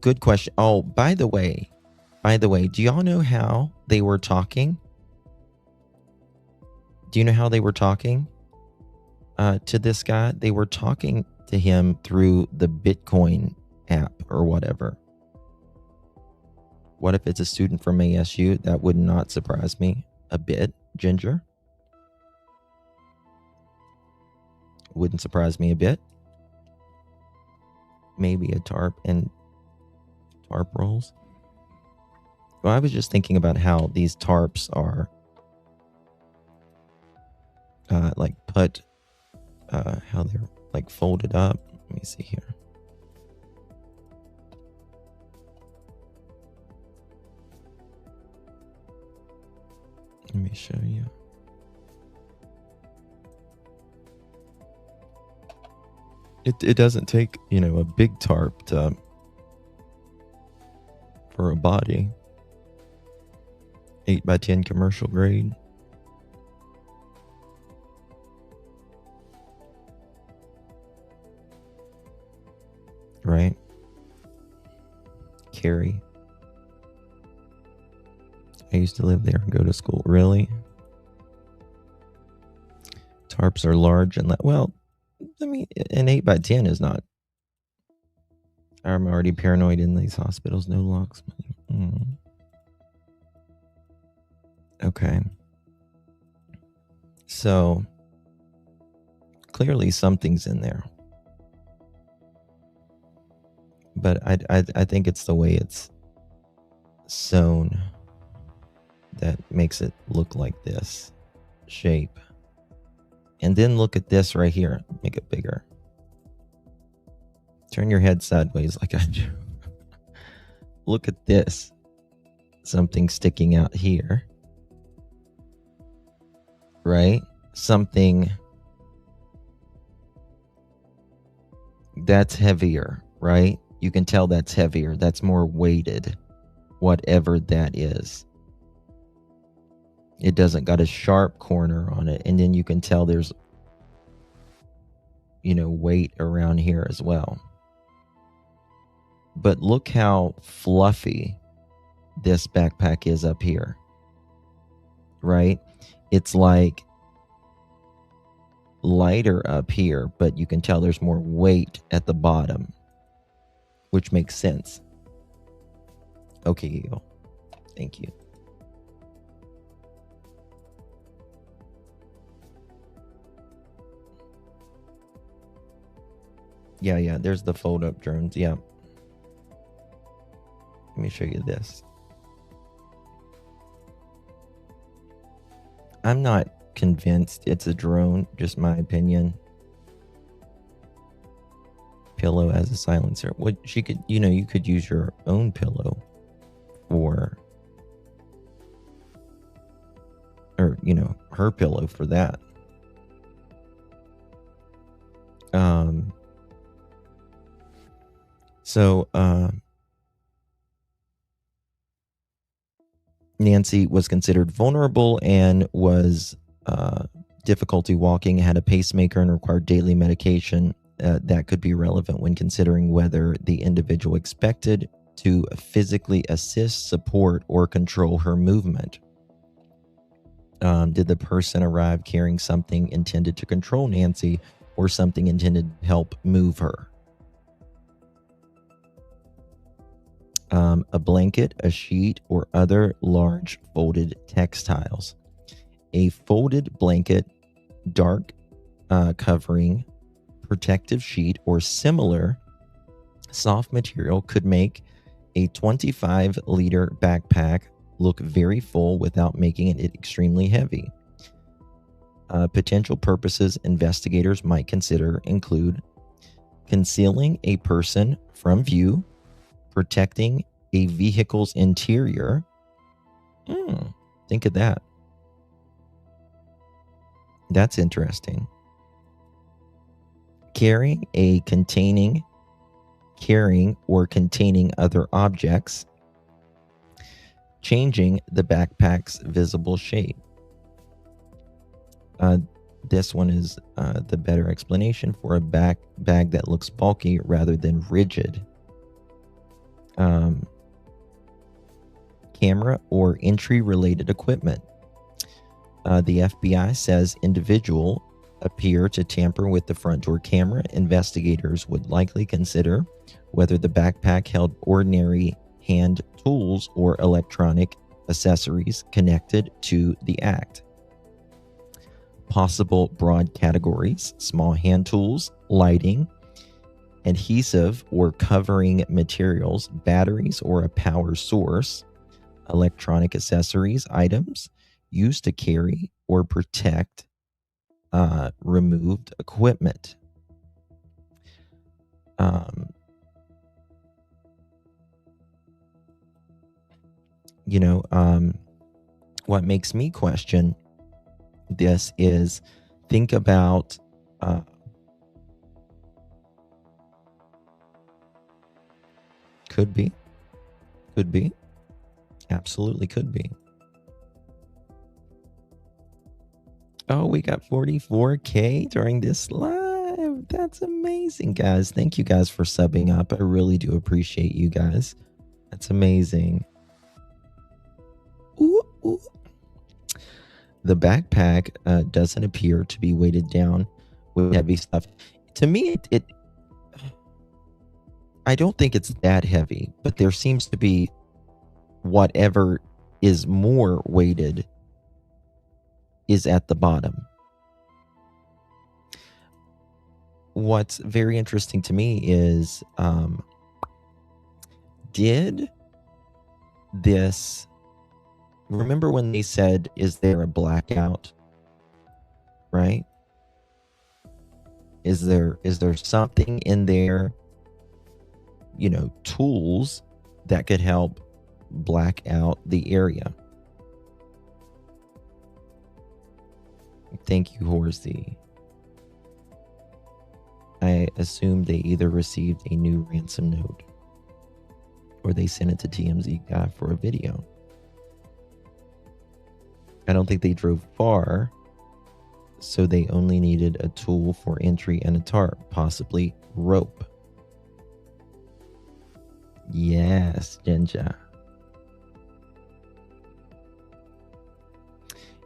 Good question. Oh, by the way, do y'all know how they were talking? Do you know how they were talking to this guy? They were talking to him through the Bitcoin app or whatever. What if it's a student from ASU? That would not surprise me a bit, Ginger. Wouldn't surprise me a bit. Maybe a tarp and tarp rolls. Well, I was just thinking about how these tarps are like put, how they're like folded up. Let me see here. Let me show you. It doesn't take, a big tarp for a body. 8x10 commercial grade. Right? Carrie. I used to live there and go to school. Really? Tarps are large and well, I mean, an 8x10 is not. I'm already paranoid in these hospitals. No locks. Okay. So clearly something's in there. But I think it's the way it's sewn that makes it look like this shape. And then look at this right here. Make it bigger. Turn your head sideways like I do. Look at this. Something sticking out here. Right? Something that's heavier, right? You can tell that's heavier. That's more weighted. Whatever that is. It doesn't got a sharp corner on it. And then you can tell there's, weight around here as well. But look how fluffy this backpack is up here. Right? It's like lighter up here, but you can tell there's more weight at the bottom, which makes sense. Okay, Eagle. Thank you. Yeah, there's the fold-up drones, yeah. Let me show you this. I'm not convinced it's a drone, just my opinion. Pillow as a silencer. What she could, you could use your own pillow or her pillow for that. So Nancy was considered vulnerable and was difficulty walking, had a pacemaker, and required daily medication. That could be relevant when considering whether the individual expected to physically assist, support, or control her movement. Did the person arrive carrying something intended to control Nancy or something intended to help move her? A blanket, a sheet, or other large folded textiles. A folded blanket, dark covering, protective sheet, or similar soft material could make a 25-liter backpack look very full without making it extremely heavy. Potential purposes investigators might consider include concealing a person from view, protecting a vehicle's interior. Think of that. That's interesting. Carrying or containing other objects. Changing the backpack's visible shape. This one is the better explanation for a bag that looks bulky rather than rigid. Camera or entry-related equipment. The FBI says individual appear to tamper with the front door camera. Investigators would likely consider whether the backpack held ordinary hand tools or electronic accessories connected to the act. Possible broad categories: small hand tools, lighting, adhesive or covering materials, batteries or a power source, electronic accessories, items used to carry or protect removed equipment. What makes me question this is think about could be, absolutely could be. Oh, we got 44K during this live. That's amazing, guys. Thank you guys for subbing up. I really do appreciate you guys. That's amazing. Ooh, ooh. The backpack doesn't appear to be weighted down with heavy stuff. To me, I don't think it's that heavy, but there seems to be whatever is more weighted is at the bottom. What's very interesting to me is, did this, remember when they said, is there a blackout? Right? Is there something in there, tools that could help black out the area? Thank you, Horsey. I assume they either received a new ransom note or they sent it to TMZ guy for a video. I don't think they drove far, so they only needed a tool for entry and a tarp, possibly rope. Yes, Jinja.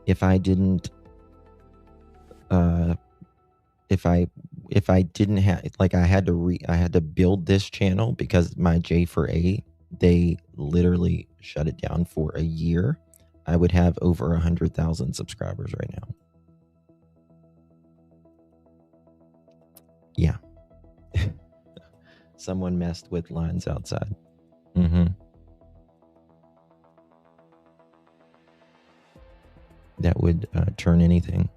If I didn't have, like, I had to build this channel because my J4A, they literally shut it down for a year, I would have over 100,000 subscribers right now. Yeah. Someone messed with lines outside. That would turn anything.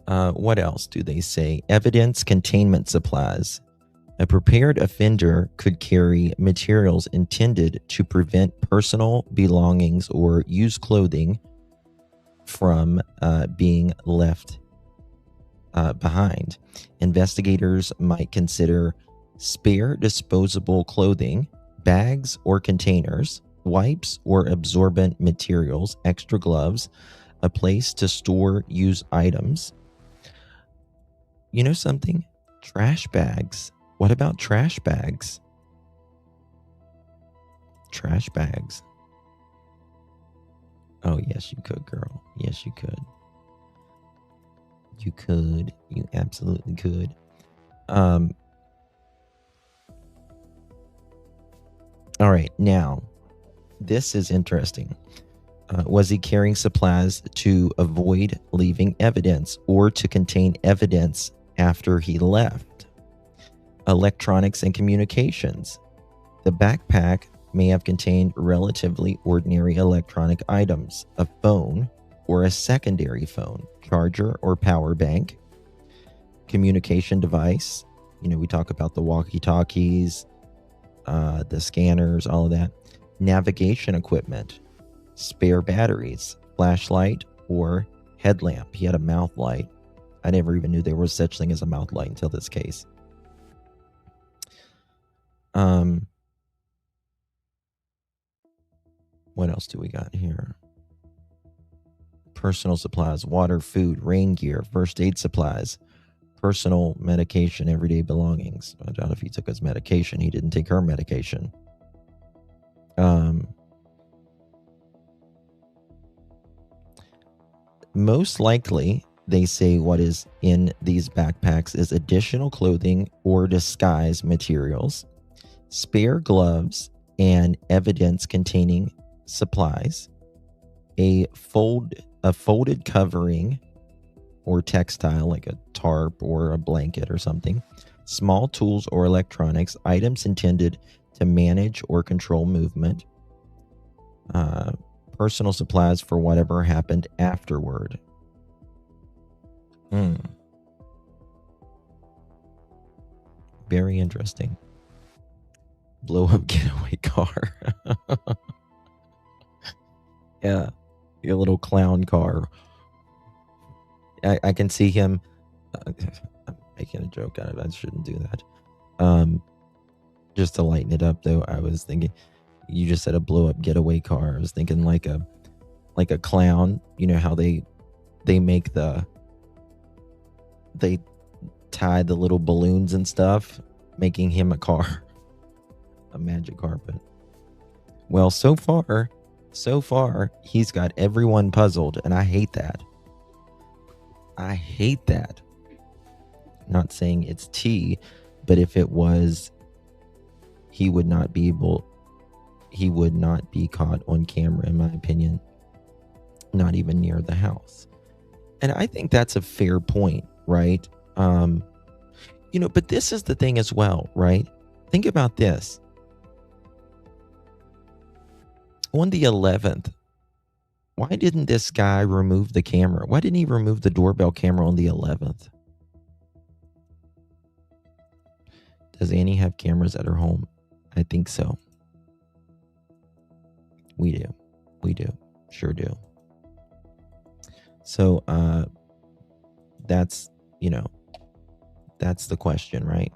What else do they say? Evidence containment supplies. A prepared offender could carry materials intended to prevent personal belongings or used clothing from being left behind. Investigators might consider spare disposable clothing, bags or containers, wipes or absorbent materials, extra gloves, a place to store used items. You know something? Trash bags. What about trash bags? Trash bags. Oh, yes, you could, girl. Yes, you could. You could. You absolutely could. All right, now, this is interesting. Was he carrying supplies to avoid leaving evidence or to contain evidence after he left? Electronics and communications. The backpack may have contained relatively ordinary electronic items, a phone or a secondary phone, charger or power bank, communication device. You know, we talk about the walkie-talkies, the scanners, all of that. Navigation equipment, spare batteries, flashlight, or headlamp. He had a mouth light. I never even knew there was such thing as a mouth light until this case. What else do we got here? Personal supplies, water, food, rain gear, first aid supplies, personal medication, everyday belongings. I doubt if he took his medication. He didn't take her medication. Most likely, they say what is in these backpacks is additional clothing or disguise materials, spare gloves, and evidence containing supplies, a folded covering or textile like a tarp or a blanket or something, small tools or electronics, items intended to manage or control movement, personal supplies for whatever happened afterward. Very interesting. Blow up getaway car. Yeah, your little clown car. I can see him. I'm making a joke out of it. I shouldn't do that. Just to lighten it up, though, I was thinking you just said a blow up getaway car. I was thinking like a clown. You know how they tie the little balloons and stuff, making him a car, a magic carpet. Well, so far, he's got everyone puzzled, and I hate that. I hate that. Not saying it's tea, but if it was, he would not be caught on camera, in my opinion. Not even near the house. And I think that's a fair point, right? But this is the thing as well, right? Think about this. On the 11th, why didn't this guy remove the camera? Why didn't he remove the doorbell camera on the 11th? Does Annie have cameras at her home? I think so. We do. Sure do. So, that's the question, right?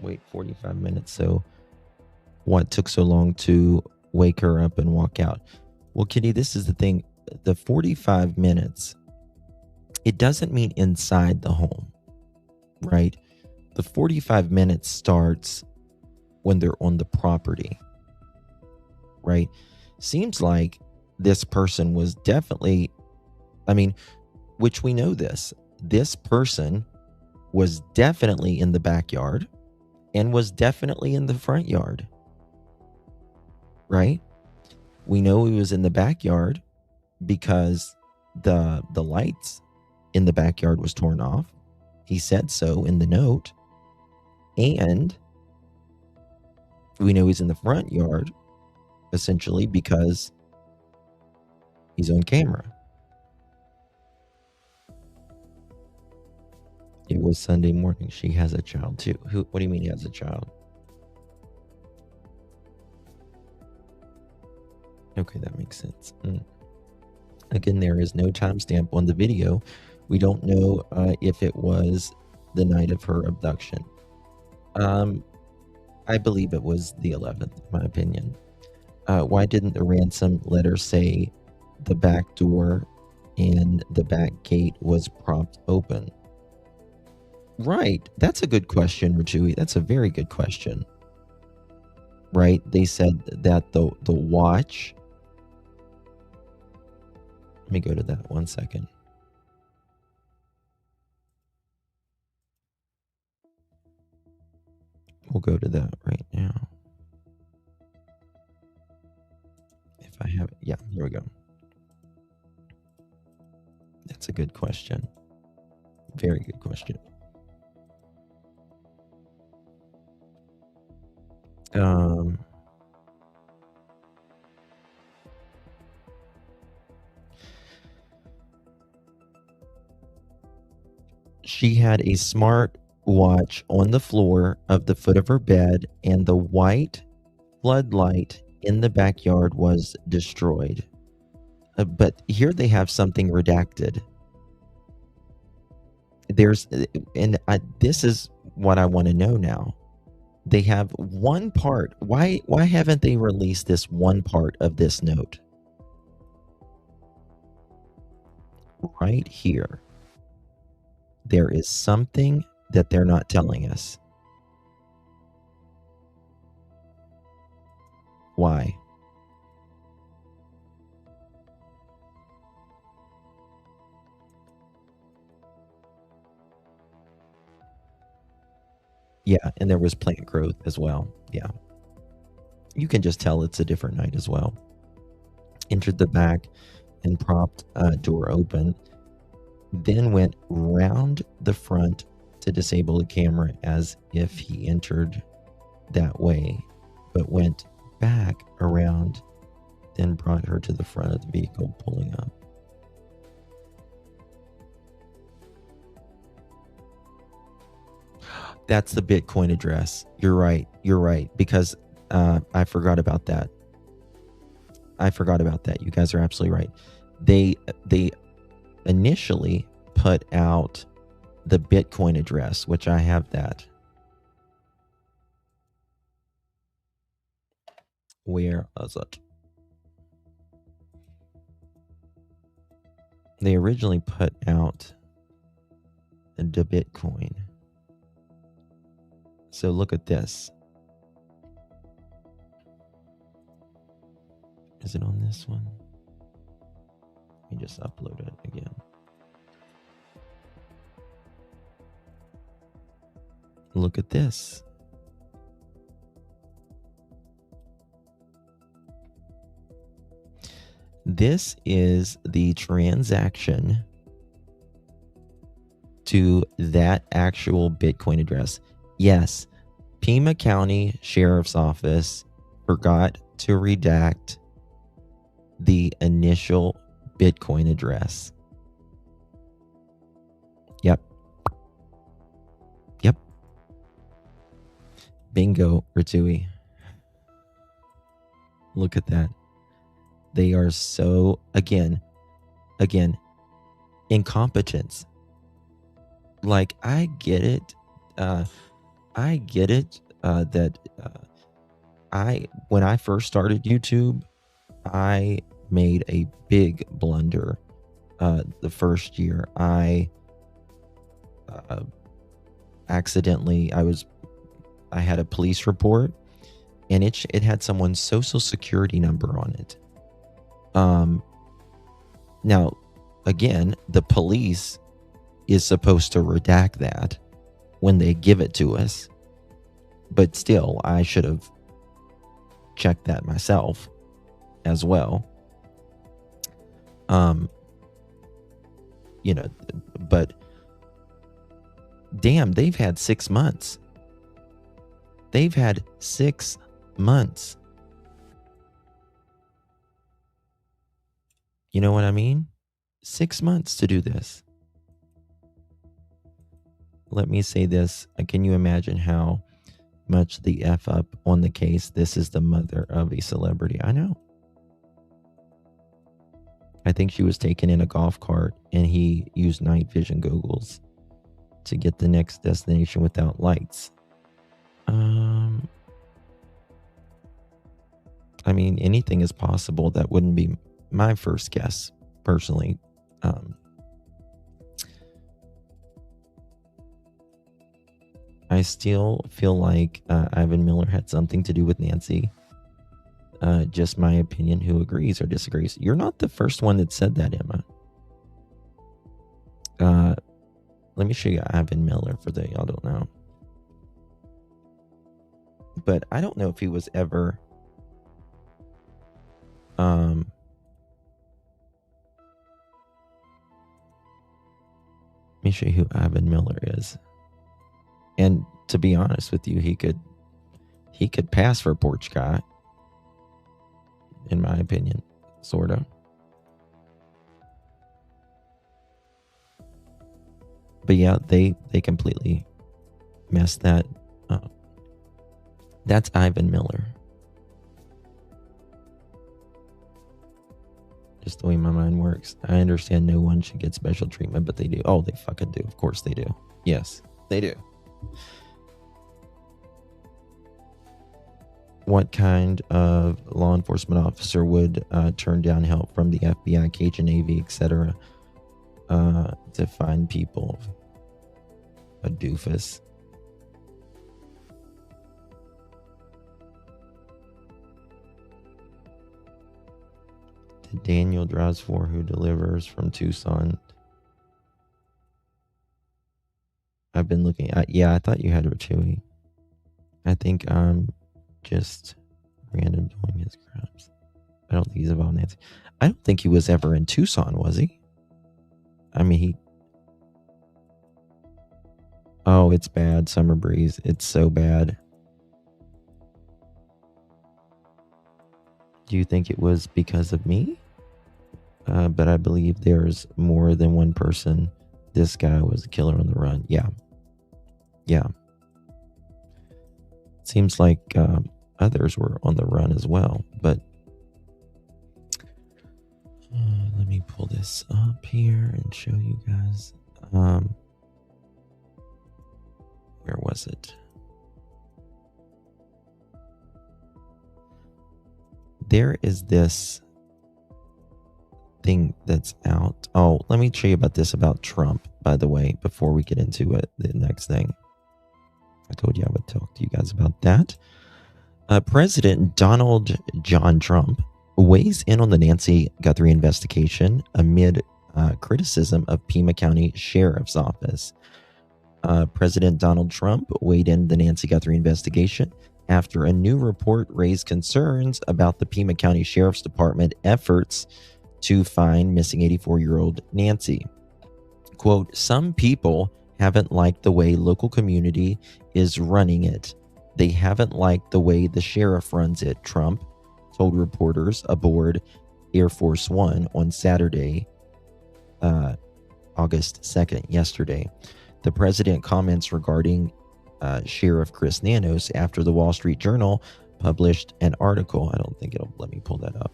Wait 45 minutes. So what took so long to wake her up and walk out? Well, Kitty, this is the thing. The 45 minutes, it doesn't mean inside the home, right? The 45 minutes starts when they're on the property, right? Seems like this person was definitely, which we know this person was definitely in the backyard and was definitely in the front yard, right? We know he was in the backyard because the lights in the backyard was torn off. He said so in the note. And we know he's in the front yard essentially because he's on camera. It was Sunday morning. She has a child too. What do you mean he has a child? Okay, that makes sense. Again, there is no timestamp on the video. We don't know if it was the night of her abduction. I believe it was the 11th, in my opinion. Why didn't the ransom letter say the back door and the back gate was propped open? Right. That's a good question, Rajui. That's a very good question. Right? They said that the watch. Let me go to that 1 second. We'll go to that right now. If I have it. Yeah, here we go. That's a good question. Very good question. She had a smart watch on the floor of the foot of her bed, and the white floodlight in the backyard was destroyed. But here they have something redacted. This is what I want to know now. They have one part. Why haven't they released this one part of this note? Right here. There is something that they're not telling us. Why? Yeah, and there was plant growth as well. Yeah. You can just tell it's a different night as well. Entered the back and propped door open. Then went round the front to disable the camera as if he entered that way, but went back around, then brought her to the front of the vehicle, pulling up. That's the Bitcoin address. You're right. You're right. Because I forgot about that. You guys are absolutely right. They initially put out the Bitcoin address, which I have that. Where is it? They originally put out the Bitcoin. So look at this. Is it on this one? Let me just upload it again. Look at this. This is the transaction to that actual Bitcoin address. Yes, Pima County Sheriff's Office forgot to redact the initial Bitcoin address. Yep. Bingo, Ratui. Look at that. They are so, again, incompetence. Like, I get it. That when I first started YouTube, I made a big blunder. The first year, I accidentally, I had a police report, and it had someone's social security number on it. Now, again, the police is supposed to redact that when they give it to us, but still, I should have checked that myself as well. But damn, they've had 6 months. They've had 6 months. You know what I mean? 6 months to do this. Let me say this. Can you imagine how much the F up on the case? This is the mother of a celebrity. I know. I think she was taken in a golf cart, and he used night vision goggles to get the next destination without lights. I mean, anything is possible. That wouldn't be my first guess, personally. I still feel like Ivan Miller had something to do with Nancy. Just my opinion. Who agrees or disagrees? You're not the first one that said that, Emma. Let me show you Ivan Miller for the y'all don't know. But I don't know if he was ever let me show you who Ivan Miller is. And to be honest with you, he could pass for a porch guy, in my opinion, sort of. But yeah, they completely messed that up. That's Ivan Miller. Just the way my mind works. I understand no one should get special treatment, but they do. Oh, they fucking do. Of course they do. Yes, they do. What kind of law enforcement officer would turn down help from the FBI, Cajun Navy, etc., to find people? A doofus. Daniel drives for who delivers from Tucson. I've been looking at, yeah, I thought you had Rachewy. I think I'm just random doing his crimes. I don't think he's involved in Nancy. I don't think he was ever in Tucson, was he? I mean, oh, it's bad, Summer Breeze. It's so bad. Do you think it was because of me? But I believe there's more than one person. This guy was a killer on the run. Yeah. Yeah. Seems like others were on the run as well. But let me pull this up here and show you guys. Where was it? There is this thing that's out. Oh, let me show you about this about Trump, by the way, before we get into it, the next thing. I told you I would talk to you guys about that. President Donald John Trump weighs in on the Nancy Guthrie investigation amid criticism of Pima County Sheriff's Office. President Donald Trump weighed in the Nancy Guthrie investigation after a new report raised concerns about the Pima County Sheriff's Department efforts to find missing 84-year-old Nancy. Quote, some people haven't liked the way local community is running it. They haven't liked the way the sheriff runs it, Trump told reporters aboard Air Force One on Saturday, August 2nd, yesterday. The president comments regarding Sheriff Chris Nanos after the Wall Street Journal published an article. I don't think it'll let me pull that up.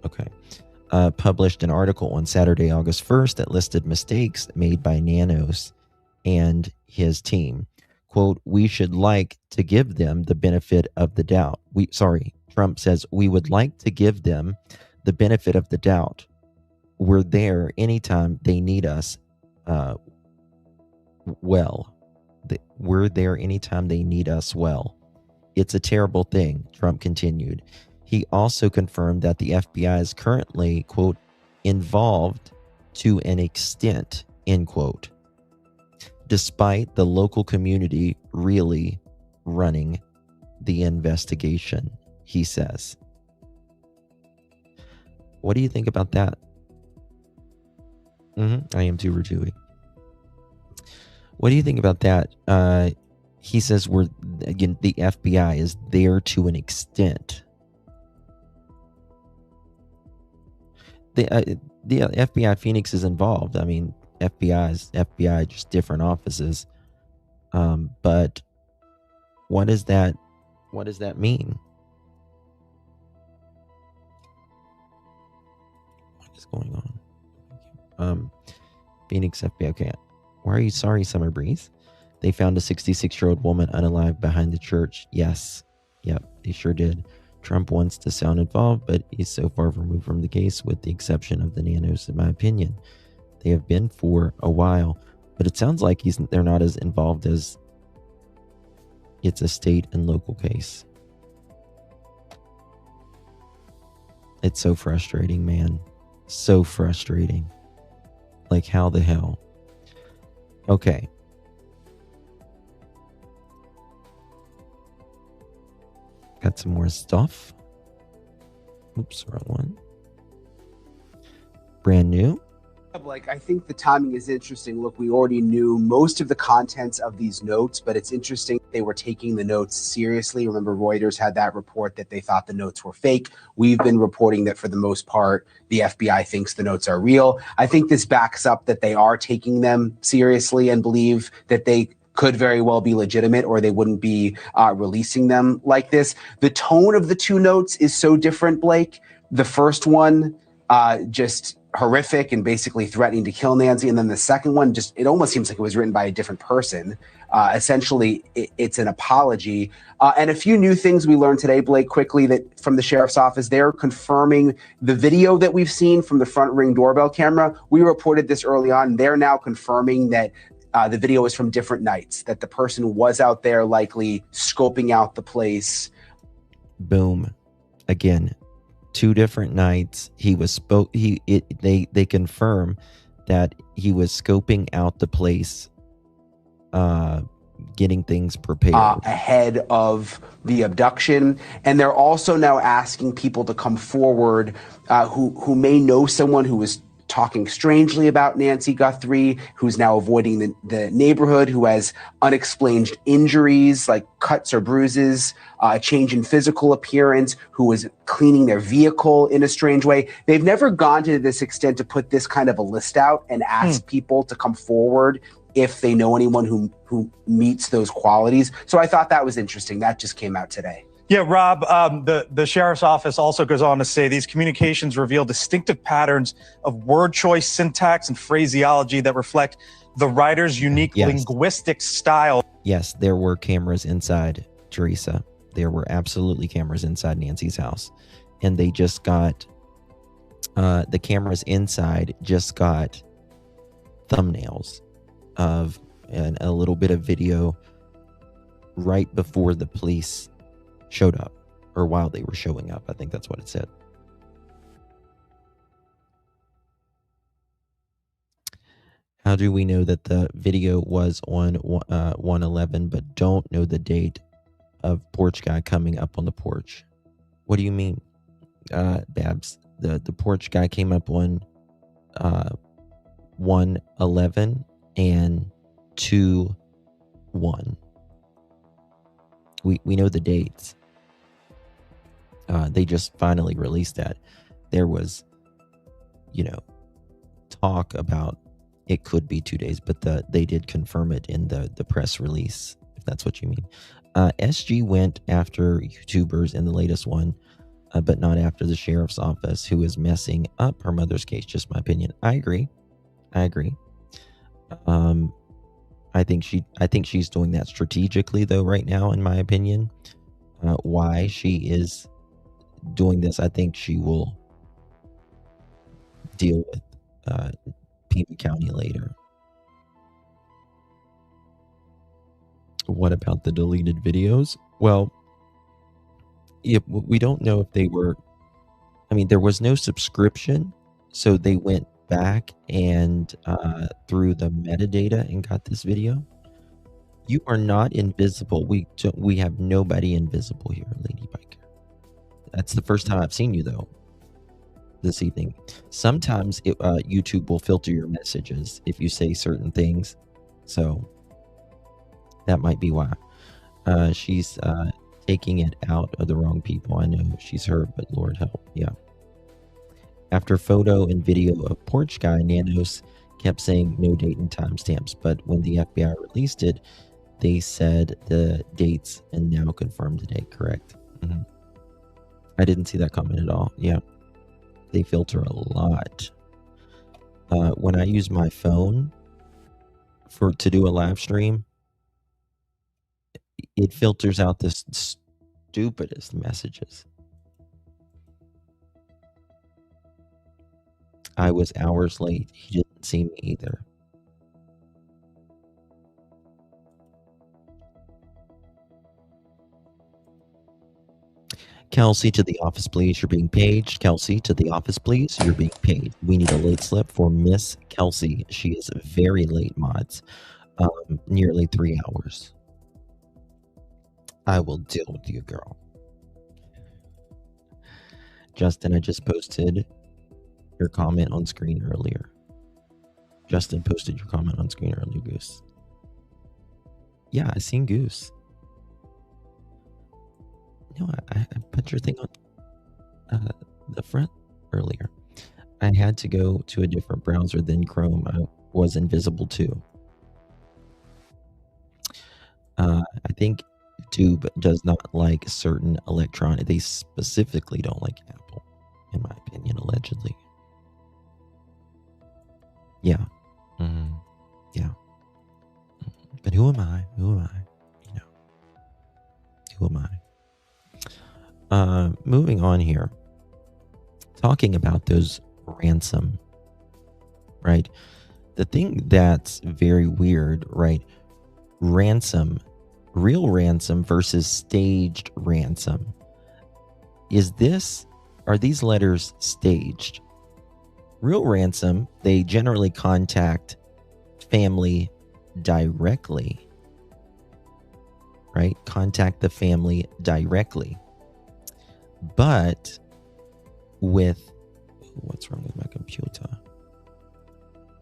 Okay. Published an article on Saturday, August 1st that listed mistakes made by Nanos and his team. Quote, we should like to give them the benefit of the doubt. Trump says, we would like to give them the benefit of the doubt. We're there anytime they need us. We're there anytime they need us well. It's a terrible thing, Trump continued. He also confirmed that the FBI is currently, quote, involved to an extent, end quote, despite the local community really running the investigation, he says. What do you think about that? I am too, Rajui. What do you think about that? He says the FBI is there to an extent. The FBI Phoenix is involved. I mean, FBI, just different offices. But what does that mean? What is going on? Phoenix FBI. Okay. Why are you sorry, Summer Breeze? They found a 66-year-old woman unalive behind the church. Yes. Yep, they sure did. Trump wants to sound involved, but he's so far removed from the case, with the exception of the Nanos, in my opinion. They have been for a while, but it sounds like they're not as involved as it's a state and local case. It's so frustrating, man. So frustrating. Like, how the hell? Okay. Got some more stuff. Oops, wrong one. Brand new. Like, I think the timing is interesting. Look, we already knew most of the contents of these notes, but it's interesting they were taking the notes seriously. Remember, Reuters had that report that they thought the notes were fake. We've been reporting that for the most part, the FBI thinks the notes are real. I think this backs up that they are taking them seriously and believe that they could very well be legitimate, or they wouldn't be releasing them like this. The tone of the two notes is so different, Blake. The first one, just horrific and basically threatening to kill Nancy. And then the second one, just, it almost seems like it was written by a different person. Essentially, it's an apology. And a few new things we learned today, Blake, quickly, that from the sheriff's office, they're confirming the video that we've seen from the front Ring doorbell camera. We reported this early on. They're now confirming that the video is from different nights, that the person was out there likely scoping out the place. Boom. Again, 2 different nights. He was they confirm that he was scoping out the place, getting things prepared ahead of the abduction. And they're also now asking people to come forward who may know someone who was talking strangely about Nancy Guthrie, who's now avoiding the neighborhood, who has unexplained injuries like cuts or bruises, a change in physical appearance, who was cleaning their vehicle in a strange way. They've never gone to this extent to put this kind of a list out and ask people to come forward if they know anyone who meets those qualities. So I thought that was interesting. That just came out today. Yeah, Rob, the sheriff's office also goes on to say these communications reveal distinctive patterns of word choice, syntax, and phraseology that reflect the writer's unique linguistic style. Yes, there were cameras inside, Teresa. There were absolutely cameras inside Nancy's house. And they just got, the cameras inside just got thumbnails of a little bit of video right before the police showed up, or while they were showing up. I think that's what it said. How do we know that the video was on 1/11 but don't know the date of porch guy coming up on the porch? What do you mean, Babs? The porch guy came up on 1/11 and 2/1. We know the dates. They just finally released that. There was, talk about it could be 2 days, but they did confirm it in the press release, if that's what you mean. SG went after YouTubers in the latest one, but not after the sheriff's office, who is messing up her mother's case. Just my opinion. I agree. I think she's doing that strategically, though, right now, in my opinion. Why she is doing this, I think she will deal with Pima County later. What about the deleted videos? Well, we don't know if they were, there was no subscription, so they went back and through the metadata and got this video. You are not invisible. We have nobody invisible here, Lady Biker. That's the first time I've seen you, though, this evening. Sometimes YouTube will filter your messages if you say certain things, so that might be why. She's taking it out of the wrong people. I know she's her, but Lord help. Yeah. After photo and video of porch guy, Nanos kept saying no date and timestamps, but when the FBI released it, they said the dates and now confirmed the date. Correct. I didn't see that comment at all. Yeah, they filter a lot. When I use my phone to do a live stream, it filters out the stupidest messages. I was hours late. He didn't see me either. Kelsey, to the office, please. You're being paged. Kelsey, to the office, please. You're being paid. We need a late slip for Miss Kelsey. She is very late, mods. Nearly 3 hours. I will deal with you, girl. Justin, I just posted your comment on screen earlier. Justin posted your comment on screen earlier, Goose. Yeah, I seen Goose. No, I put your thing on the front earlier. I had to go to a different browser than Chrome. I was invisible too. I think YouTube does not like certain electronic. They specifically don't like Apple, in my opinion, allegedly. Yeah. Yeah. But who am I? Who am I? You know. Who am I? Moving on here. Talking about those ransom, right? The thing that's very weird, right? Ransom, real ransom versus staged ransom. Are these letters staged? Real ransom, they generally contact family directly, right? Contact the family directly. But what's wrong with my computer?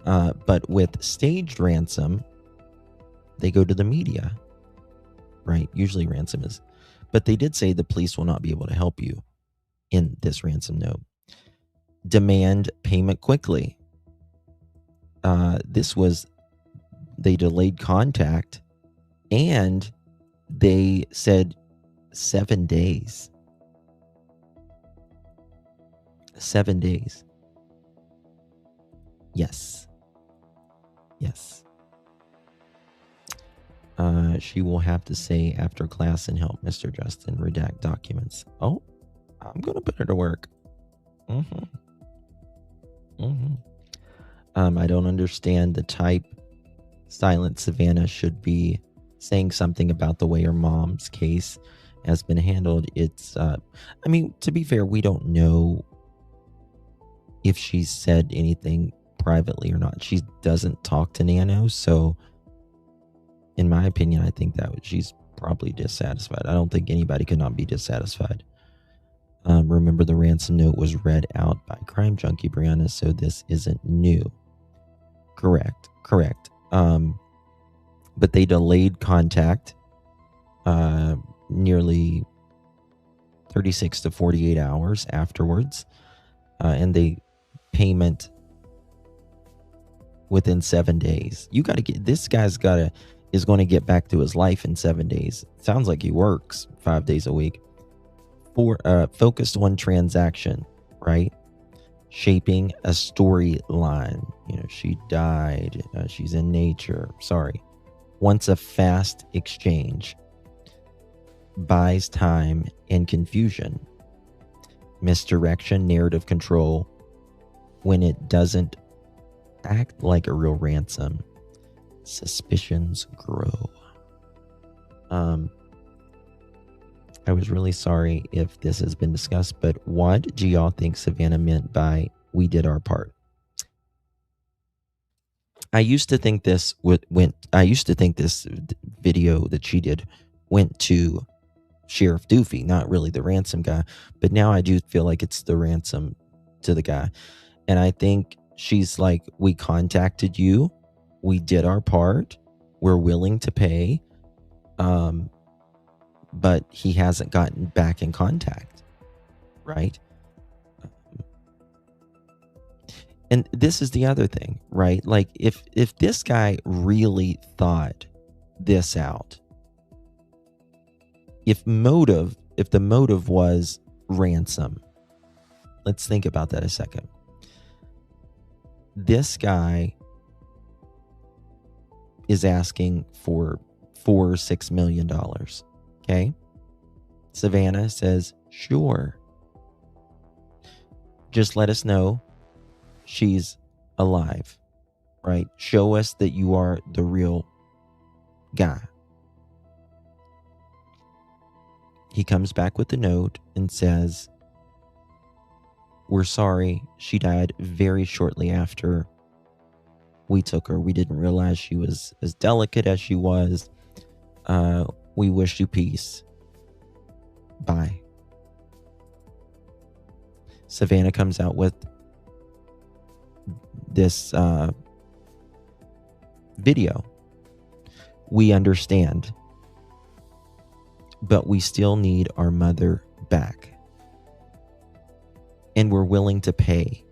But with staged ransom, they go to the media, right? Usually ransom is, but they did say the police will not be able to help you in this ransom note. Demand payment quickly. They delayed contact and they said 7 days. 7 days. Yes. Yes. She will have to say after class and help Mr. Justin redact documents. Oh, I'm going to put her to work. I don't understand the type. Silent Savannah should be saying something about the way her mom's case has been handled. It's, to be fair, we don't know if she's said anything privately or not. She doesn't talk to Nanos, so in my opinion, I think that she's probably dissatisfied. I don't think anybody could not be dissatisfied. Remember, the ransom note was read out by Crime Junkie Brianna, so this isn't new. Correct. But they delayed contact nearly 36 to 48 hours afterwards, and they payment within 7 days. You got to get this guy's is going to get back to his life in 7 days. Sounds like he works 5 days a week. Focused on transaction, right? Shaping a storyline. She died. She's in nature. Sorry. Wants a fast exchange. Buys time and confusion. Misdirection, narrative control. When it doesn't act like a real ransom, suspicions grow. I was really sorry if this has been discussed, but what do y'all think Savannah meant by "we did our part"? I used to think this video that she did went to Sheriff Doofy, not really the ransom guy, but now I do feel like it's the ransom to the guy. And I think she's like, we contacted you, we did our part, we're willing to pay, but he hasn't gotten back in contact, right? And this is the other thing, right? Like if this guy really thought this out, if the motive was ransom, let's think about that a second. This guy is asking for or $6 million. Okay. Savannah says, sure. Just let us know she's alive, right? Show us that you are the real guy. He comes back with a note and says, we're sorry. She died very shortly after we took her. We didn't realize she was as delicate as she was. We wish you peace. Bye. Savannah comes out with this video. We understand, but we still need our mother back. And we're willing to pay.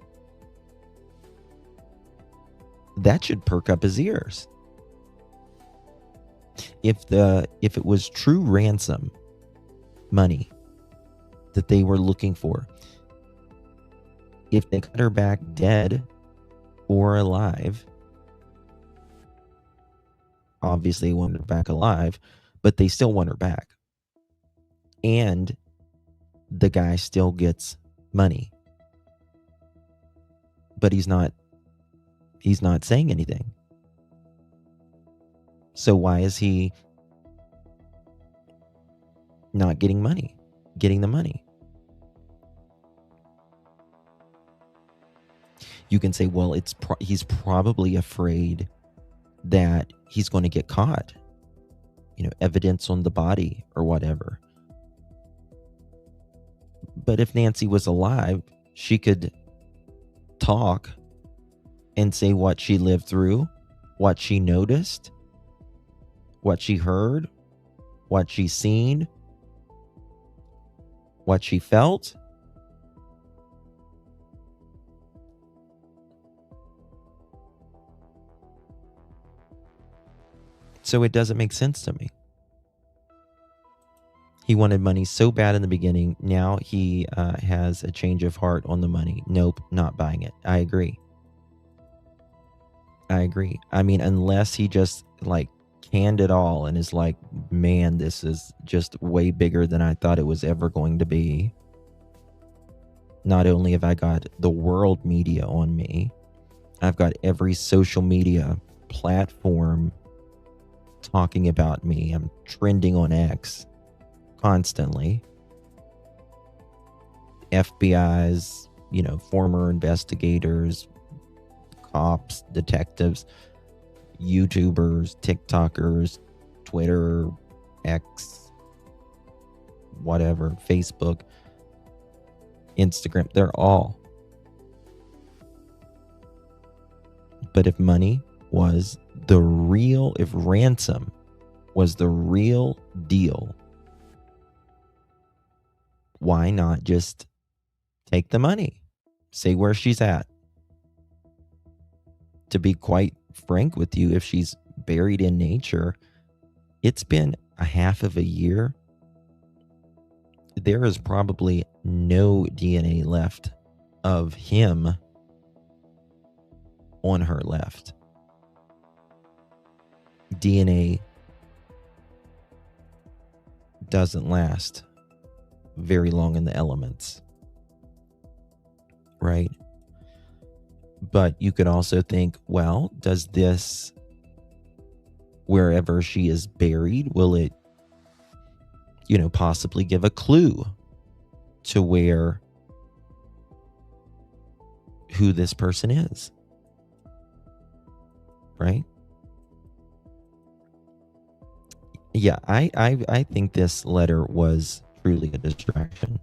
That should perk up his ears. If it was true ransom money that they were looking for, if they got her back dead or alive, obviously they want her back alive, but they still want her back. And the guy still gets money. But he's not saying anything. So why is he not getting the money? You can say, well, he's probably afraid that he's going to get caught. Evidence on the body or whatever. But if Nancy was alive, she could talk and say what she lived through, what she noticed, what she heard, what she seen, what she felt. So it doesn't make sense to me. He wanted money so bad in the beginning. Now he has a change of heart on the money. Nope, not buying it. I agree. I mean, unless he just canned it all and is like, man, this is just way bigger than I thought it was ever going to be. Not only have I got the world media on me, I've got every social media platform talking about me. I'm trending on X constantly. FBI's, former investigators, cops, detectives, YouTubers, TikTokers, Twitter, X, whatever, Facebook, Instagram, they're all. But if money was if ransom was the real deal, why not just take the money? Say where she's at. To be quite frank with you, if she's buried in nature, it's been a half of a year. There is probably no DNA left of him on her left. DNA doesn't last very long in the elements, right? But you could also think, well, does this, wherever she is buried, will it, possibly give a clue to who this person is, right? Yeah, I think this letter was truly a distraction.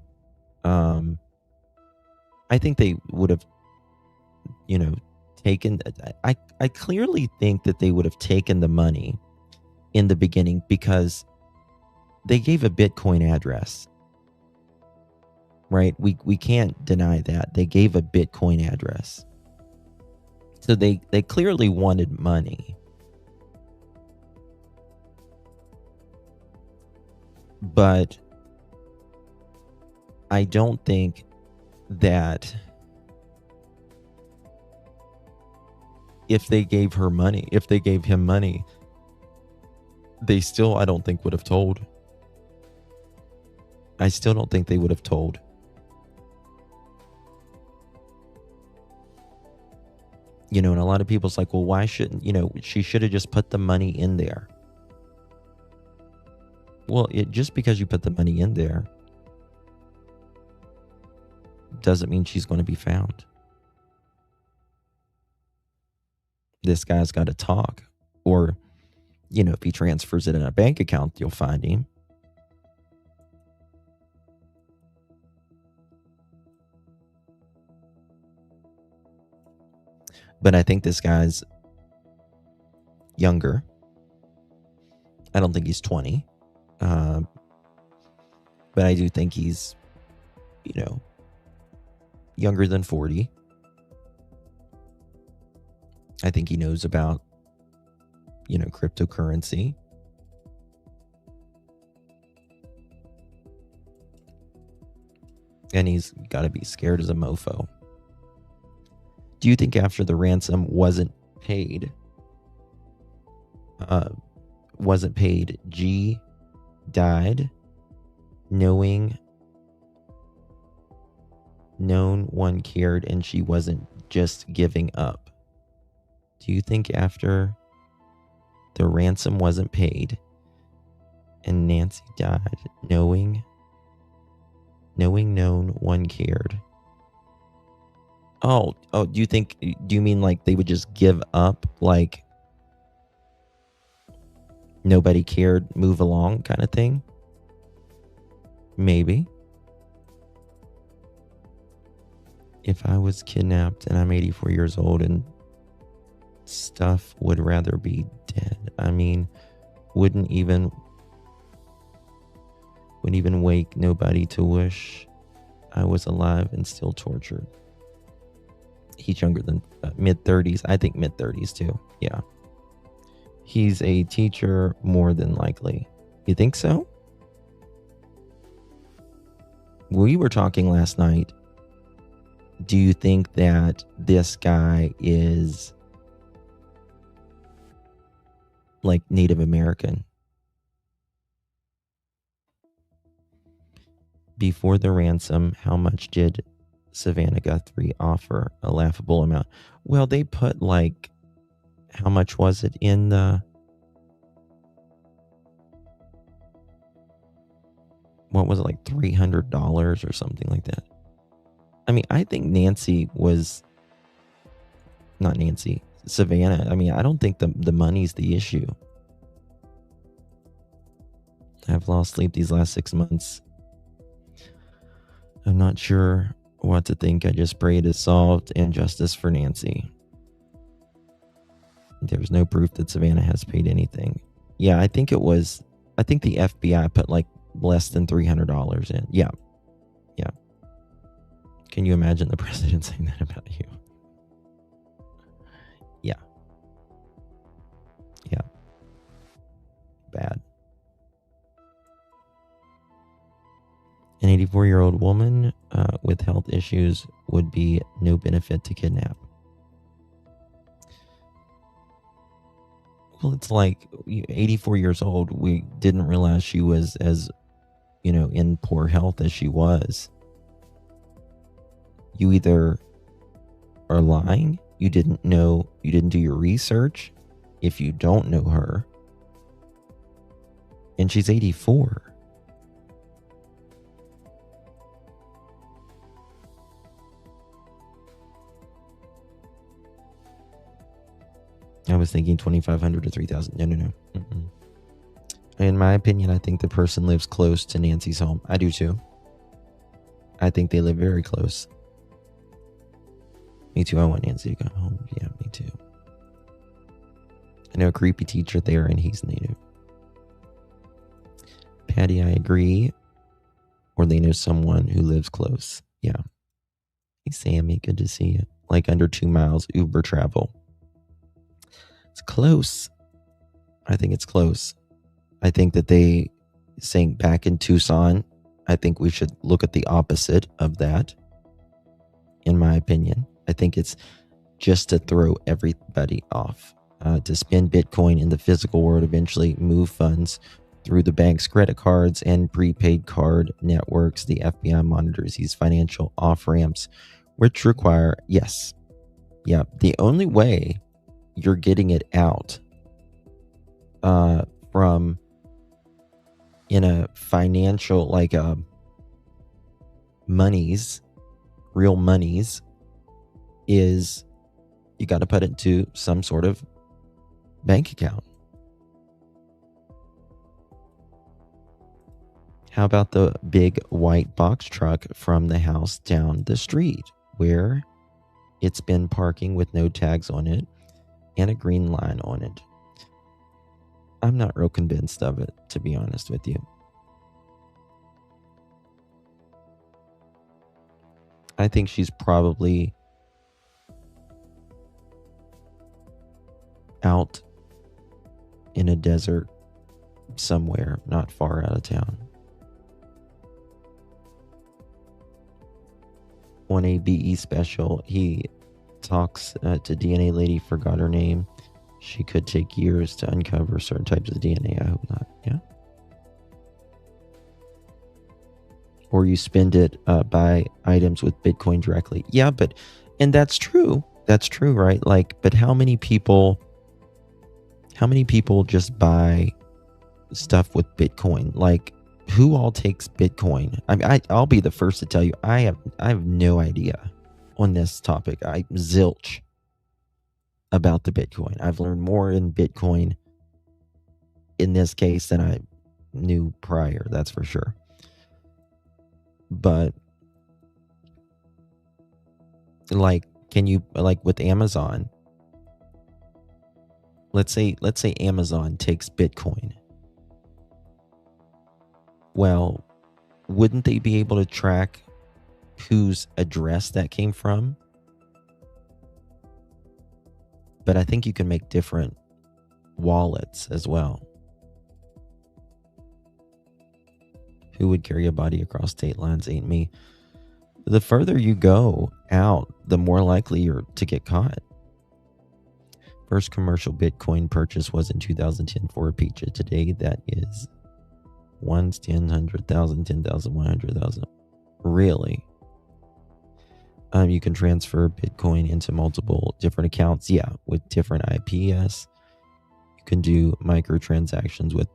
I think they would have, taken. I clearly think that they would have taken the money in the beginning because they gave a Bitcoin address, right? We can't deny that they gave a Bitcoin address, so they clearly wanted money. But I don't think that if they gave him money, they still, I don't think, would have told. I still don't think they would have told. You know, and a lot of people's like, well, why shouldn't, you know, she should have just put the money in there. Well, just because you put the money in there doesn't mean she's going to be found. This guy's got to talk. Or, you know, if he transfers it in a bank account, you'll find him. But I think this guy's younger. I don't think he's 20. But I do think he's, you know, younger than 40. I think he knows about, you know, cryptocurrency. And he's got to be scared as a mofo. Do you think after the ransom wasn't paid, G died knowing known one cared and she wasn't just giving up? Do you think after the ransom wasn't paid and Nancy died knowing known one cared? Oh, do you mean like they would just give up, like nobody cared, move along kind of thing? Maybe. If I was kidnapped and I'm 84 years old and stuff would rather be dead. I mean, wouldn't even wake nobody to wish I was alive and still tortured. He's younger than mid-30s. I think mid-30s too. Yeah. He's a teacher more than likely. You think so? We were talking last night. Do you think that this guy is like Native American? Before the ransom, how much did Savannah Guthrie offer? A laughable amount. Well, they put like, how much was it in the, what was it, like $300 or something like that? I mean, I think Savannah, I mean, I don't think the money's the issue. I've lost sleep these last 6 months. I'm not sure what to think. I just pray it is solved and justice for Nancy. There's no proof that Savannah has paid anything. Yeah, I think the FBI put like less than $300 in. Yeah. Can you imagine the president saying that about you? Yeah. Bad. An 84-year-old woman with health issues would be no benefit to kidnap. Well, it's like 84 years old. We didn't realize she was as, you know, in poor health as she was. You either are lying, you didn't do your research, if you don't know her, and she's 84. I was thinking 2,500 to 3,000. No. Mm-mm. In my opinion, I think the person lives close to Nancy's home. I do too. I think they live very close. Me too. I want Nancy to go home. Yeah, me too. I know a creepy teacher there, and he's Native. Patty, I agree. Or they know someone who lives close. Yeah. Hey, Sammy, good to see you. Like under 2 miles, Uber travel. It's close. I think it's close. I think that they saying back in Tucson, I think we should look at the opposite of that, in my opinion. I think it's just to throw everybody off. to spend Bitcoin in the physical world, eventually move funds through the bank's credit cards and prepaid card networks. The FBI monitors these financial off-ramps, which require, the only way you're getting it out from in a financial, like monies, real monies, is you got to put it into some sort of bank account. How about the big white box truck from the house down the street, where it's been parking with no tags on it and a green line on it? I'm not real convinced of it, to be honest with you. I think she's probably out in a desert somewhere, not far out of town. On a BE special, he talks to DNA lady, forgot her name. She could take years to uncover certain types of DNA. I hope not. Yeah. Or you spend it, buy items with Bitcoin directly. Yeah, and that's true. That's true, right? Like, but how many people just buy stuff with Bitcoin? Like, who all takes Bitcoin? I mean, I'll be the first to tell you, I have no idea on this topic. I'm zilch about the Bitcoin. I've learned more in Bitcoin in this case than I knew prior, that's for sure. But like, can you, like with Amazon, let's say Amazon takes Bitcoin. Well, wouldn't they be able to track whose address that came from? But I think you can make different wallets as well. Who would carry a body across state lines? Ain't me. The further you go out, the more likely you're to get caught. First commercial Bitcoin purchase was in 2010 for a pizza. Today, that is 1, 10, 100,000, 10,000, 100,000. Really? You can transfer Bitcoin into multiple different accounts. Yeah, with different IPs. You can do microtransactions with.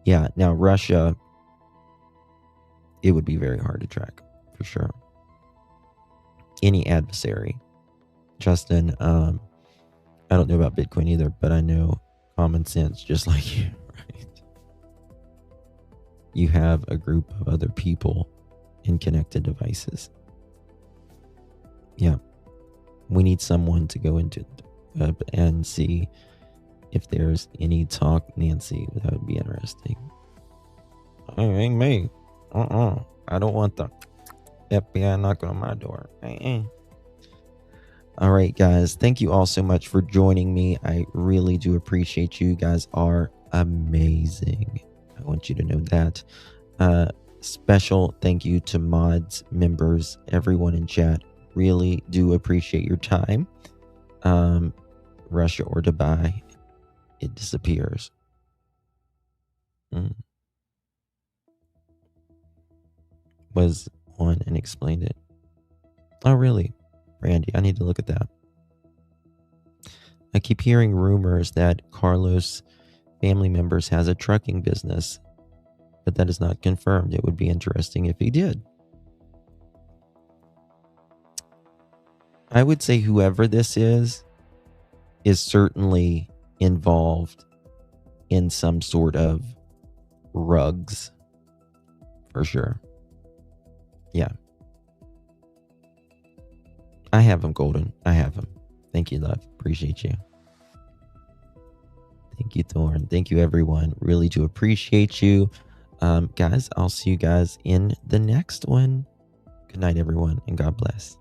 Yeah, now Russia, it would be very hard to track for sure. Any adversary. Justin, I don't know about Bitcoin either, but I know common sense, just like you, right? You have a group of other people in connected devices. Yeah. We need someone to go into and see if there's any talk, Nancy. That would be interesting. Ain't me. I don't want the FBI knocking on my door. All right, guys. Thank you all so much for joining me. I really do appreciate you. You guys are amazing. I want you to know that. Special thank you to mods, members, everyone in chat. Really do appreciate your time. Russia or Dubai, it disappears. Was on and explained it. Oh, really? Randy, I need to look at that. I keep hearing rumors that Carlos' family members has a trucking business, but that is not confirmed. It would be interesting if he did. I would say whoever this is certainly involved in some sort of rugs, for sure. Yeah. I have him, Golden. I have him. Thank you, love. Appreciate you. Thank you, Thorn. Thank you, everyone. Really do appreciate you. Guys, I'll see you guys in the next one. Good night, everyone, and God bless.